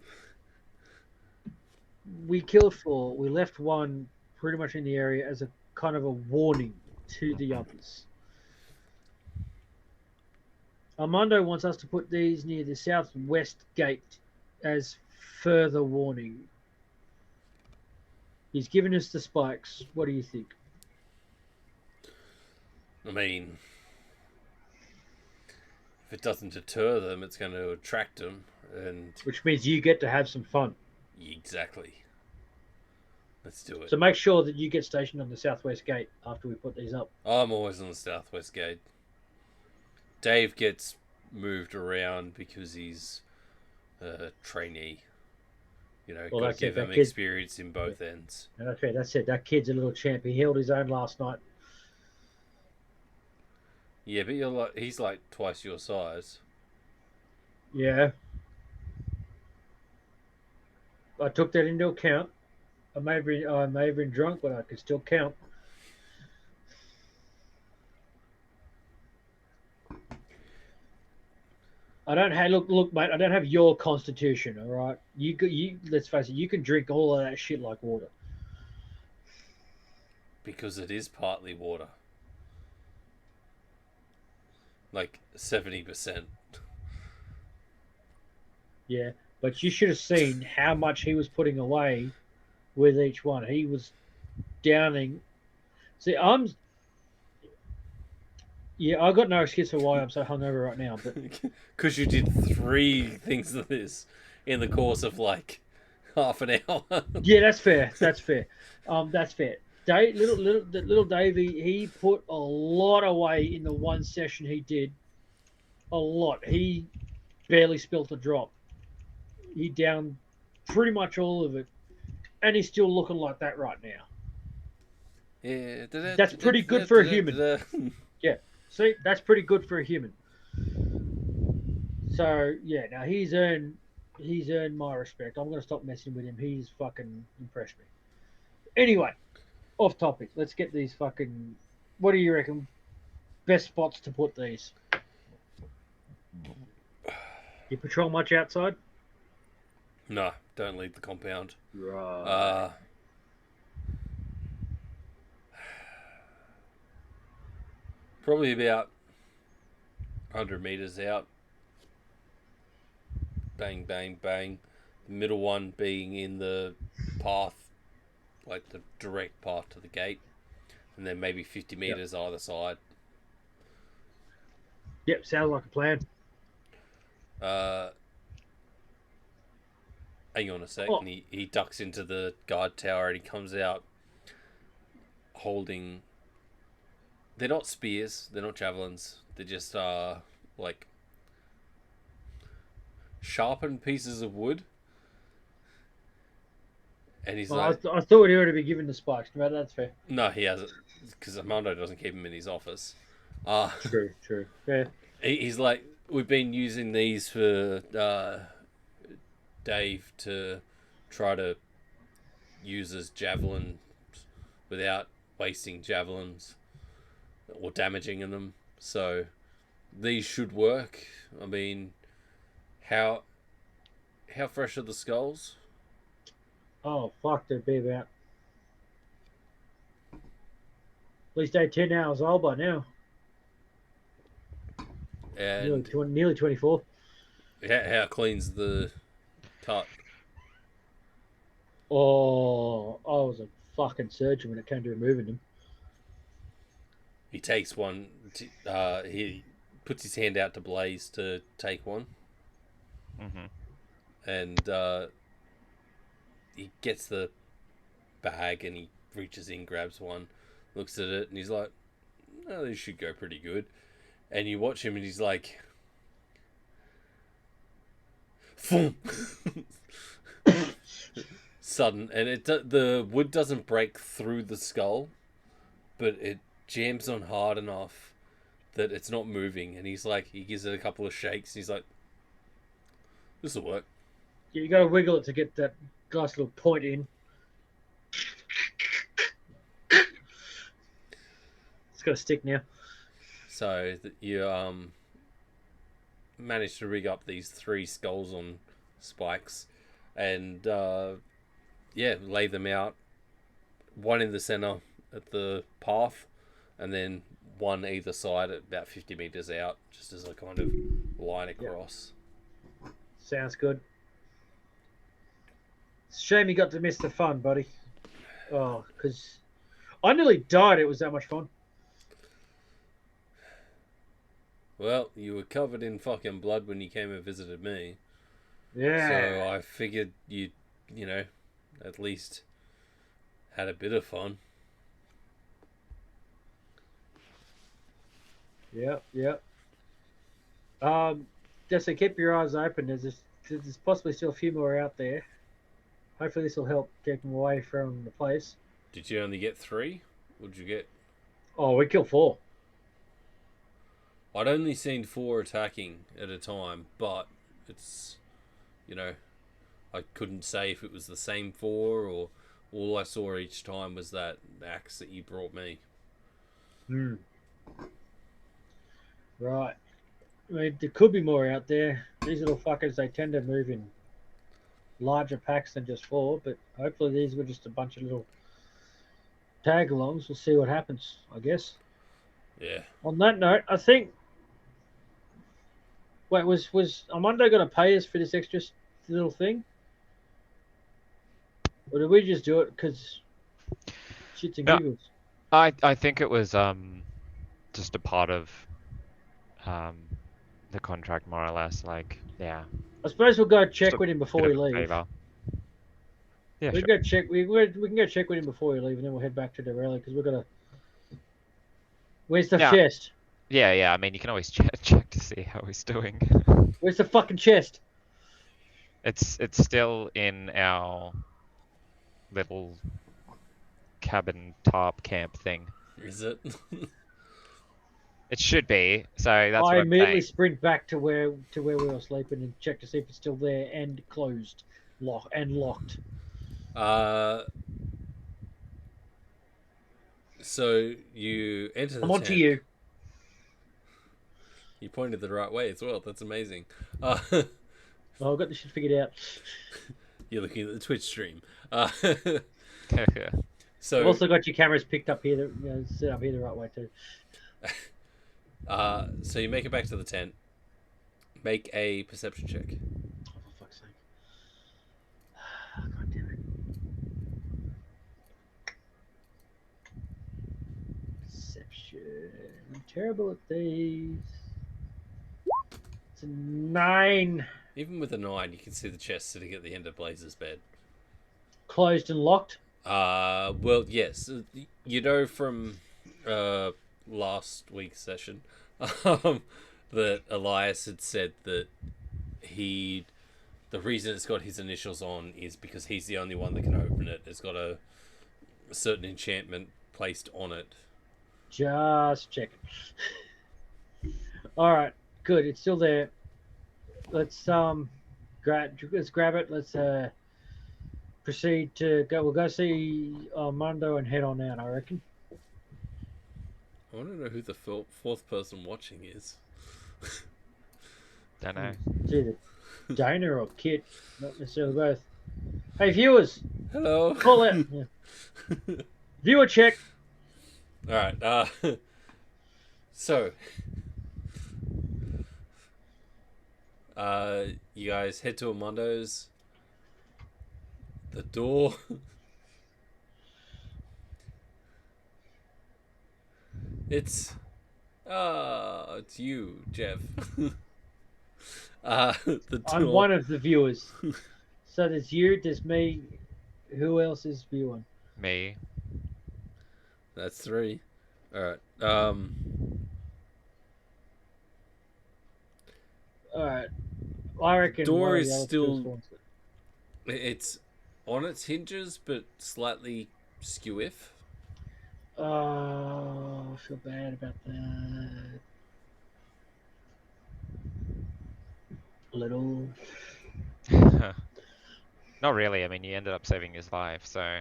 We killed 4. We left 1 pretty much in the area as a kind of a warning to the others. Armando wants us to put these near the southwest gate as further warning. He's given us the spikes. What do you think? I mean, if it doesn't deter them, it's going to attract them, and Which means you get to have some fun. exactly. Let's do it. So make sure that you get stationed on the southwest gate after we put these up. I'm always on the southwest gate. Dave gets moved around because he's a trainee. You know, got to give him experience in both ends. And that's fair. That's it. That kid's a little champ. He held his own last night. Yeah, but he's like twice your size. Yeah. I took that into account. I may have been drunk, but I could still count. I don't have look, mate. I don't have your constitution. All right, you. Let's face it. You can drink all of that shit like water. Because it is partly water. Like 70%. Yeah, but you should have seen how much he was putting away with each one. He was downing. See, yeah, I got no excuse for why I'm so hungover right now. But because you did 3 things of this in the course of like half an hour. Yeah, that's fair. That's fair. That's fair. Little Davey, he put a lot away in the one session he did. A lot. He barely spilt a drop. He downed pretty much all of it, and he's still looking like that right now. Yeah, that's pretty good for a human. Yeah, see, that's pretty good for a human. So yeah, now he's earned my respect. I'm gonna stop messing with him. He's fucking impressed me. Anyway, off topic. Let's get these fucking. What do you reckon? Best spots to put these. You patrol much outside? No, don't leave the compound. Right. Probably about 100 meters out. Bang, bang, bang. The middle one being in the path, like the direct path to the gate, and then maybe 50 Yep. meters either side. Yep, sounds like a plan. Uh, Hang on a sec, Oh, and he ducks into the guard tower and he comes out holding. They're not spears, they're not javelins, they're just like sharpened pieces of wood. And he's well, like, I thought he would have been given the spikes, but that's fair. no, he hasn't, because Armando doesn't keep him in his office. True. Yeah. He's like, we've been using these for Dave to try to use as javelin without wasting javelins or damaging them. So these should work. I mean, how fresh are the skulls? Oh, fuck, they'd be about at least 10 hours old by now. And Nearly 24. how clean's the cut? Oh, I was a fucking surgeon when it came to removing them. He takes one. He puts his hand out to Blaze to take one, Mm-hmm. and he gets the bag and he reaches in, grabs one, looks at it, and he's like, "Oh, this should go pretty good." And you watch him, and he's like, "Boom!" Sudden, and the wood doesn't break through the skull, but it jams on hard enough that it's not moving. And he's like, he gives it a couple of shakes. And he's like, "This will work." You got to wiggle it to get that nice little point in. It's got to stick now. So that you manage to rig up these 3 skulls on spikes, and lay them out. One in the center at the path, and then one either side at about 50 meters out, just as a kind of line across. Sounds good. It's a shame you got to miss the fun, buddy. Oh, because I nearly died. It was that much fun. Well, you were covered in fucking blood when you came and visited me. Yeah. So I figured you know, at least had a bit of fun. Yep. Just to keep your eyes open. There's possibly still a few more out there. Hopefully this will help keep them away from the place. Did you only get 3? What did you get? Oh, we killed 4. I'd only seen 4 attacking at a time, but it's, I couldn't say if it was the same 4 or all I saw each time was that axe that you brought me. Right. I mean, there could be more out there. These little fuckers, they tend to move in larger packs than just 4, but hopefully these were just a bunch of little tag-alongs. We'll see what happens, I guess. Yeah. On that note, I think... Wait, was Armando going to pay us for this extra little thing? Or did we just do it because shits and No. giggles? I think it was just a part of the contract, more or less. Like, yeah. I suppose we'll go check Just a with him before bit we of a leave. favour. Yeah, We sure. can go check. We can go check with him before we leave, and then we'll head back to the rally because we're gonna. Where's the Yeah. chest? Yeah. I mean, you can always check to see how he's doing. Where's the fucking chest? It's still in our little cabin top camp thing. Is it? It should be. So that's I what I'm immediately saying. sprint back to where we were sleeping and check to see if it's still there and closed, locked. So you enter the I'm onto tent. you. You pointed the right way as well. That's amazing. Oh, I've got this shit figured out. You're looking at the Twitch stream. I've So, also got your cameras picked up here, set up here the right way too. so you make it back to the tent. Make a perception check. Oh, for fuck's sake. God damn it. Perception. I'm terrible at these. It's a 9. Even with a 9, you can see the chest sitting at the end of Blaze's bed. Closed and locked. Well, yes. You know from last week's session that Elias had said that the reason it's got his initials on is because he's the only one that can open it. It's got a certain enchantment placed on it. Just checking. All right, good. It's still there. Let's grab it. Let's proceed to go. We'll go see Armando and head on out. I reckon. I want to know who the fourth person watching is. Don't know. It's either Dana or Kit, not necessarily both. Hey, viewers, Hello. call it. Yeah. Viewer check. All right. So, you guys head to Armando's. The door. It's you, Jeff. The door. I'm one of the viewers. So there's you, there's me. Who else is viewing? Me. That's 3. All right. All right. I reckon Door one of is the other still- viewers wants it. It's on its hinges, but slightly skew-if. Oh, I feel bad about that. A little. Not really. I mean, you ended up saving his life, so I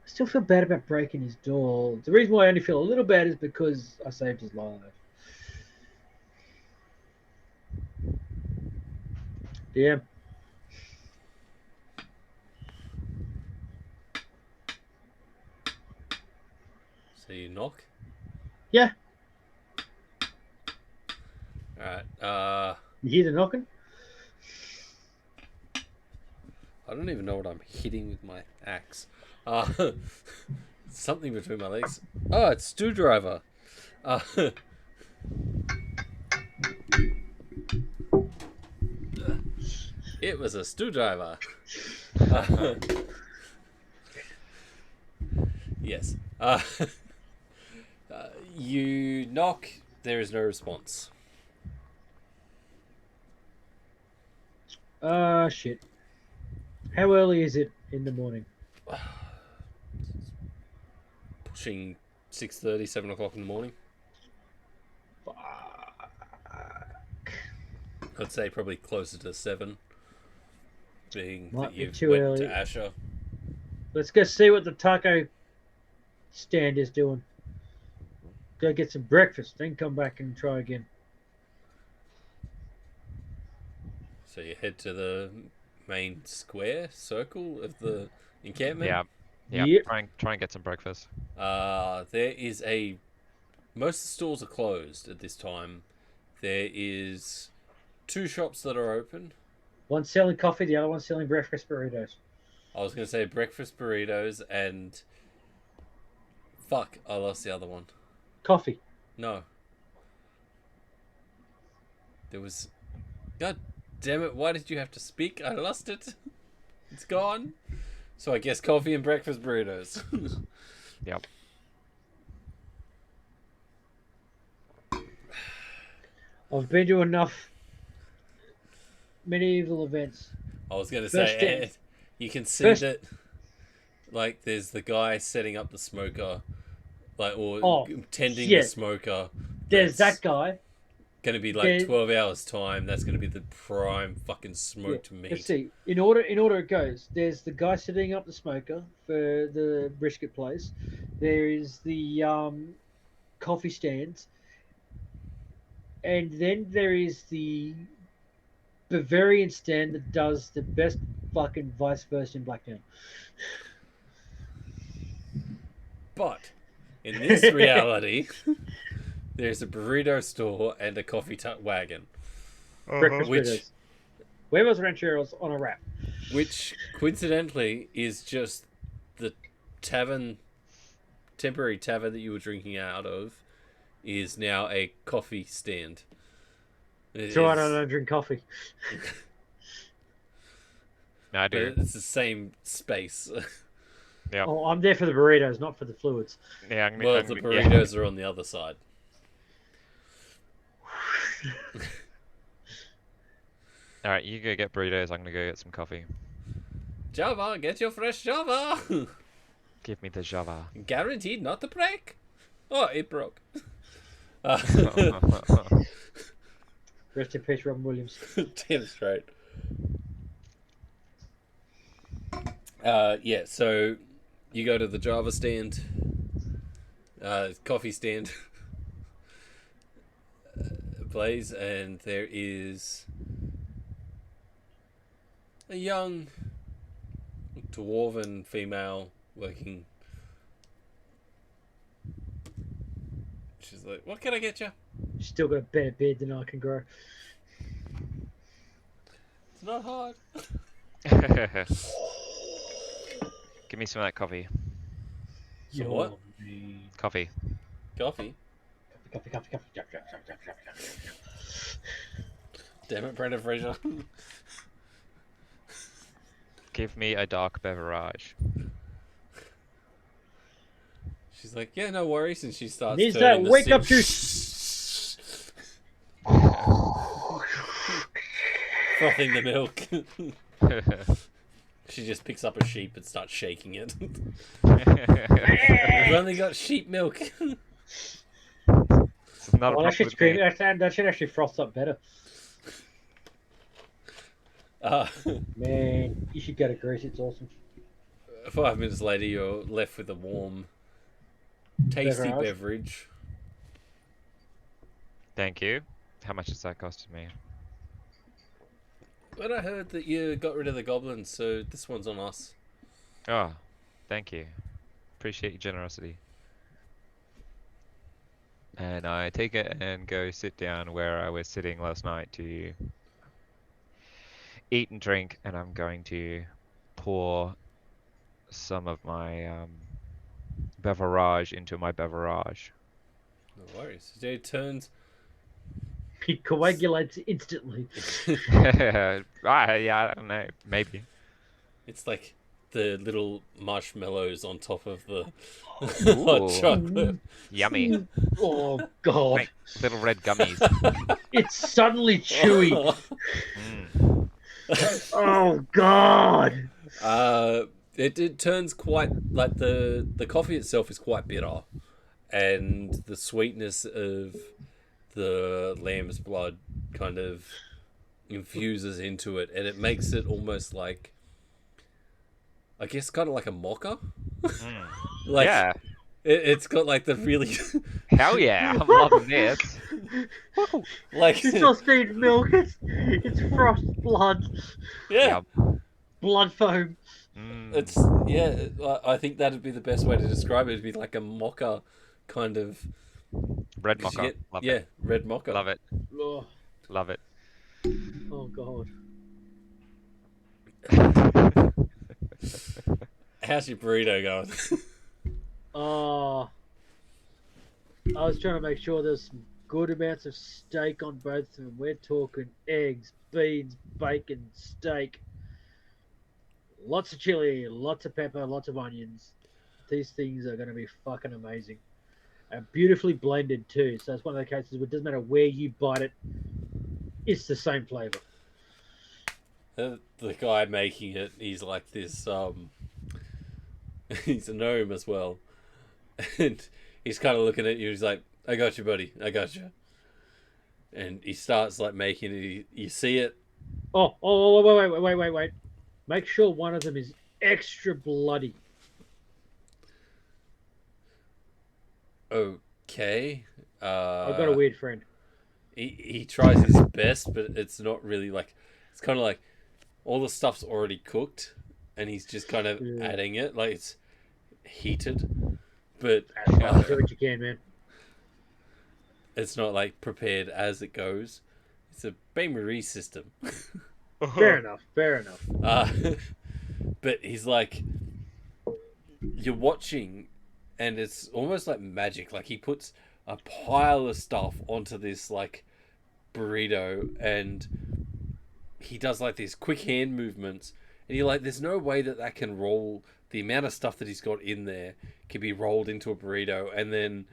still feel bad about breaking his door. The reason why I only feel a little bad is because I saved his life. Yeah. So you knock. Yeah. All right. You hear the knocking? I don't even know what I'm hitting with my axe. Something between my legs. Oh, it's Stewdriver. It was a screwdriver. Yes. You knock. There is no response. Shit. How early is it in the morning? Pushing 6:30, 7 o'clock in the morning. Fuck. I'd say probably closer to 7. Being Might that be you've too went early. to Asher. Let's go see what the taco stand is doing. Go get some breakfast, then come back and try again. So you head to the main square circle of the encampment. yeah. Yep. Try and get some breakfast. There is a. Most of the stores are closed at this time. There is 2 shops that are open. One's selling coffee, the other one's selling breakfast burritos. I was going to say breakfast burritos and. Fuck, I lost the other one. Coffee. No. There was. God damn it, why did you have to speak? I lost it. It's gone. So I guess coffee and breakfast burritos. Yep. I've been to enough medieval events. I was going to First say, thing- you can see first- that, like, there's the guy setting up the smoker, like, or Oh, tending yeah. the smoker. There's That's that guy. going to be like there- 12 hours time. That's going to be the prime fucking smoked Let's meat. see. In order it goes. There's the guy setting up the smoker for the brisket place. There is the coffee stands, and then there is the Bavarian stand that does the best fucking vice versa in Blacktown. But in this reality, there's a burrito store and a coffee wagon, Breakfast Which- burritos. Huevos rancheros on a wrap. which coincidentally is just the temporary tavern that you were drinking out of, is now a coffee stand. It So I is- don't drink coffee. No, I but do. it's the same space. Yep. Oh, I'm there for the burritos, not for the fluids. Yeah, Well, the burritos are on the other side. All right, you go get burritos. I'm gonna go get some coffee. Java, get your fresh Java. Give me the Java. Guaranteed not to break. Oh, it broke. Rest in peace, Robin Williams. Damn straight. Yeah, so you go to the Java stand, coffee stand place, and there is a young dwarven female working. She's like, "What can I get you?" Still got a better beard than I can grow. It's not hard. Give me some of that coffee. So what? Coffee. Coffee? Coffee. Damn it, Brendan Fraser. Give me a dark beverage. She's like, yeah, no worries, and she starts Needs turning that the wake sim- up juice. frothing the milk. She just picks up a sheep and starts shaking it. We've only got sheep milk. It's not a Oh, that shit's problem creamy. with me. That should actually froth up better. Uh, Man, you should go to Greece. It's awesome. 5 minutes later, you're left with a warm, tasty Beverage. beverage. Thank you. How much has that costed me? But I heard that you got rid of the goblins, so this one's on us. Oh, thank you. Appreciate your generosity. And I take it and go sit down where I was sitting last night to eat and drink, and I'm going to pour some of my beverage into my beverage. No worries. It turns. He coagulates instantly. Yeah, I don't know. Maybe. It's like the little marshmallows on top of the Ooh. hot chocolate. Yummy. Oh God! Like little red gummies. It's suddenly chewy. Mm. Oh God! It turns quite like the coffee itself is quite bitter, and the sweetness of the lamb's blood kind of infuses into it, and it makes it almost like, I guess, kind of like a mocha. Mm. Like, Yeah. it's got like the really Hell yeah. I'm loving this. like It's not steamed milk. It's frost blood, yeah. blood foam. Mm. It's I think that'd be the best way to describe it. It'd be like a mocha kind of. Red 'cause you mocha. get- Love yeah, it. red mocha. Love it. Oh, Love it. oh God! How's your burrito going? Oh, I was trying to make sure there's some good amounts of steak on both of them. We're talking eggs, beans, bacon, steak. Lots of chili, lots of pepper, lots of onions. These things are going to be fucking amazing. And beautifully blended too. So it's one of the cases where it doesn't matter where you bite it, it's the same flavor. The guy making it, he's like this. He's a gnome as well, and he's kind of looking at you. He's like, "I got you, buddy. I got you." And he starts like making it. You see it. Oh, wait. Make sure one of them is extra bloody. Okay. I've got a weird friend. He tries his best, but it's not really like It's kind of like all the stuff's already cooked, and he's just kind of Yeah. adding it, like it's heated, but Do what you can, man. it's not like prepared as it goes. It's a bain-marie system. Fair enough. Fair enough. But he's like, you're watching, and it's almost like magic. Like he puts a pile of stuff onto this like burrito, and he does like these quick hand movements, and you're like, there's no way that can roll. The amount of stuff that he's got in there can be rolled into a burrito, and then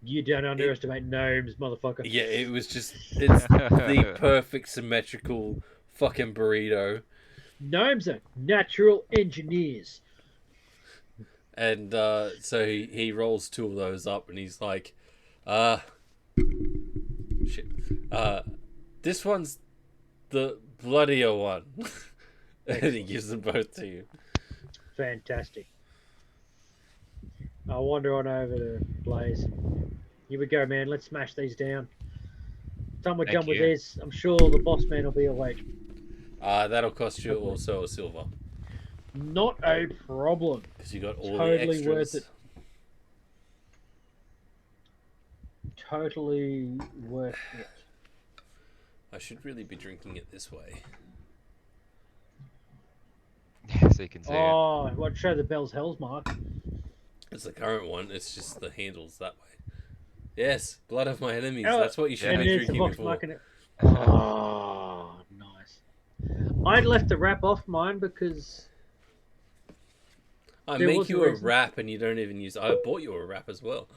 You don't underestimate gnomes, motherfucker. yeah, it's the perfect symmetrical fucking burrito. Gnomes are natural engineers. And so he rolls two of those up, and he's like, shit. This one's the bloodier one. And he gives them both to you. Fantastic. I'll wander on over to Blaze. Here we go, man. Let's smash these down. Time we're Thank done with you. this, I'm sure the boss man will be awake. That'll cost you also a silver. Not a problem. Because you got all Totally the worth extras. it. Totally worth it. I should really be drinking it this way. Yeah, so you can see it. Oh, what show the Bell's Hell's mark? It's the current one. It's just the handle's that way. Yes, blood of my enemies. Oh, That's what you should And be there's the drinking box before. mark in it. Oh, nice. I left the wrap off mine because I there make was a you a reason. wrap and you don't even use. I bought you a wrap as well.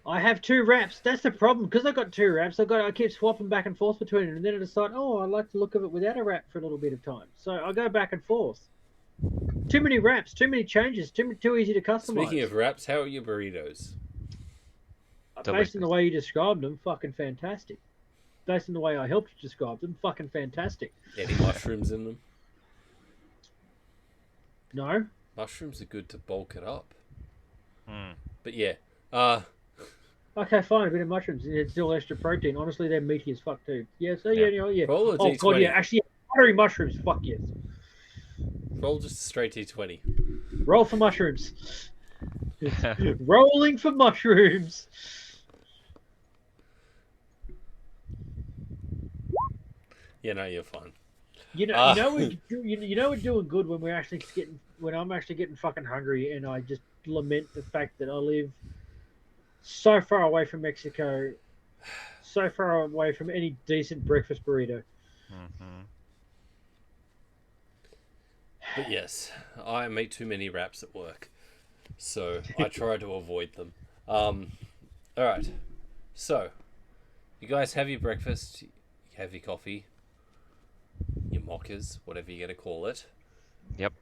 I have two wraps. That's the problem. Because I got two wraps, I keep swapping back and forth between them, and then I decide, oh, I like the look of it without a wrap for a little bit of time. So I go back and forth. Too many wraps, too many changes, too easy to customize. Speaking of wraps, how are your burritos? Based on the way you described them, fucking fantastic. Based on the way I helped you describe them, fucking fantastic. Any mushrooms in them? No? Mushrooms are good to bulk it up. Hmm. But yeah, Okay, fine, a bit of mushrooms. It's still extra protein. Honestly, they're meaty as fuck too. Yeah, so yeah, yeah. roll a Oh god, d20. yeah, actually, buttery mushrooms. Fuck yes. Roll just a straight d20. Roll for mushrooms. Rolling for mushrooms. Yeah, no, you're fine. You know, you know we're doing good when I'm actually getting fucking hungry, and I just lament the fact that I live so far away from Mexico, so far away from any decent breakfast burrito. Mhm. But yes, I make too many wraps at work, so I try to avoid them. All right. So, you guys have your breakfast, you have your coffee, your mockers, whatever you're gonna call it. Yep.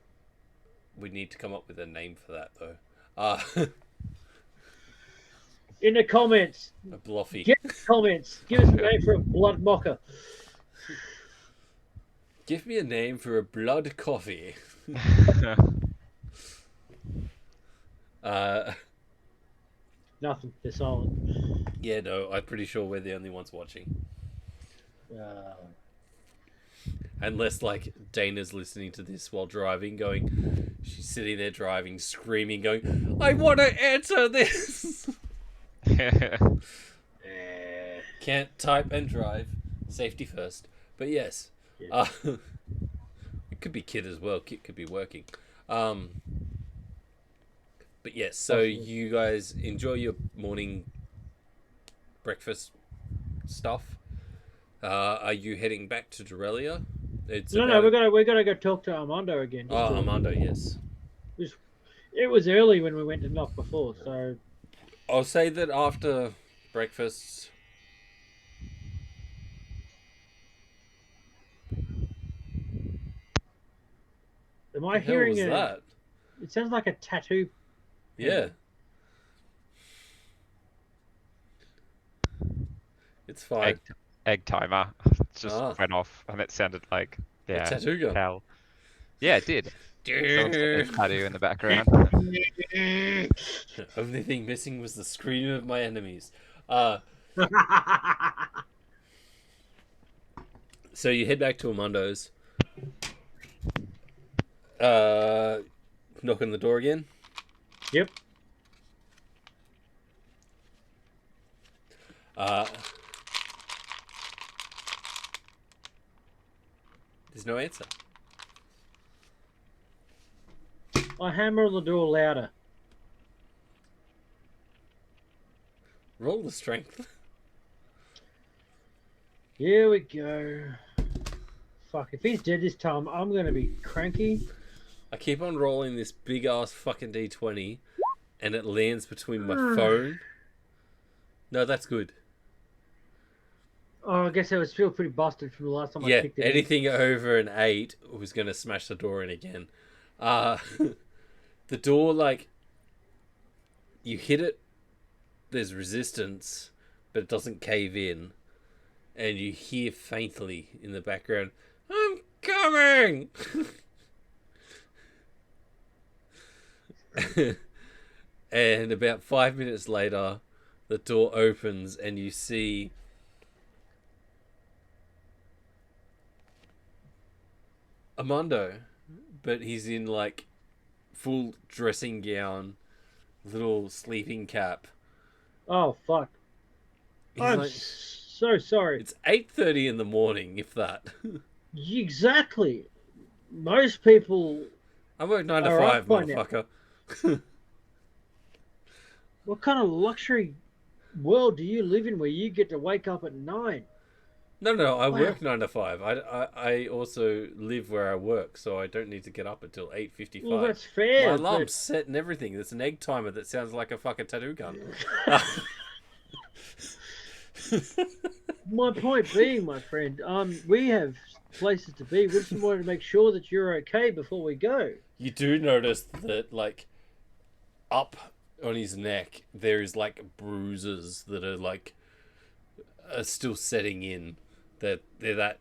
We need to come up with a name for that, though. In the comments, A bluffy. give us comments. Give us a name for a blood mocker. Give me a name for a blood coffee. Nothing. They're silent. Yeah, no, I'm pretty sure we're the only ones watching. Unless, like, Dana's listening to this while driving, going... She's sitting there driving, screaming, going, I want to answer this! Can't type and drive. Safety first. But yes. Yeah. It could be Kid as well. Kid could be working. But yes, so you guys enjoy your morning breakfast stuff. Are you heading back to Dorelia? No, we're gonna go talk to Armando again. Oh, Armando, yes. It was early when we went to knock before, so I'll say that after breakfast. am I What the hell hearing was a? that? It sounds like a tattoo. Yeah. It's fine. Egg timer just went off, and it sounded like A tattoo gun. hell. Yeah, it did. Someone's got a tattoo in the background. Only thing missing was the scream of my enemies. So you head back to Armando's. Knock on the door again. Yep. There's no answer. I hammer on the door louder. Roll the strength. Here we go. Fuck, if he's dead this time, I'm going to be cranky. I keep on rolling this big ass fucking d20 and it lands between my phone. No, that's good. Oh, I guess I was still pretty busted from the last time I Yeah, kicked it anything over an 8 was going to smash the door in again. The door, like, you hit it, there's resistance, but it doesn't cave in. And you hear faintly in the background, "I'm coming!" And about 5 minutes later, the door opens and you see Armando, but he's in like full dressing gown, little sleeping cap. Oh, fuck. He's I'm like, so sorry. it's 8:30 in the morning, if that. Exactly. Most people... I work 9 to All right, 5, fine now. motherfucker. What kind of luxury world do you live in where you get to wake up at 9? No, I Wow. work 9 to 5. I also live where I work, so I don't need to get up until 8:55. Well, that's fair. My alarm's but- set and everything. There's an egg timer that sounds like a fucking tattoo gun. My point being, my friend, we have places to be. We just wanted to make sure that you're okay before we go. You do notice that, like, up on his neck, there is, like, bruises that are, like, are still setting in. They're that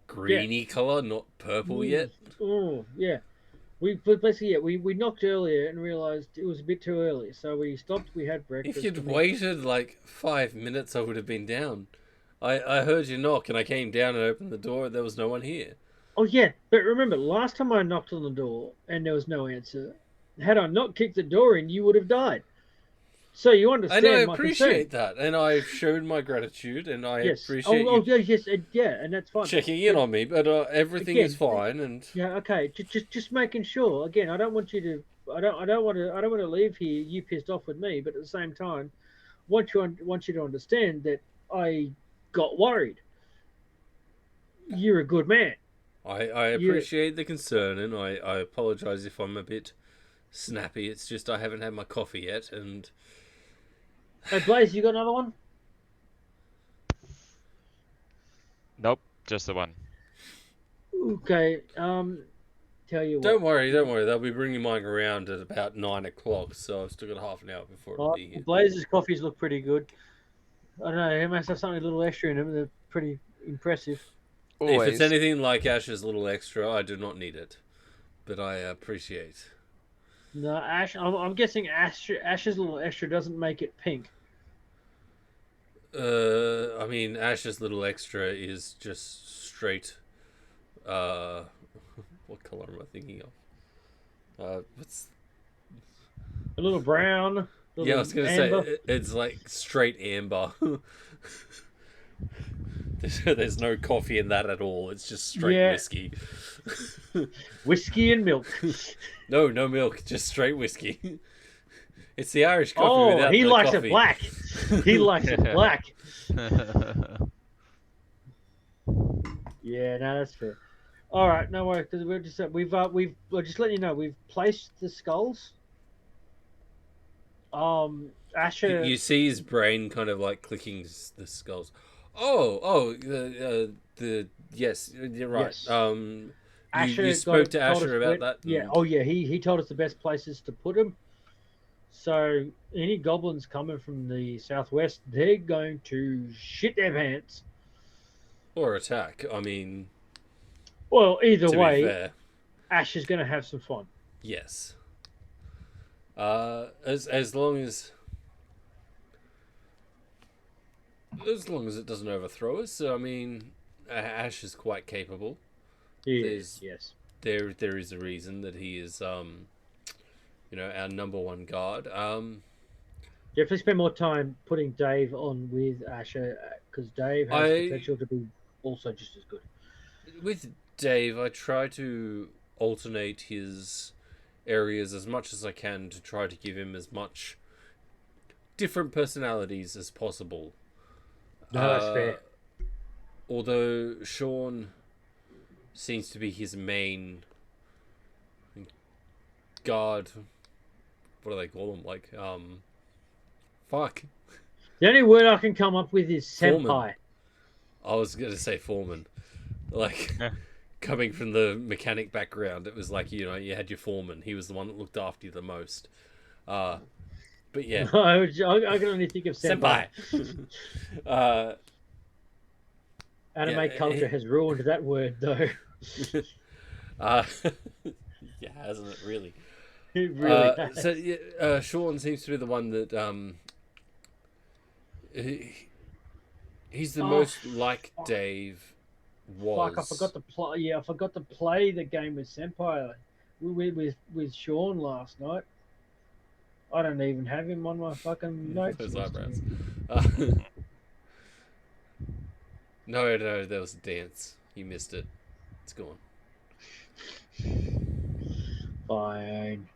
greeny colour, not purple yet. Oh, yeah. But basically, yeah, we knocked earlier and realised it was a bit too early. So we stopped, we had breakfast. If you'd and we- waited, like, 5 minutes, I would have been down. I heard you knock, and I came down and opened the door, and there was no one here. Oh, yeah. But remember, last time I knocked on the door and there was no answer, had I not kicked the door in, you would have died. So you understand And I my appreciate concern. that, and I've shown my gratitude, and I Yes. appreciate Oh, you yeah, yes, and that's fine. checking in on me, but everything Again, is fine, and... Yeah, okay. Just making sure. Again, I don't want you to. I don't want to leave here you pissed off with me. But at the same time, want you to understand that I got worried. You're a good man. I appreciate the concern, and I apologise if I'm a bit snappy. It's just I haven't had my coffee yet, and... Hey, Blaze, you got another one? Nope, just the one. Okay. Tell you what. Don't worry. They'll be bringing mine around at about 9 o'clock, so I've still got half an hour before it'll be here. Blaze's coffees look pretty good. I don't know. He must have something a little extra in them. They're pretty impressive. Always. If it's anything like Ash's little extra, I do not need it, but I appreciate. No, Ash. I'm guessing Ash's little extra doesn't make it pink. I mean, Ash's little extra is just straight. What color am I thinking of? What's... A little brown. Yeah, I was gonna amber. say it's like straight amber. There's no coffee in that at all. It's just straight Yeah. whiskey. Whiskey and milk. No milk, just straight whiskey. It's the Irish coffee Oh, without he the likes coffee. it black. He likes it black. Yeah, no, that's fair. All right, no worries. Because we're just we're just letting you know we've placed the skulls. Asher. You see his brain kind of like clicking the skulls. Oh, the yes, you're right. Yes. You got spoke it- to told us Asher about where- that. Yeah. and- Oh, yeah. He told us the best places to put them. So any goblins coming from the southwest, they're going to shit their pants. Or attack. I mean, Well, either to be way, fair, Ash is going to have some fun. yes. As long as it doesn't overthrow us. I mean, Ash is quite capable. He There's is, yes. there is a reason that he is our number one guard. Definitely spend more time putting Dave on with Asher because Dave has I potential to be also just as good. with Dave, I try to alternate his areas as much as I can to try to give him as much different personalities as possible. No, that's fair. Although Sean seems to be his main guard. What do they call him? Like, fuck. The only word I can come up with is Foreman. senpai. I was going to say foreman. Like, coming from the mechanic background, it was like, you had your foreman. He was the one that looked after you the most. But yeah. I can only think of senpai. Anime culture has ruined that word, though. Yeah, hasn't it really? It really has. So yeah, Sean seems to be the one that he's the most like Dave was. Fuck, I forgot to play. Yeah, I forgot to play the game with Senpai with Sean last night. I don't even have him on my fucking notes. Those eyebrows. No, there was a dance. You missed it. It's gone. Fine.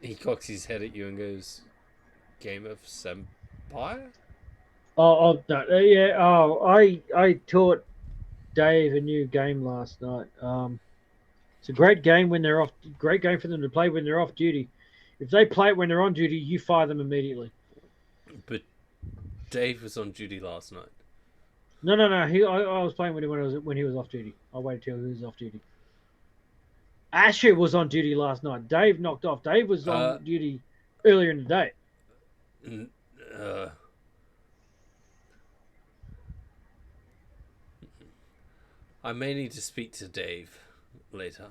He cocks his head at you and goes, "Game of Senpai?" Oh, no, yeah. Oh, I taught Dave a new game last night. It's a great game when they're off. Great game for them to play when they're off duty. If they play it when they're on duty, you fire them immediately. But Dave was on duty last night. No. I was playing with him when he was off duty. I waited till he was off duty. Asher was on duty last night. Dave knocked off. Dave was on duty earlier in the day. I may need to speak to Dave later.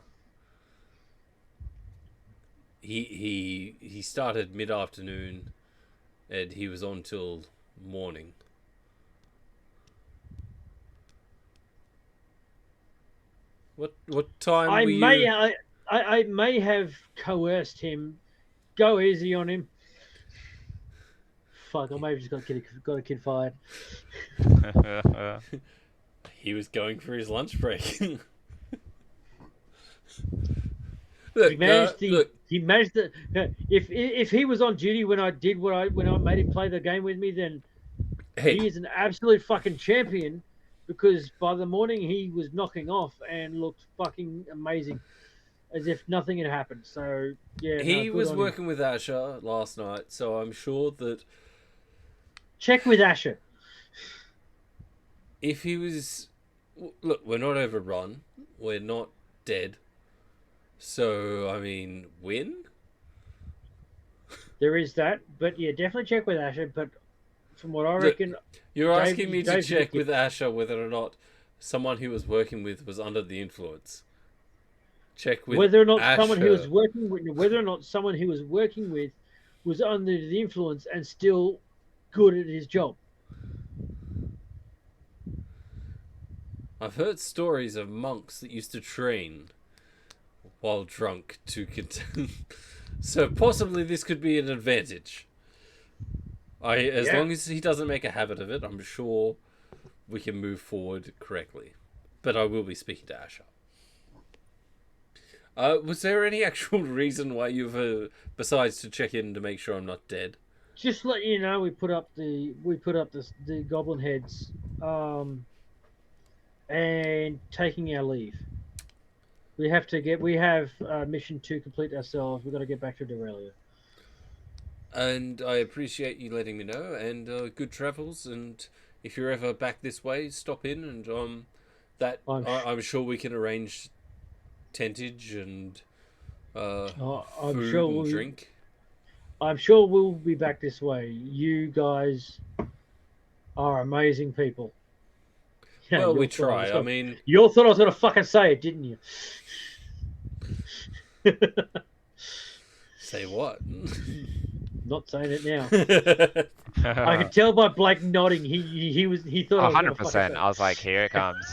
He started mid-afternoon and he was on till morning. What time I were may you... I may have coerced him. Go easy on him. Fuck, I may have just got a kid fired. He was going for his lunch break. He managed to. If he was on duty when I made him play the game with me, then he is an absolute fucking champion. Because by the morning he was knocking off and looked fucking amazing, as if nothing had happened. So yeah, he was working with Asher last night, so I'm sure that. Check with Asher. If he was, look, we're not overrun, we're not dead. So I mean, win. There is that, but yeah, definitely check with Asher. But from what I reckon, you're asking me to check with Asher whether or not someone he was working with was under the influence. Check with whether or not Asher. someone he was working with, whether or not someone he was working with was under the influence and still good at his job. I've heard stories of monks that used to train while drunk to contend. So possibly this could be an advantage. As long as he doesn't make a habit of it, I'm sure we can move forward correctly. But I will be speaking to Asher. Was there any actual reason why you've besides to check in to make sure I'm not dead? Just to let you know, we put up the goblin heads, and taking our leave. We have mission to complete ourselves. We've got to get back to Dorelia. And I appreciate you letting me know, and good travels. And if you're ever back this way, stop in, and I'm sure we can arrange tentage and food and drink. I'm sure we'll be back this way. You guys are amazing people. Yeah, well, we try. I mean, you all thought I was going to fucking say it, didn't you? Say what? Not saying it now. I could tell by Blake nodding. He thought I was gonna fucking 100%. say I was like, here it comes.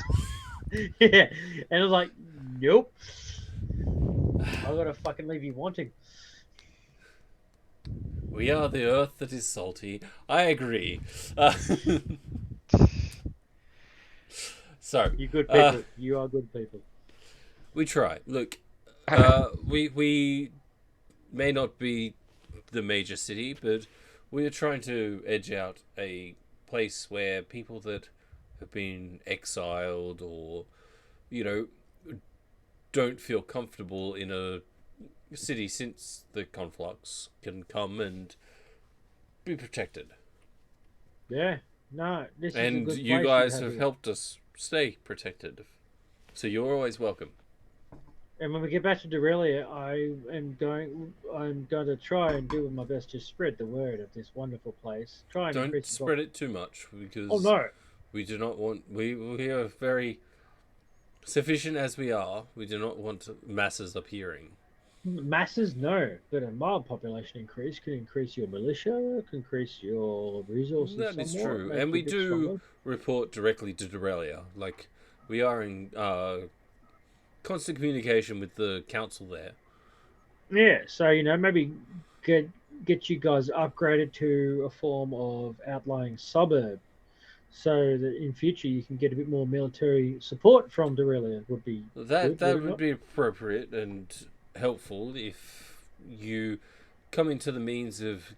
it. Yeah, and I was like, nope. I gotta fucking leave you wanting. We are the earth that is salty. I agree. So, You good people. You are good people. we try. Look, we may not be the major city, but we are trying to edge out a place where people that have been exiled or, you know, don't feel comfortable in a city since the conflux can come and be protected. Yeah. No, this is a And good you place guys have have here. helped us stay protected. So you're always welcome. And when we get back to Dorelia, I'm going to try and do my best to spread the word of this wonderful place. Try and Don't increase the spread it too much because Oh no. we do not want we are very sufficient as we are. We do not want masses appearing. Masses, no. But a mild population increase can increase your militia, can increase your resources That is somewhat, true, make and you we a bit do stronger. report directly to Dorelia. Like we are in constant communication with the council there. Yeah, so maybe get you guys upgraded to a form of outlying suburb, so that in future you can get a bit more military support from Dorelia. Would be That good, would that it would not? be appropriate and helpful if you come into the means of,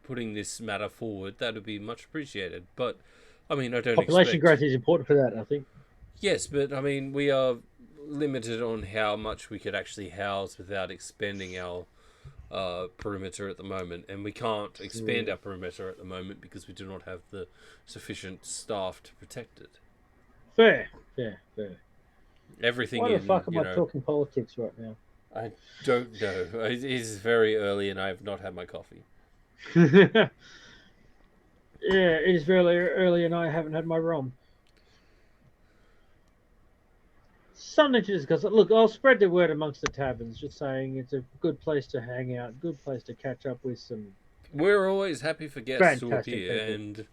putting this matter forward. That would be much appreciated. But I mean, I don't Population expect. growth is important for that, I think. Yes, but I mean, we are limited on how much we could actually house without expanding our perimeter at the moment, and we can't expand True. our perimeter at the moment because we do not have the sufficient staff to protect it. Fair, fair, fair. Everything Why the in, fuck am I talking politics right now? I don't know. It is very early, and I have not had my coffee. Yeah, it is very early and I haven't had my rum. Something to discuss. Look, I'll spread the word amongst the taverns, just saying it's a good place to hang out, good place to catch up with some We're always happy for guests to fantastic appear, people. and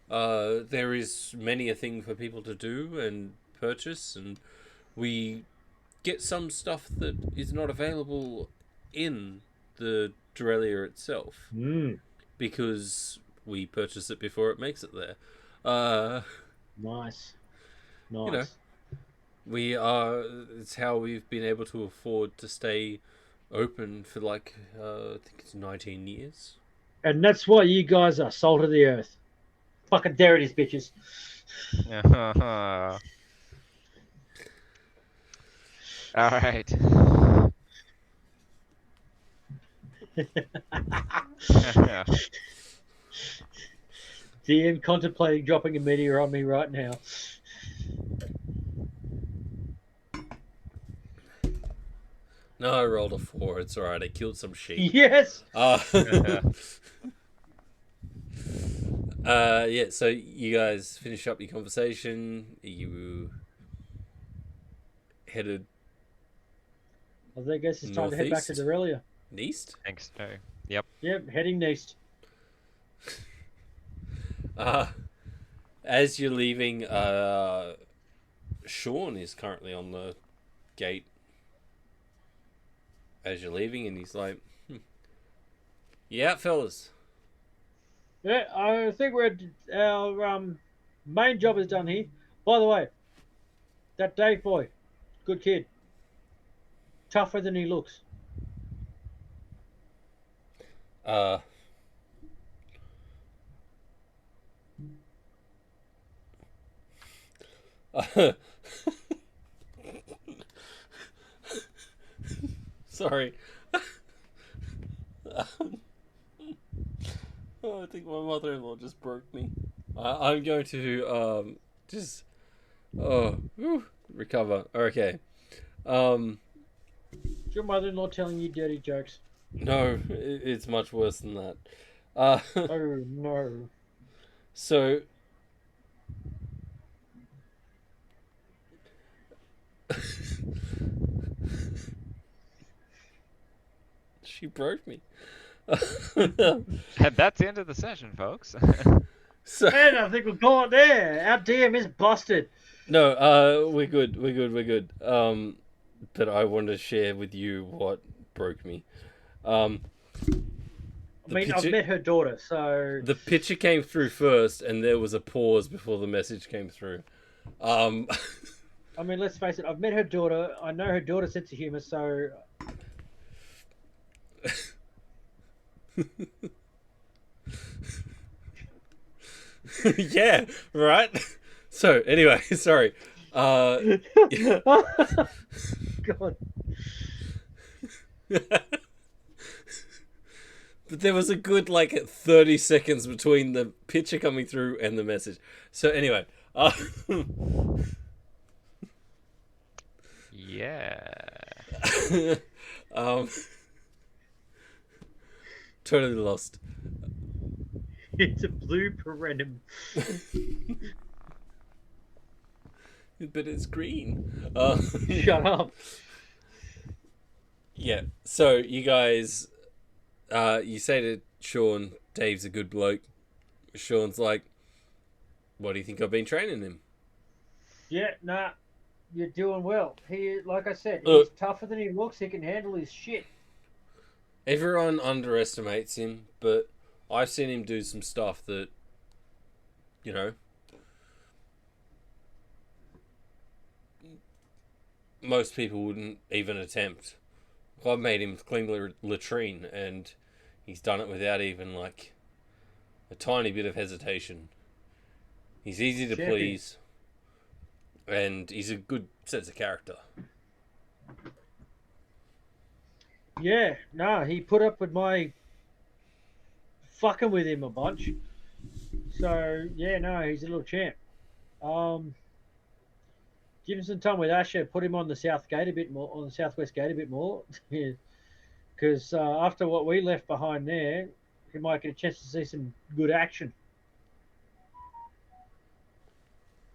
Yeah. there is many a thing for people to do and purchase, and we get some stuff that is not available in the Dorelia itself Mm, because we purchase it before it makes it there. Uh, nice, you know, nice. we are. It's how we've been able to afford to stay open for I think it's 19 years. And that's why you guys are salt of the earth. Fucking there it is, bitches. All right. DM contemplating dropping a meteor on me right now. No, I rolled a 4. It's alright. I killed some sheep. Yes. Yeah, so you guys finish up your conversation. You headed I think it's time to head back to northeast? Dorelia. East? Thanks. So, yep. Yep, heading east. As you're leaving, Sean is currently on the gate as you're leaving, and he's like, "Yeah, fellas." Yeah, I think our main job is done here. By the way, that Dave boy, good kid, tougher than he looks. Sorry. Oh, I think my mother-in-law just broke me. I'm going to just recover. Okay. Is your mother-in-law telling you dirty jokes? No, it's much worse than that. Oh no. So she broke me. And that's the end of the session, folks. So And I think we'll call it there. Our DM is busted. no, we're good. We're good. But I want to share with you what broke me. I mean, I've met her daughter, so the picture came through first, and there was a pause before the message came through. I mean, let's face it. I've met her daughter. I know her daughter's sense of humor, so yeah, right. So anyway, sorry. God. But there was a good 30 seconds between the picture coming through and the message. So anyway, Yeah. totally lost. It's a blue perennium. But it's green. Shut up. Yeah. So you guys, you say to Sean, Dave's a good bloke. Sean's like, what do you think I've been training him? Yeah, nah, you're doing well. He, like I said, he's tougher than he looks. He can handle his shit. Everyone underestimates him, but I've seen him do some stuff that, you know, most people wouldn't even attempt. I've made him clean the latrine, and he's done it without even a tiny bit of hesitation. He's easy to please, and he's a good sense of character. Yeah, nah, he put up with my fucking with him a bunch. So yeah, no, he's a little champ. Give him some time with Asher. Put him on the south gate a bit more, on the southwest gate a bit more, because after what we left behind there, he might get a chance to see some good action.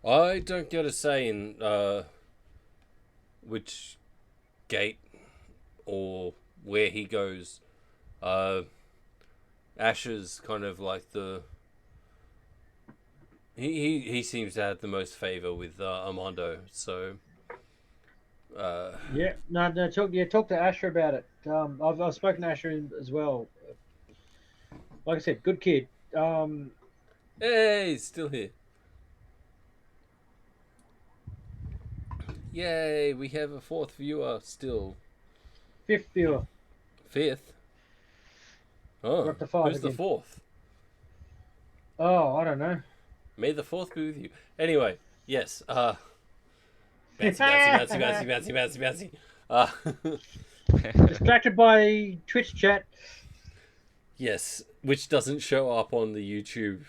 I don't get a say in which gate or where he goes. Asher's kind of like the... He seems to have the most favour with Armando, so... Yeah, no, talk to Asher about it. I've spoken to Asher as well. Like I said, good kid. Hey, he's still here. Yay, we have a fourth viewer still. Fifth viewer. Fifth? Oh, We're up to five who's the again. fourth? Oh, I don't know. May the fourth be with you. Anyway, yes. Bouncy. Distracted by Twitch chat. Yes, which doesn't show up on the YouTube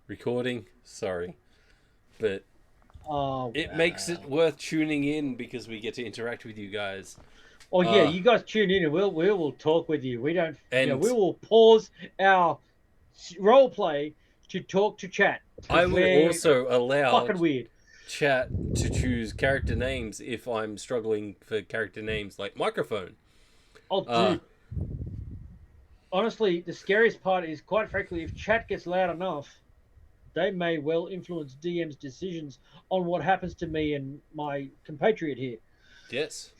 recording. Sorry. But it makes it worth tuning in because we get to interact with you guys. Oh yeah, you guys tune in and we will talk with you. We don't. We will pause our role play to talk to chat. I will also allow fucking weird chat to choose character names if I'm struggling for character names like microphone. Oh, dude. Honestly, the scariest part is, quite frankly, if chat gets loud enough, they may well influence DM's decisions on what happens to me and my compatriot here. Yes.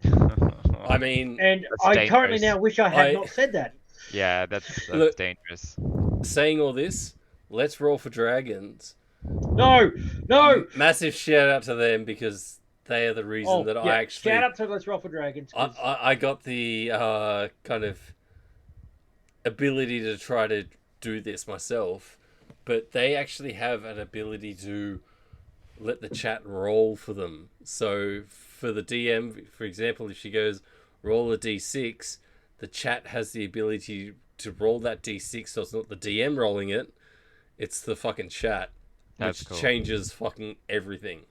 I mean... And I currently now wish I had not said that. Yeah, that's Look, dangerous. Saying all this, let's roll for dragons. No! Massive shout out to them because they are the reason that I actually... Shout out to Let's Roll for Dragons. I got the kind of ability to try to do this myself, but they actually have an ability to let the chat roll for them. So for the DM, for example, if she goes, roll a d6, the chat has the ability to roll that d6, so it's not the DM rolling it, it's the fucking chat. Which changes fucking everything.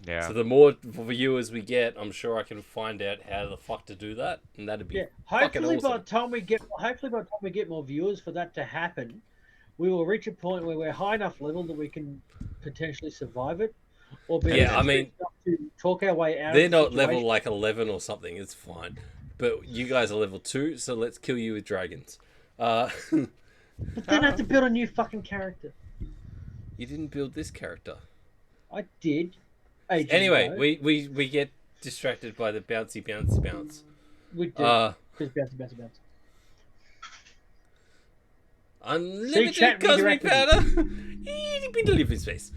Yeah. So the more viewers we get, I'm sure I can find out how the fuck to do that, and that'd be fucking awesome. By the time we get more viewers for that to happen, we will reach a point where we're high enough level that we can potentially survive it, or be able to talk our way out. They're not level 11 or something. It's fine. but you guys are level 2, so let's kill you with dragons. But then I have to build a new fucking character. You didn't build this character. I did. Ages Anyway, ago. we get distracted by the bouncy. We did. Just bounce. Unlimited chat cosmic redirected powder. Itty bitty living space.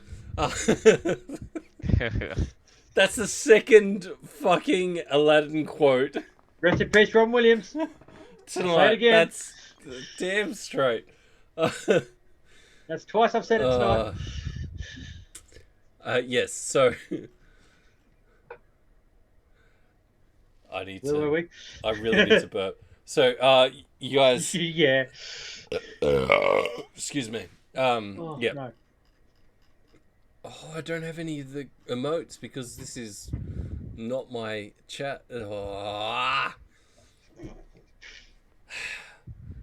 That's the second fucking Aladdin quote Rest in peace, Ron Williams. tonight. Say it again. That's damn straight. That's twice I've said it tonight. Yes. So I need Where were to. we? I really need to burp. So, you guys. Yeah. Excuse me. Oh, yeah. no. Oh, I don't have any of the emotes because this is not my chat. Oh.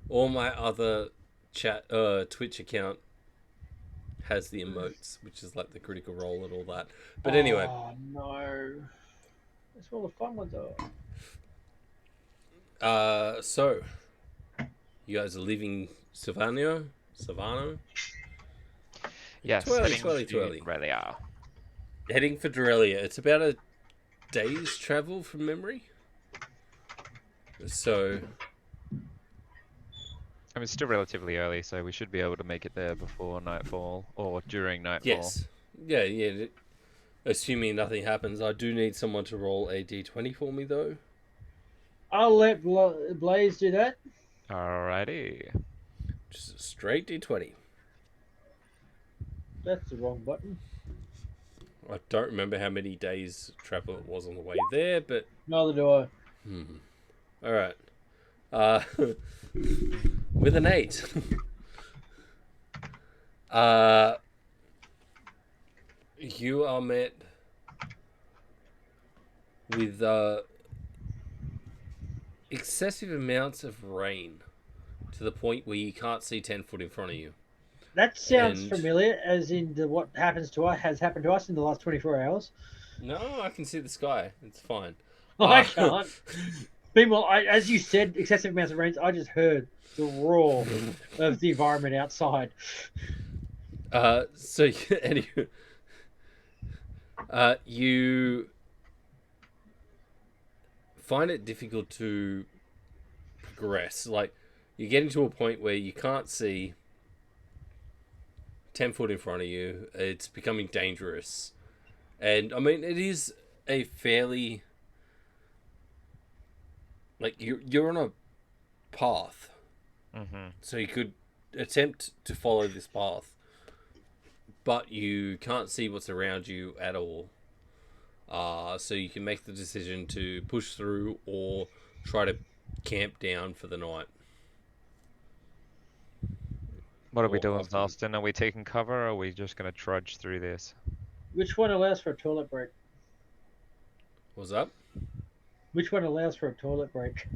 All my other Twitch account has the emotes, which is like the critical role and all that. But anyway. Oh, no. That's where all the fun ones are. So you guys are leaving Silvano? Yes, Twirly. Relia. Heading for Dorelia. It's about a day's travel from memory. So I mean, it's still relatively early, so we should be able to make it there before nightfall or during nightfall. yes. Yeah. Assuming nothing happens, I do need someone to roll a d20 for me though. I'll let Blaze do that. Alrighty. Just a straight d20. That's the wrong button. I don't remember how many days travel it was on the way there, but Neither do I. all right. With an 8. You are met with excessive amounts of rain to the point where you can't see 10 foot in front of you. That sounds And- familiar, as in what happens to us has happened to us in the last 24 hours. No, I can see the sky. It's fine. I can't. Meanwhile, as you said, excessive amounts of rain, I just heard the roar of the environment outside. So anyway, you find it difficult to progress. Like, you're getting to a point where you can't see 10 foot in front of you. It's becoming dangerous. And, I mean, it is a fairly... Like, you're on a path. Mm-hmm. So you could attempt to follow this path, but you can't see what's around you at all. So you can make the decision to push through or try to camp down for the night. What are we Or doing, after- Austin? Are we taking cover or are we just going to trudge through this? Which one allows for a toilet break? What's up? Which one allows for a toilet break?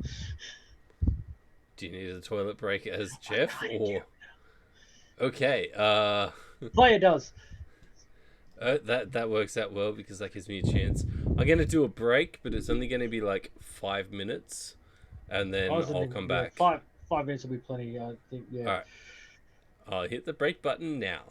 Do you need a toilet break as Jeff or? Okay. Player does. That works out well because that gives me a chance. I'm gonna do a break, but it's only gonna be like 5 minutes, and then I was I'll thinking, come yeah, back. 5 minutes will be plenty. I think. Yeah. All right. I'll hit the break button now.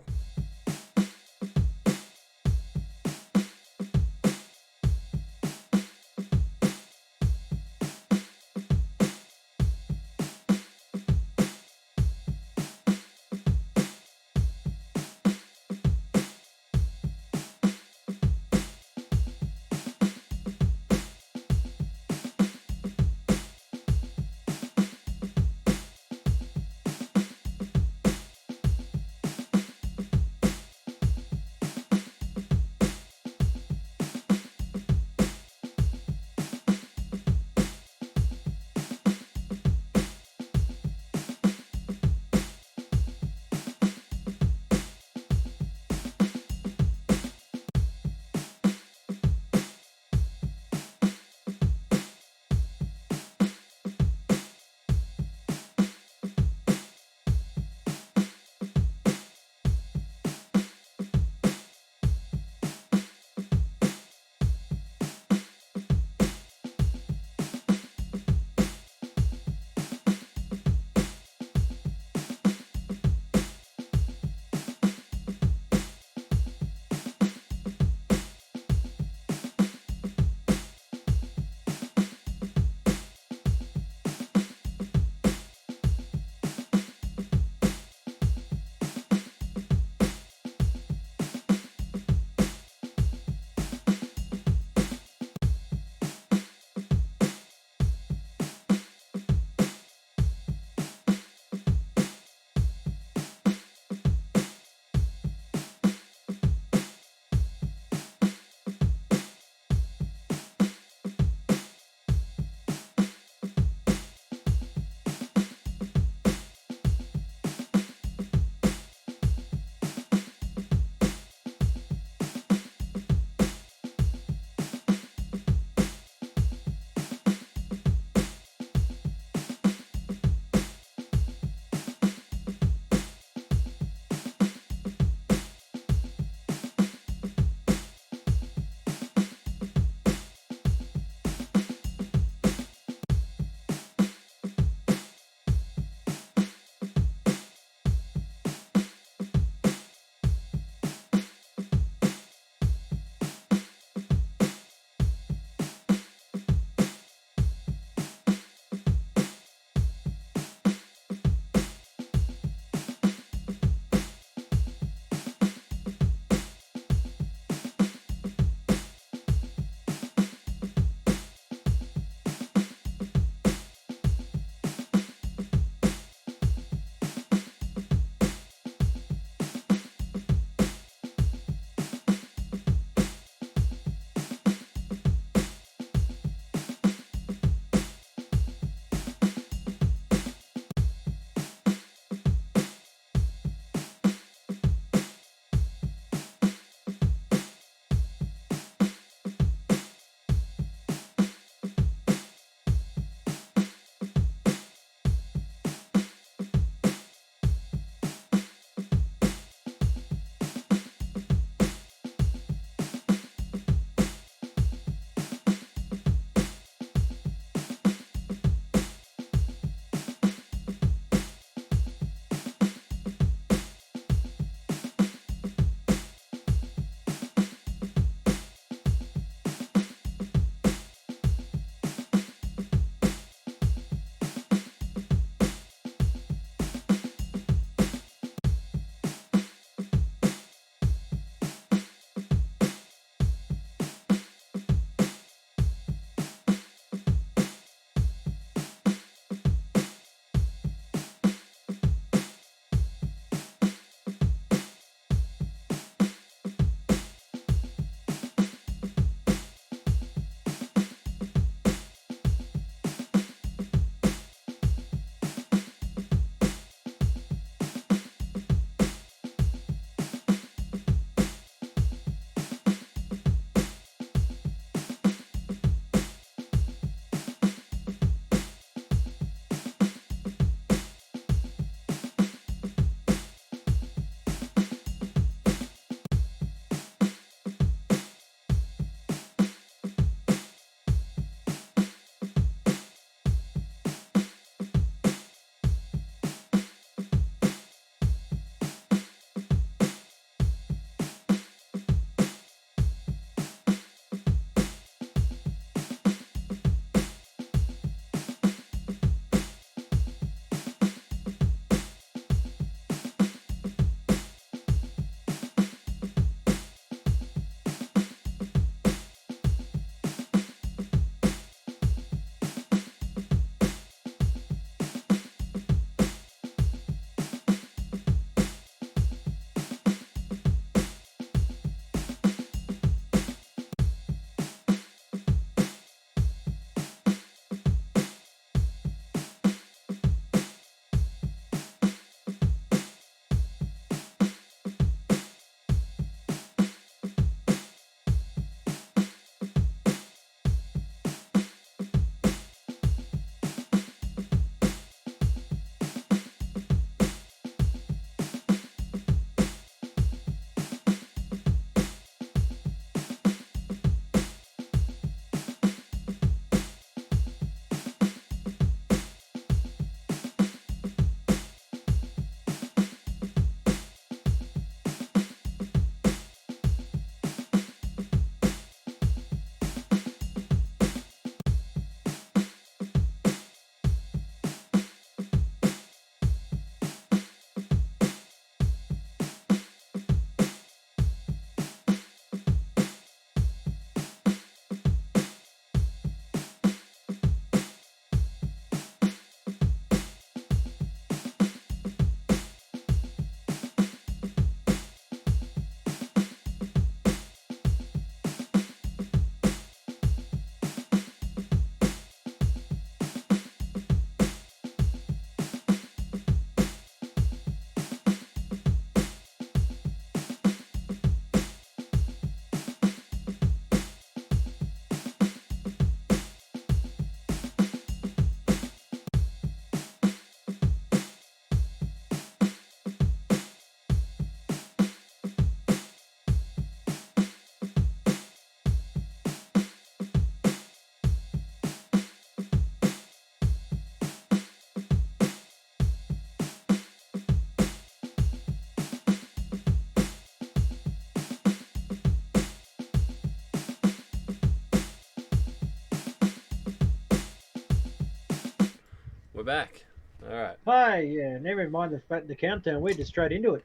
we're back. All right. Hi, yeah, never mind the countdown. We're just straight into it.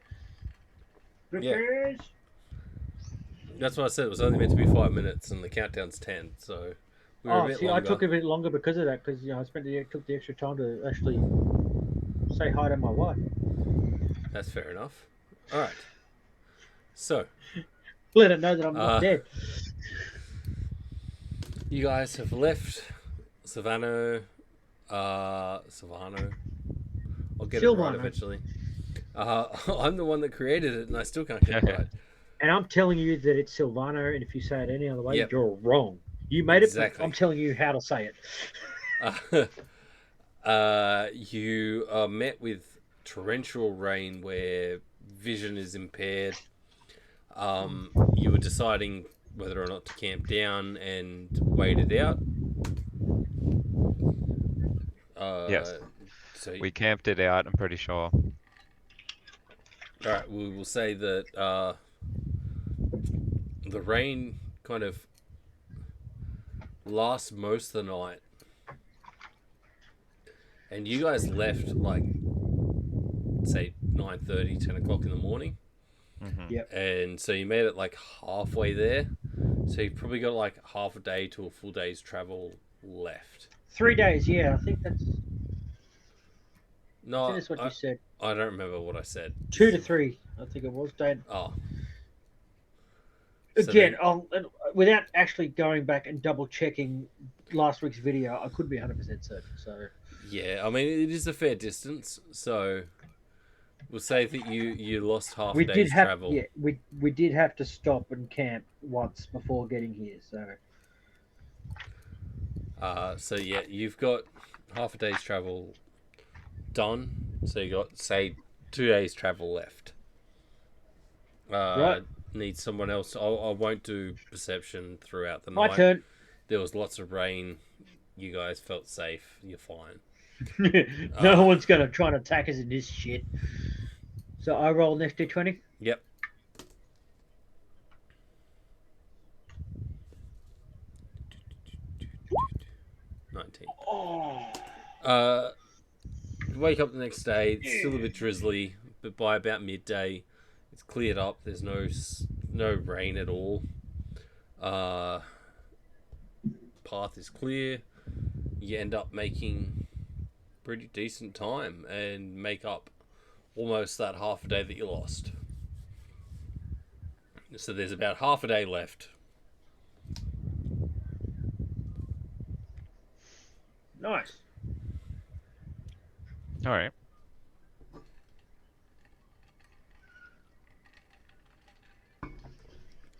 Yeah. Because That's what I said. It was only meant to be 5 minutes, and the countdown's 10. So we were a bit see, I longer. took a bit longer because of that. Because I took the extra time to actually say hi to my wife. That's fair enough. All right. So Let her know that I'm not dead. you guys have left Silvano. Silvano. I'll get it right Silvano. eventually. I'm the one that created it, and I still can't get it right. And I'm telling you that it's Silvano, and if you say it any other way, Yep. you're wrong. You made Exactly. it, but I'm telling you how to say it. You are met with torrential rain where vision is impaired. You were deciding whether or not to camp down and wait it out. Yes. So We camped it out, I'm pretty sure. Alright, we will say that the rain kind of lasts most of the night. And you guys left like, say, 9:30, 10 o'clock in the morning. Mm-hmm. Yep. And so you made it like halfway there. So you've probably got like half a day to a full day's travel left. 3 days, yeah. I think that's No, what you said. I don't remember what I said. 2 to 3, I think it was, Dad. Oh. Again, without actually going back and double checking last week's video, I could be 100% certain. So yeah, I mean it is a fair distance. So we'll say that you lost half a we day's did have, travel. yeah, we did have to stop and camp once before getting here. So yeah, you've got half a day's travel done. So you got say 2 days travel left. Right. Need someone else. I won't do perception throughout the My night. turn. There was lots of rain. You guys felt safe. You're fine. No one's gonna try and attack us in this shit. So I roll next d20. Yep. Oh. Wake up the next day. It's still a bit drizzly, but by about midday, it's cleared up. There's no rain at all. Path is clear. You end up making pretty decent time and make up almost that half a day that you lost. So there's about half a day left. Nice. All right.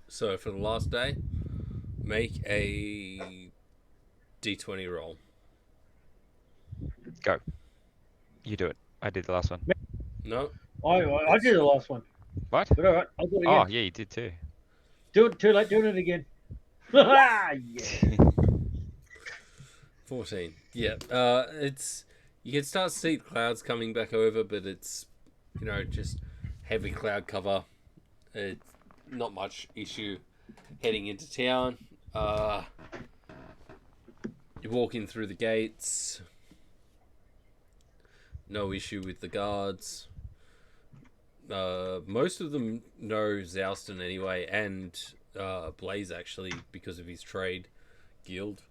So for the last day, make a d20 roll. Go. You do it. I did the last one. No. I did the last one. What? But all right, I'll do it again. Oh, yeah, you did too. Do it. Too late doing it again. Yeah. 14. Yeah. It's you can start to see clouds coming back over, but it's just heavy cloud cover. It's not much issue heading into town. You walk in through the gates. No issue with the guards. Most of them know Zouston anyway, and Blaze actually, because of his trade guild.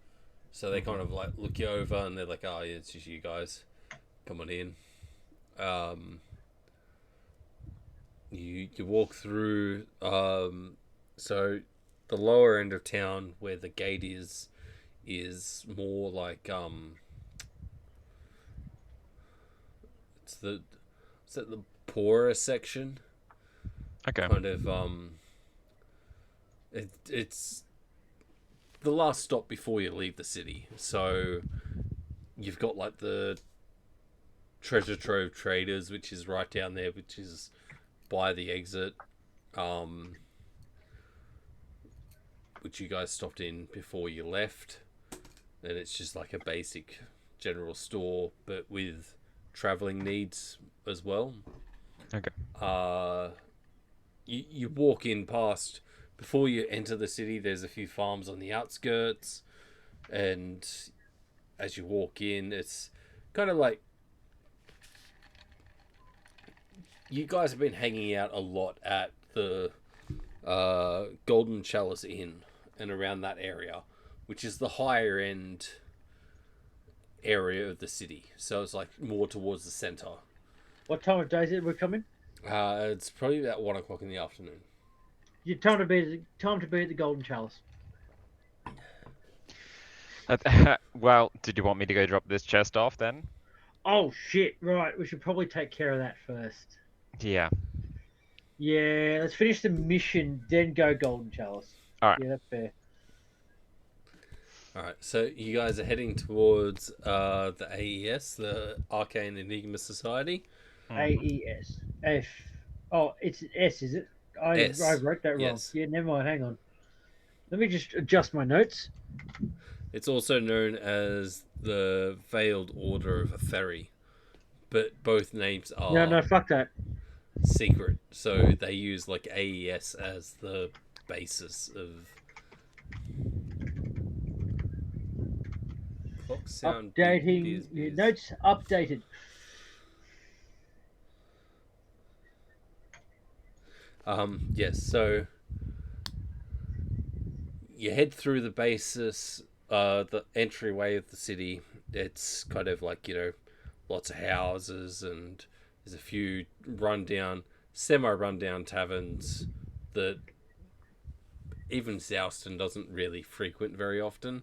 So they kind of like look you over and they're like, "Oh, yeah, it's just you guys. Come on in." You walk through. So the lower end of town where the gate is more like it's the poorer section. Okay. Kind of it's the last stop before you leave the city. So you've got like the Treasure Trove Traders, which is right down there, which is by the exit, which you guys stopped in before you left. And it's just like a basic general store, but with traveling needs as well. Okay. You walk in past, before you enter the city, there's a few farms on the outskirts, and as you walk in, it's kind of like you guys have been hanging out a lot at the Golden Chalice Inn and around that area, which is the higher end area of the city. So it's like more towards the center. What time of day is it we're coming? It's probably about 1 o'clock in the afternoon. Your time to be at the Golden Chalice. Well, did you want me to go drop this chest off then? Oh shit! Right, we should probably take care of that first. Yeah. Yeah, let's finish the mission, then go Golden Chalice. All right. Yeah, that's fair. All right, so you guys are heading towards the AES, the Arcane Enigma Society. AES. F. Oh, it's S, is it? S. I wrote that wrong. Yes. Yeah, never mind. Hang on. Let me just adjust my notes. It's also known as the Veiled Order of a Ferry, but both names are No, fuck that. secret. So they use like AES as the basis of. Clock sound. Updating. Beers, Your beers. notes updated. Yes. So you head through the basis, the entryway of the city. It's kind of like, lots of houses, and there's a few semi-rundown taverns that even Zouston doesn't really frequent very often.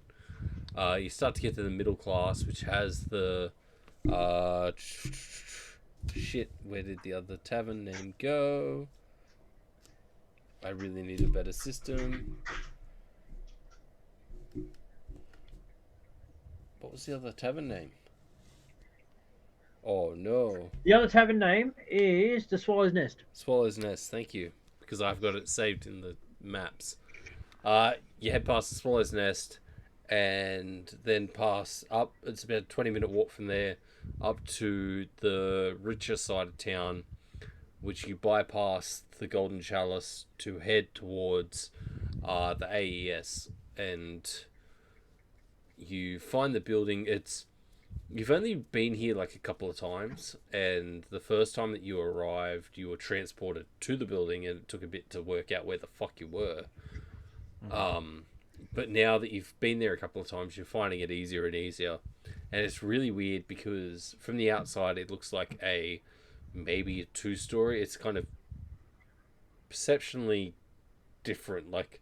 You start to get to the middle class, which has the shit. Where did the other tavern name go? I really need a better system. What was the other tavern name? Oh no. The other tavern name is the Swallow's Nest. Swallow's Nest, thank you. Because I've got it saved in the maps. You head past the Swallow's Nest and then pass up. It's about a 20-minute walk from there up to the richer side of town, which you bypass the Golden Chalice to head towards the AES. And you find the building. You've only been here like a couple of times, and the first time that you arrived, you were transported to the building, and it took a bit to work out where the fuck you were. But now that you've been there a couple of times, you're finding it easier and easier. And it's really weird because from the outside, it looks like maybe a 2-story. It's kind of perceptionally different. Like,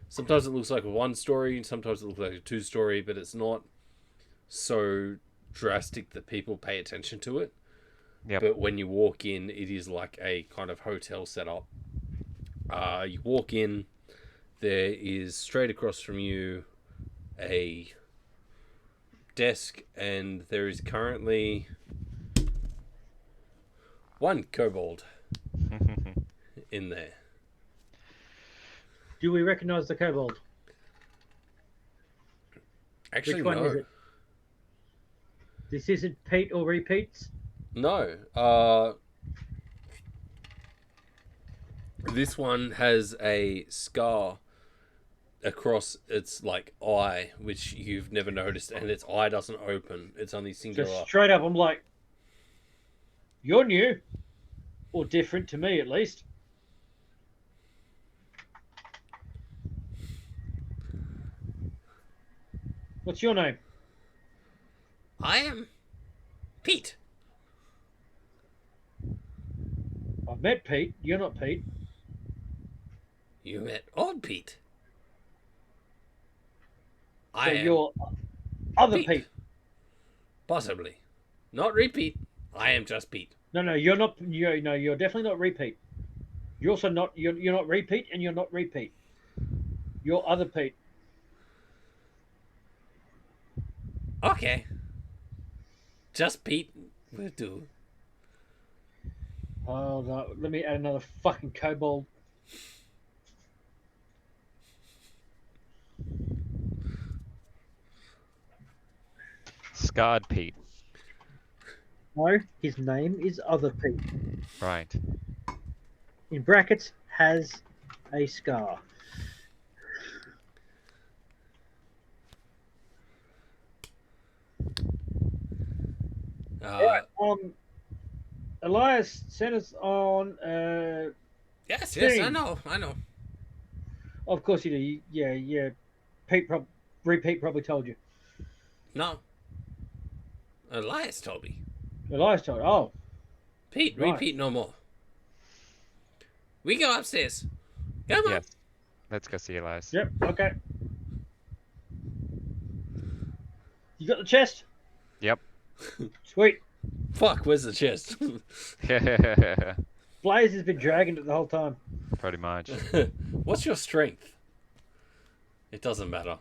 sometimes it looks like a 1-story, and sometimes it looks like a 2-story, but it's not so drastic that people pay attention to it. Yep. But when you walk in, it is like a kind of hotel setup. You walk in, there is straight across from you a desk, and there is currently one kobold in there. Do we recognize the kobold? Actually, Which one no. is it? This isn't Pete or repeats? No. This one has a scar across its like eye, which you've never noticed, and its eye doesn't open. It's only singular. Just straight up, I'm like, you're new. Or different to me, at least. What's your name? I am Pete. I've met Pete. You're not Pete. You met old Pete. So I am you're other Pete. Pete. Possibly. Not repeat. I am just Pete. No, you're not. You're definitely not repeat. You're also not. You're not repeat, and you're not repeat. You're other Pete. Okay. Just Pete will do. Oh no! Let me add another fucking kobold. Scarred Pete. No, his name is other Pete. Right. In brackets, has a scar. Uh, Elias sent us on. yes, I Thing. know. Of course you do. Yeah. Repeat probably told you. No, Elias told me. Elias told. Oh, Pete, right. repeat no more. We go upstairs. Come on. Yes. Let's go see Elias. Yep. Okay. You got the chest? Yep. Sweet. Fuck, where's the chest? Blaze has been dragging it the whole time. Pretty much. What's your strength? It doesn't matter.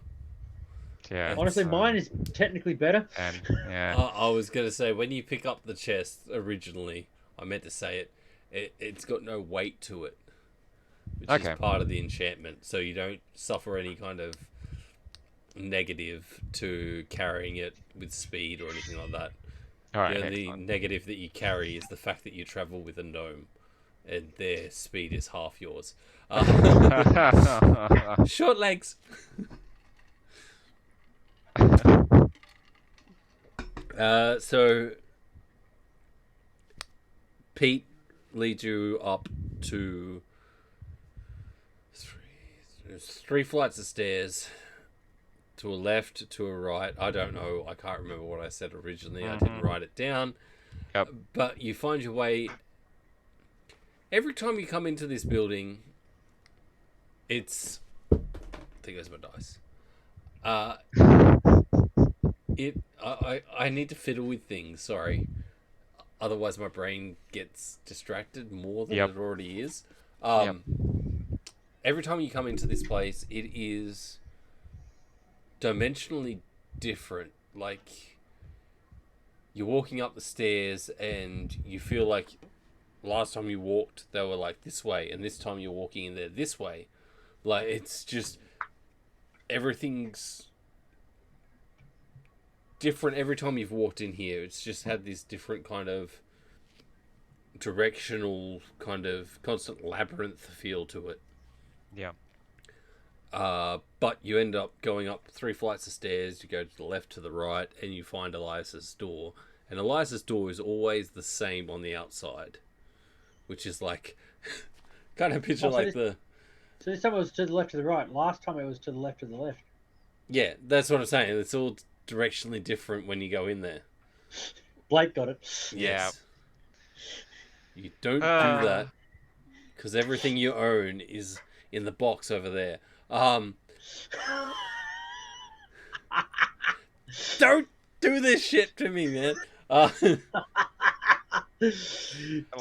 Yeah. Honestly, mine is technically better. And yeah. I was gonna say, when you pick up the chest originally, I meant to say it's got no weight to it, which Okay. is part of the enchantment, so you don't suffer any kind of negative to carrying it with speed or anything like that. All right. The only Excellent. negative that you carry is the fact that you travel with a gnome, and their speed is half yours. Short legs. So Pete leads you up to three flights of stairs, to a left, to a right. I don't know. I can't remember what I said originally. I didn't write it down. Yep. But you find your way. Every time you come into this building, it's. There goes my dice. I need to fiddle with things. Sorry. Otherwise, my brain gets distracted more than Yep. it already is. Yep. Every time you come into this place, it is dimensionally different. Like, you're walking up the stairs and you feel like last time you walked, they were like this way, and this time you're walking in there this way. Like, it's just everything's different every time you've walked in here. It's just had this different kind of directional, kind of constant labyrinth feel to it. Yeah. But you end up going up three flights of stairs. You go to the left, to the right, and you find Elias's door. And Elias's door is always the same on the outside, which is like kind of picture like the. So this time it was to the left to the right. Last time it was to the left to the left. Yeah, that's what I'm saying. It's all directionally different when you go in there. Blake got it. Yes. You don't do that because everything you own is in the box over there. Don't do this shit to me, man.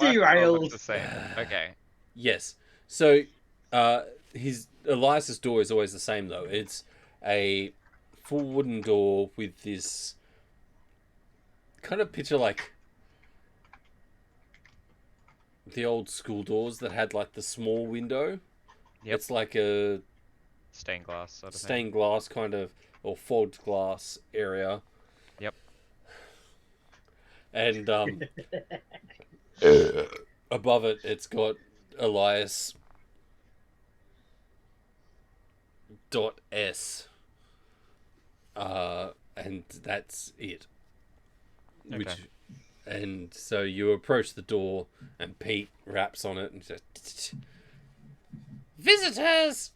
Derailed. The same. Okay. Yes. So, Elias's door is always the same though. It's a full wooden door with this kind of picture like the old school doors that had like the small window. Yep. It's like a Stained glass sort of stained glass kind of, or fogged glass area. Yep. And above it, it's got Elias .s, and that's it. Okay. And so you approach the door, and Pete raps on it and says, "Visitors!"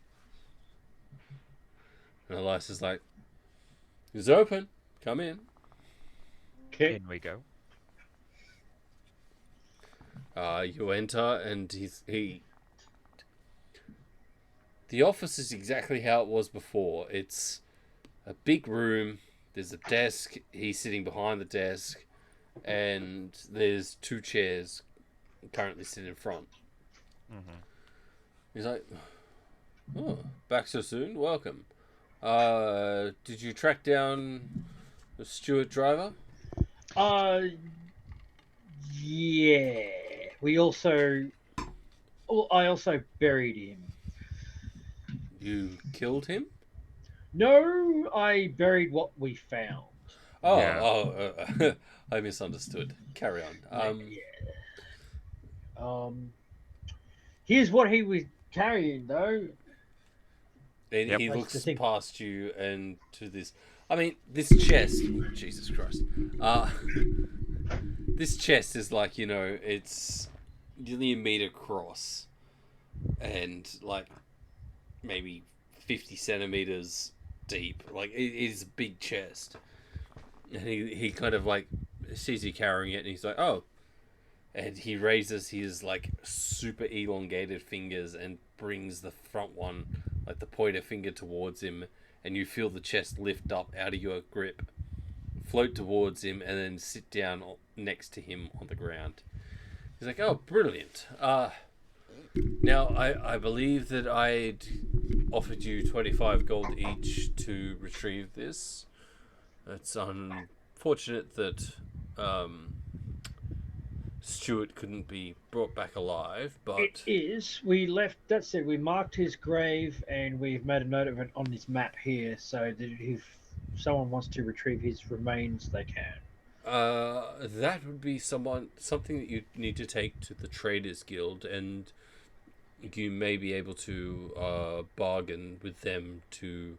And Elias is like, "It's open. Come in." Okay. In we go. You enter, and the office is exactly how it was before. It's a big room. There's a desk. He's sitting behind the desk, and there's two chairs currently sitting in front. Mm-hmm. He's like, "Oh, back so soon? Welcome. Did you track down the Stuart driver?" Yeah. We also. Oh, I also buried him. You killed him? No, I buried what we found. Oh, Yeah. I misunderstood. Carry on. Here's what he was carrying, though. And Yep. he That's looks the thing. past you and to this. I mean, this chest. Jesus Christ. this chest is like, it's nearly a meter across and like maybe 50 centimeters deep. Like it is a big chest. And he kind of like sees you carrying it and he's like, oh. And he raises his like super elongated fingers and brings the front one, like the pointer finger, towards him. And you feel the chest lift up out of your grip, float towards him, and then sit down next to him on the ground. He's like, oh, brilliant. Now, I believe that I'd offered you 25 gold each to retrieve this. It's unfortunate that Stuart couldn't be brought back alive, but... It is. We left, that's it, we marked his grave and we've made a note of it on this map here so that if someone wants to retrieve his remains, they can. That would be something that you need to take to the Traders Guild, and you may be able to bargain with them to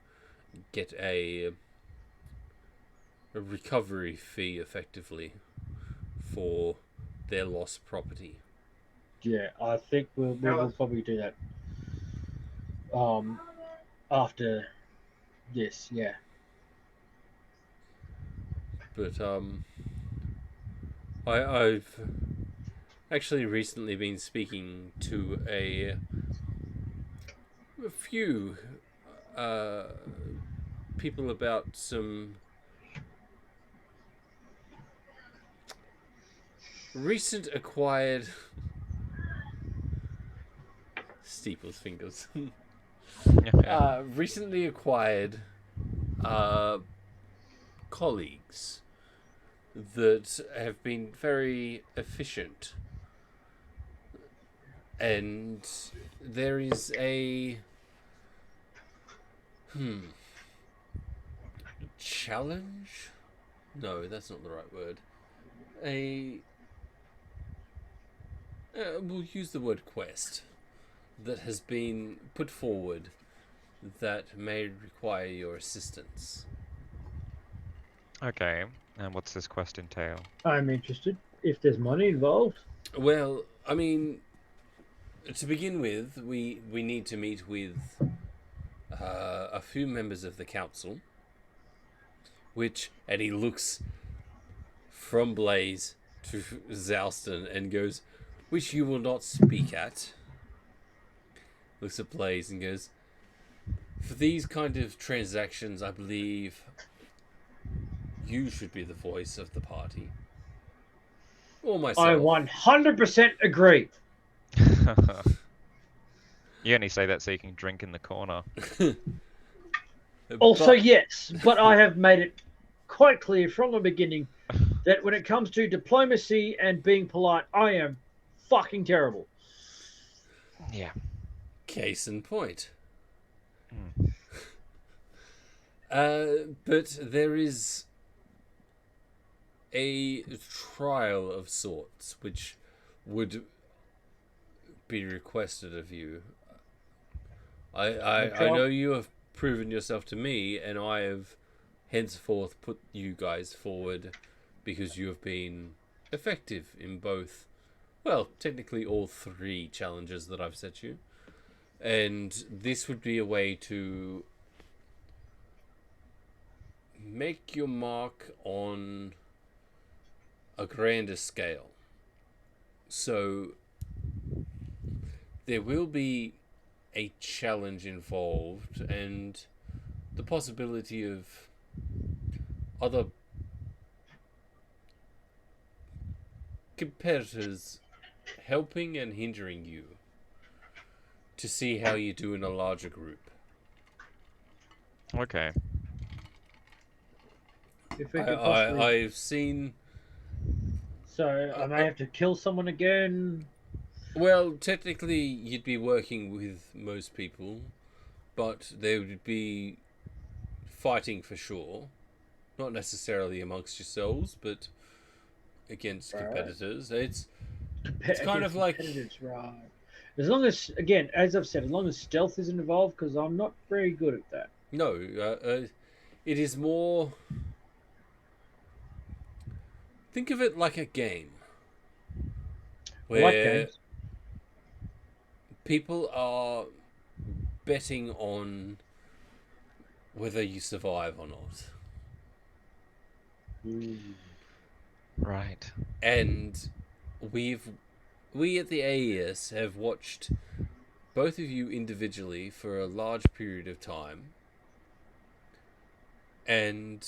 get a recovery fee, effectively, for their lost property. Yeah, I think we'll probably do that after this, yeah. But I've actually recently been speaking to a few people about some recent acquired Steeple's fingers. Recently acquired colleagues that have been very efficient, and there is a challenge? No, that's not the right word. We'll use the word quest that has been put forward that may require your assistance. Okay, and what's this quest entail? I'm interested if there's money involved. Well, I mean, to begin with, we need to meet with a few members of the council, and he looks from Blaze to Zalston and goes, which you will not speak at. Looks at Blaze and goes, for these kind of transactions, I believe you should be the voice of the party. Or myself. I 100% agree. You only say that so you can drink in the corner. Also, yes, but I have made it quite clear from the beginning that when it comes to diplomacy and being polite, I am fucking terrible. Yeah. Case in point. Mm. But there is a trial of sorts which would be requested of you. I know you have proven yourself to me, and I have henceforth put you guys forward because you have been effective in both, well, technically all three challenges that I've set you. And this would be a way to make your mark on a grander scale. So there will be a challenge involved and the possibility of other competitors helping and hindering you to see how you do in a larger group. Okay. If we could possibly... I've seen... So I may have to kill someone again. Well, technically you'd be working with most people, but there would be fighting for sure. Not necessarily amongst yourselves, but against competitors. It's kind of like... Right. As long as, again, as I've said, as long as stealth isn't involved, because I'm not very good at that. No, it is more think of it like a game I like where games. people are betting on whether you survive or not. Right. And we at the AES have watched both of you individually for a large period of time, and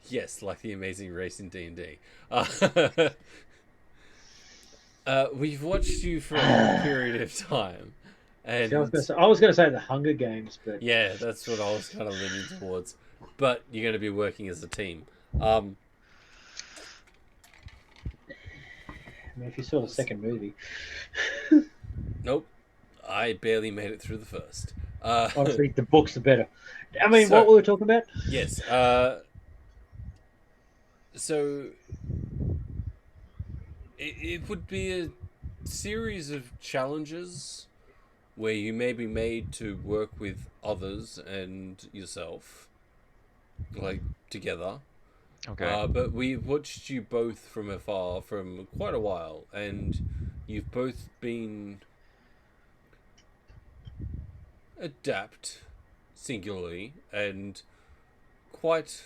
yes, like the Amazing Race in D&D. We've watched you for a long period of time, and See, I was gonna say the Hunger Games, but yeah, that's what I was kind of leaning towards. But you're going to be working as a team. I mean, if you saw the second movie, Nope, I barely made it through the first. honestly, the books are better. I mean, So what we were talking about? yes, so it would be a series of challenges where you may be made to work with others and yourself, like together. Okay. But we've watched you both from afar from quite a while, and you've both been adept singularly and quite,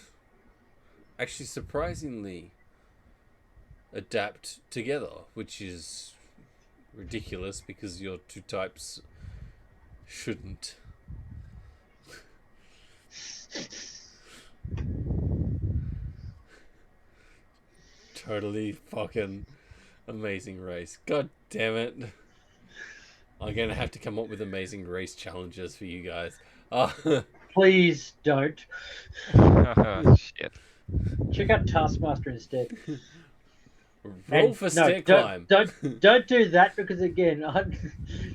actually surprisingly adapt together, which is ridiculous because your two types shouldn't. Totally fucking amazing race. God damn it. I'm gonna have to come up with amazing race challenges for you guys. Please don't. Shit. Check out Taskmaster instead. Roll And for no, stair climb. don't do that because again,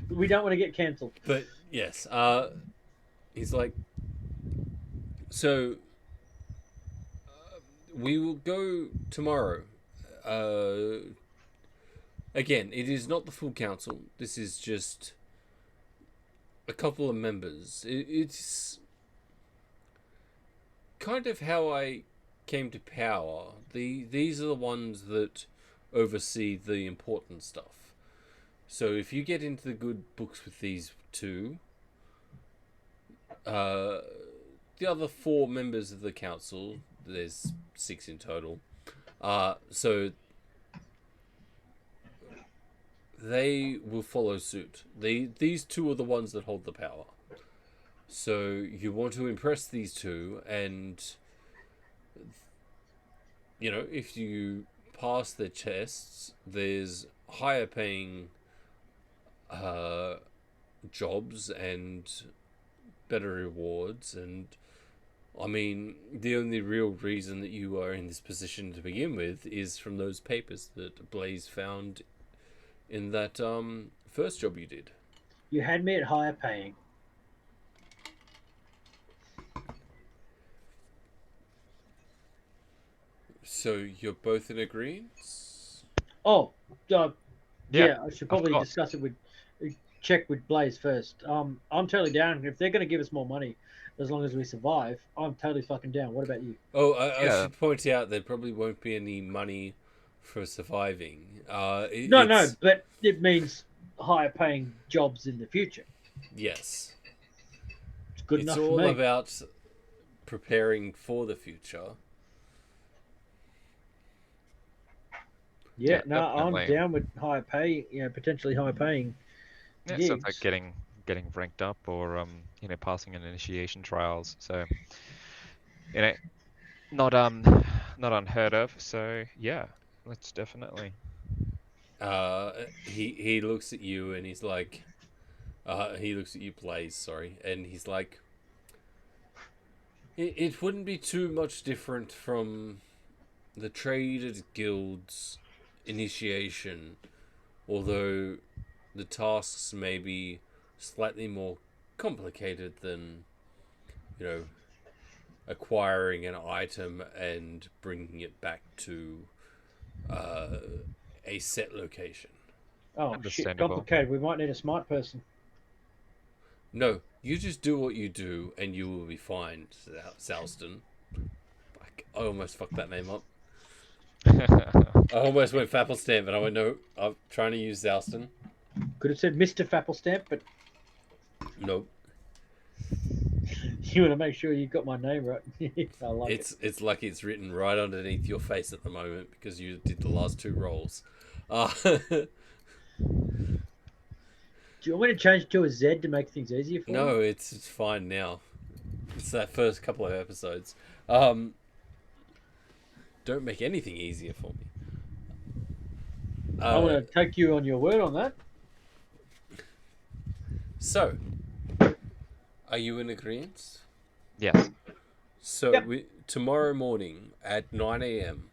we don't want to get cancelled. But yes, he's like, so we will go tomorrow. Again, it is not the full council. This is just a couple of members. It's kind of how I came to power. These are the ones that oversee the important stuff. So if you get into the good books with these two, the other four members of the council, there's 6 in total, so they will follow suit. These two are the ones that hold the power. So you want to impress these two, and if you pass their tests, there's higher paying jobs and better rewards. And I mean, the only real reason that you are in this position to begin with is from those papers that Blaze found in that first job you did. You had me at higher paying. So you're both in agreement? Oh, Yeah, yeah, I should probably course. discuss it with check with Blaze first. I'm totally down. If they're going to give us more money, as long as we survive, I'm totally fucking down. What about you? Oh, I Yeah. should point out there probably won't be any money for surviving. No, but it means higher paying jobs in the future. Yes. It's good It's enough for all me. about preparing for the future. Yeah, Yeah, no, I'm definitely. down with higher pay. Potentially high paying Yeah, it gigs. sounds like getting ranked up or passing an initiation trials. So you know not not unheard of. So yeah, let's definitely. He looks at you and he's like, he looks at you, Blaze. Sorry, and he's like, it wouldn't be too much different from the Traders Guild's initiation, although the tasks may be slightly more complicated than, acquiring an item and bringing it back to a set location. Oh shit, Understandable. complicated. We might need a smart person. No, you just do what you do and you will be fine, Salston. By Fuck. I almost fucked that name up. I almost went Fapplestamp, and I went, no, I'm trying to use Zalston. Could have said Mr. Fapplestamp, but Nope. you want to make sure you got my name right. I like it. It's lucky it's written right underneath your face at the moment because you did the last 2 rolls. Do you want me to change it to a Z to make things easier for you? No, it's fine now. It's that first couple of episodes. Don't make anything easier for me. I want to take you on your word on that. So, are you in agreement? Yes. So Yep. tomorrow morning at 9 a.m.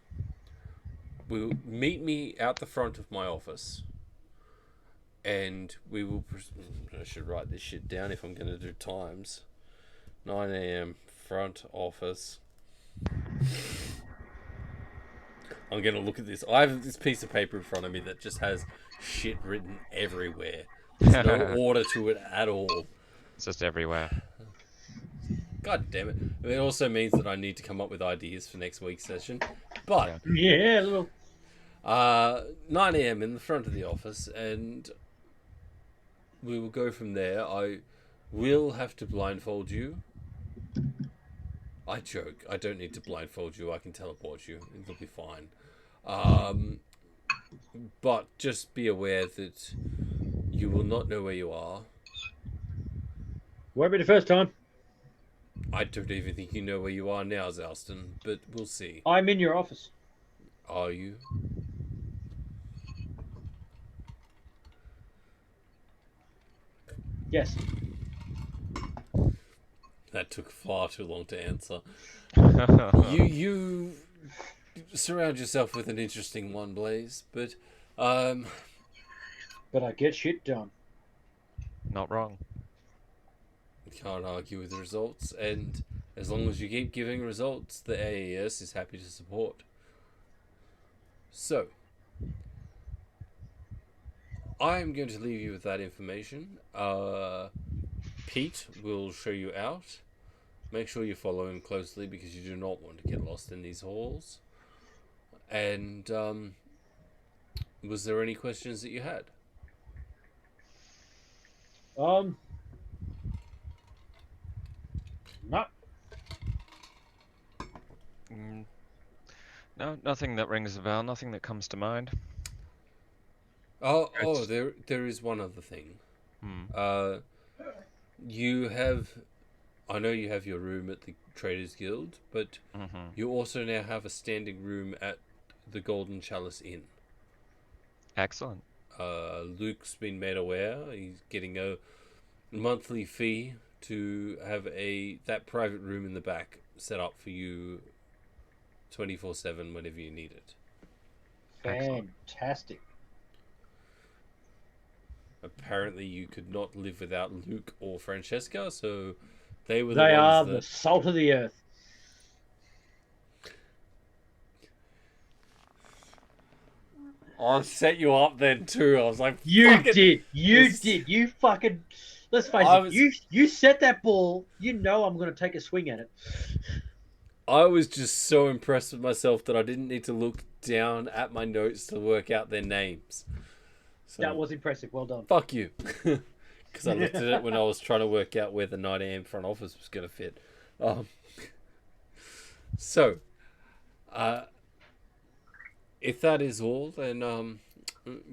will meet me out the front of my office, and we will. I should write this shit down if I'm going to do times. 9 a.m. front office. I'm going to look at this. I have this piece of paper in front of me that just has shit written everywhere. There's no order to it at all. It's just everywhere. God damn it. It also means that I need to come up with ideas for next week's session. But, Yeah, a little. 9 a.m. in the front of the office, and we will go from there. I will have to blindfold you. I joke. I don't need to blindfold you. I can teleport you. It'll be fine. But just be aware that you will not know where you are. Won't be the first time. I don't even think you know where you are now, Zalston, but we'll see. I'm in your office. Are you? Yes. That took far too long to answer. You surround yourself with an interesting one, Blaze, but But I get shit done. Not wrong. can't argue with the results, and as long as you keep giving results, the AES is happy to support. So, I'm going to leave you with that information. Pete will show you out. Make sure you follow him closely because you do not want to get lost in these halls. And was there any questions that you had? No. No, nothing that rings a bell. Nothing that comes to mind. Oh, there is one other thing. You have, I know you have your room at the Traders Guild, but you also now have a standing room at the Golden Chalice Inn. Excellent. Luke's been made aware. He's getting a monthly fee to have that private room in the back set up for you 24/7 whenever you need it. Fantastic. Apparently you could not live without Luke or Francesca, so they were They are ones the that... salt of the earth. I set you up then too. I was like, You "Fuck it." did. You This- did. You fucking. Let's face I it. was- You set that ball. You know I'm going to take a swing at it. I was just so impressed with myself that I didn't need to look down at my notes to work out their names. So, That was impressive. Well done. fuck you. Because I looked at it when I was trying to work out where the 9 a.m. front office was going to fit. So, if that is all, then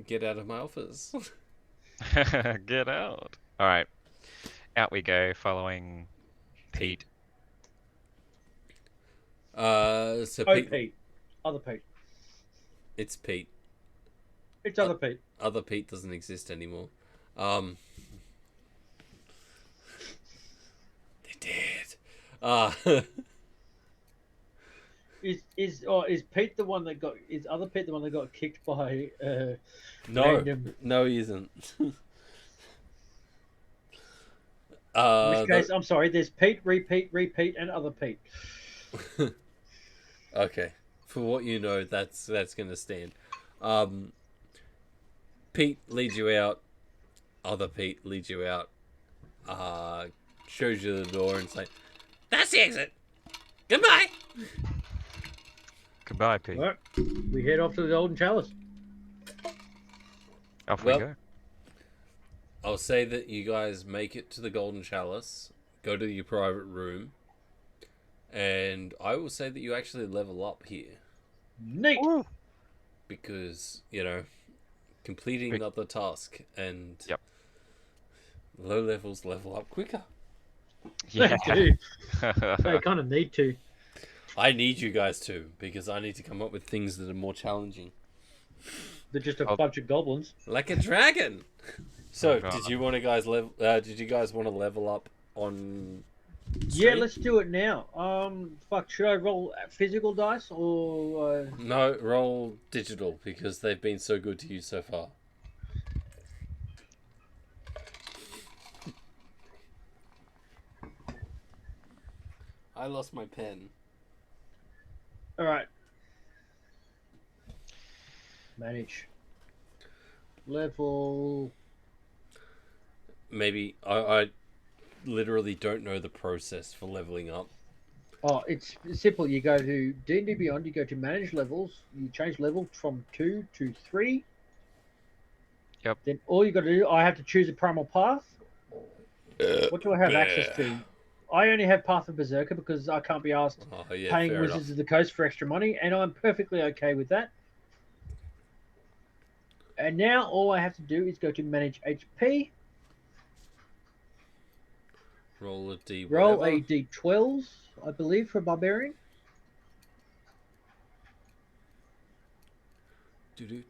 get out of my office. Get out. All right. Out we go, following Pete. So Oh, Pete. Other Pete. It's Pete. It's other Pete. Other Pete doesn't exist anymore. They did. Is Pete the one that got? Is other Pete the one that got kicked by? No, he isn't. In which case, I'm sorry. There's Pete, repeat, and other Pete. Okay, for what you know, that's going to stand. Pete leads you out. Other Pete leads you out. Shows you the door and say, "That's the exit. Goodbye." Goodbye, pig. All right, we head off to the Golden Chalice. Off Well- we go. I'll say that you guys make it to the Golden Chalice, go to your private room, and I will say that you actually level up here. Neat. Woo. Because, you know, completing Quick. another task and Yep. low levels level up quicker. Yeah. Dude, they kind of need to. I need you guys to, because I need to come up with things that are more challenging. They're just a Oh. bunch of goblins. Like a dragon! So, Oh, God. did you want to guys did you guys want to level up on Yeah, stream? let's do it now. Fuck, should I roll physical dice or? No, roll digital, because they've been so good to you so far. I lost my pen. All right. Manage. Level. Maybe I literally don't know the process for leveling up. Oh, it's simple. You go to D&D Beyond. You go to manage levels. You change level from 2 to 3. Yep. Then all you got to do, I have to choose a primal path. What do I have access to? I only have Path of Berserker because I can't be asked Oh yeah, paying fair Wizards enough. of the Coast for extra money, and I'm perfectly okay with that. And now all I have to do is go to manage HP, Roll a D. roll whatever. a D12, I believe, for Barbarian. Do.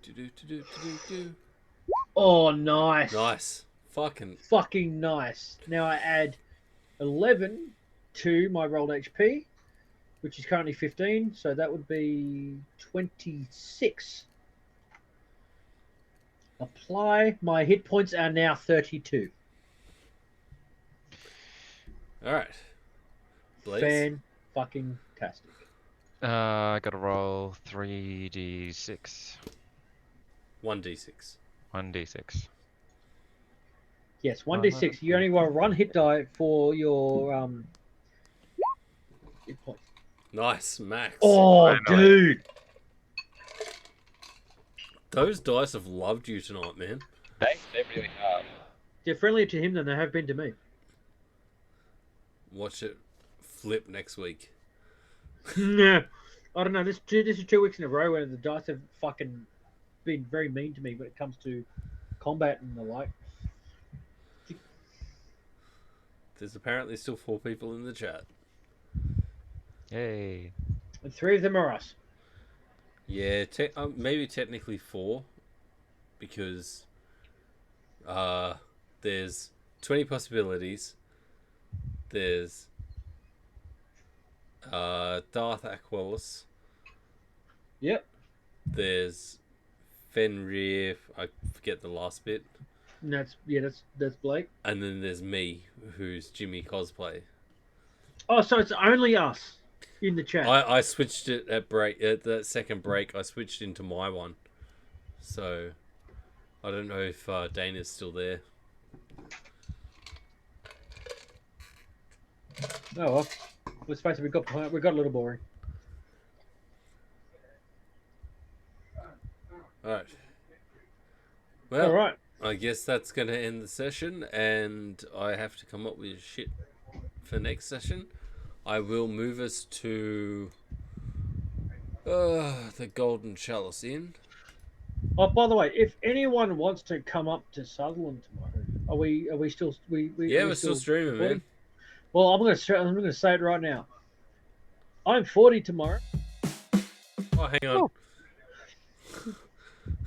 Oh, nice. Nice. Fucking. Fucking nice. Now I add 11 to my rolled HP, which is currently 15, so that would be 26. Apply. My hit points are now 32. Alright. Blaze. Fan-fucking-tastic. I gotta roll 3d6. 1d6. 1d6. Yes, 1d6. You only roll one hit die for your hit points. Nice, max. Oh, I know. dude. Those dice have loved you tonight, man. They really are. They're friendlier to him than they have been to me. Watch it flip next week. Yeah. I don't know. This is 2 weeks in a row where the dice have fucking been very mean to me when it comes to combat and the like. There's apparently still 4 people in the chat. Yay. And 3 of them are us. Yeah, maybe technically 4, because there's 20 possibilities. There's Darth Aquos. Yep. There's Fenrir. I forget the last bit. And that's Blake. And then there's me, who's Jimmy Cosplay. Oh, so it's only us in the chat. I switched it at that second break. I switched into my one, so I don't know if Dana's still there. Oh well. Let's face it, we got a little boring. All right. Well, All right. I guess that's going to end the session, and I have to come up with shit for next session. I will move us to the Golden Chalice Inn. Oh, by the way, if anyone wants to come up to Sutherland tomorrow, are we still Yeah, we're still streaming, recording? man. Well, I'm gonna say it right now. I'm 40 tomorrow, Oh, hang on.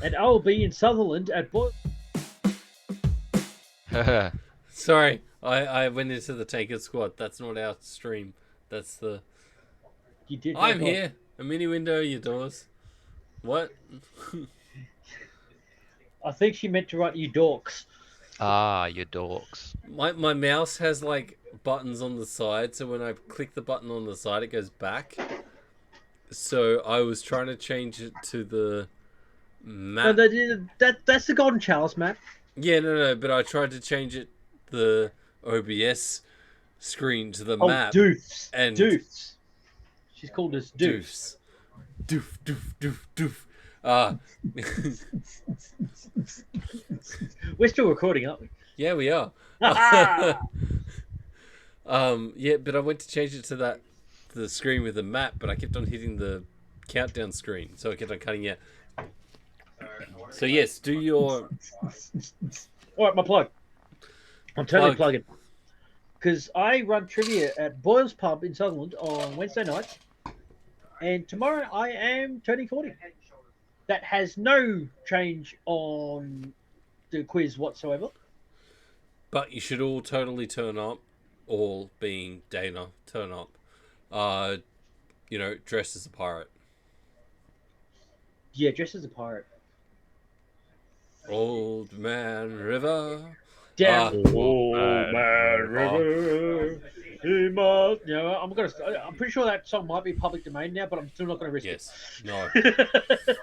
and I will be in Sutherland at Sorry, I went into the Taken Squad. That's not our stream. That's the... You did. I'm oh, here. A mini window, your doors. What? I think she meant to write you dorks. Ah, you dorks. My mouse has like buttons on the side, so when I click the button on the side, it goes back. So I was trying to change it to the No, map. that's the Golden Chalice map. Yeah, no, but I tried to change it, the OBS screen to the Oh, map. Doofs. and- Doofs. She's called us Doofs. Doofs. Doof, doof, doof, doof. Uh, We're still recording, aren't we? yeah, we are. Yeah, but I went to change it to the screen with the map, but I kept on hitting the countdown screen, so I kept on cutting out. So yes, do your All right, my plug. I'm totally Plug. plugging. Because I run trivia at Boyle's Pub in Sutherland on Wednesday nights. And tomorrow I am turning 40. That has no change on the quiz whatsoever. But you should all totally turn up, all being Dana, turn up. Dressed as a pirate. Yeah, dressed as a pirate. Old Man River. Down Old Man River. He must. I'm pretty sure that song might be public domain now, but I'm still not going to risk Yes. No. it.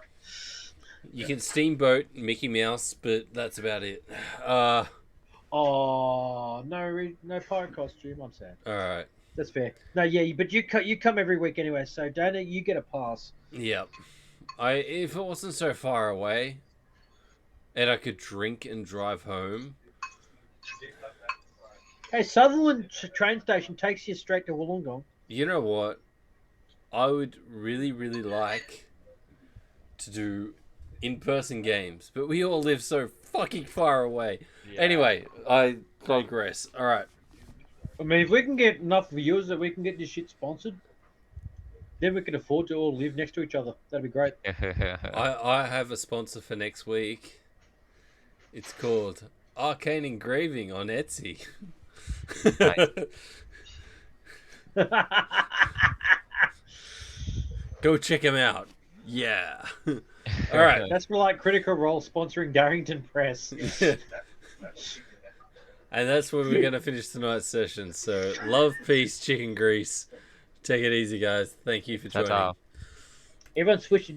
You can steamboat Mickey Mouse, but that's about it. Oh, no pirate costume. I'm sad. All right. That's fair. No, yeah, but you come every week anyway, so Dana, you get a pass. Yep. If it wasn't so far away, and I could drink and drive home. Hey, Sutherland train station takes you straight to Wollongong. You know what? I would really, really like to do in-person games, but we all live so fucking far away. Yeah. Anyway, I digress. All right. I mean, if we can get enough viewers that we can get this shit sponsored, then we can afford to all live next to each other. That'd be great. I have a sponsor for next week. It's called Arcane Engraving on Etsy. Go check him out. Yeah. All right. That's for like Critical Role sponsoring Darrington Press. And that's where we're going to finish tonight's session. So, love, peace, chicken grease. Take it easy, guys. Thank you for joining. Ta-ta. Everyone switch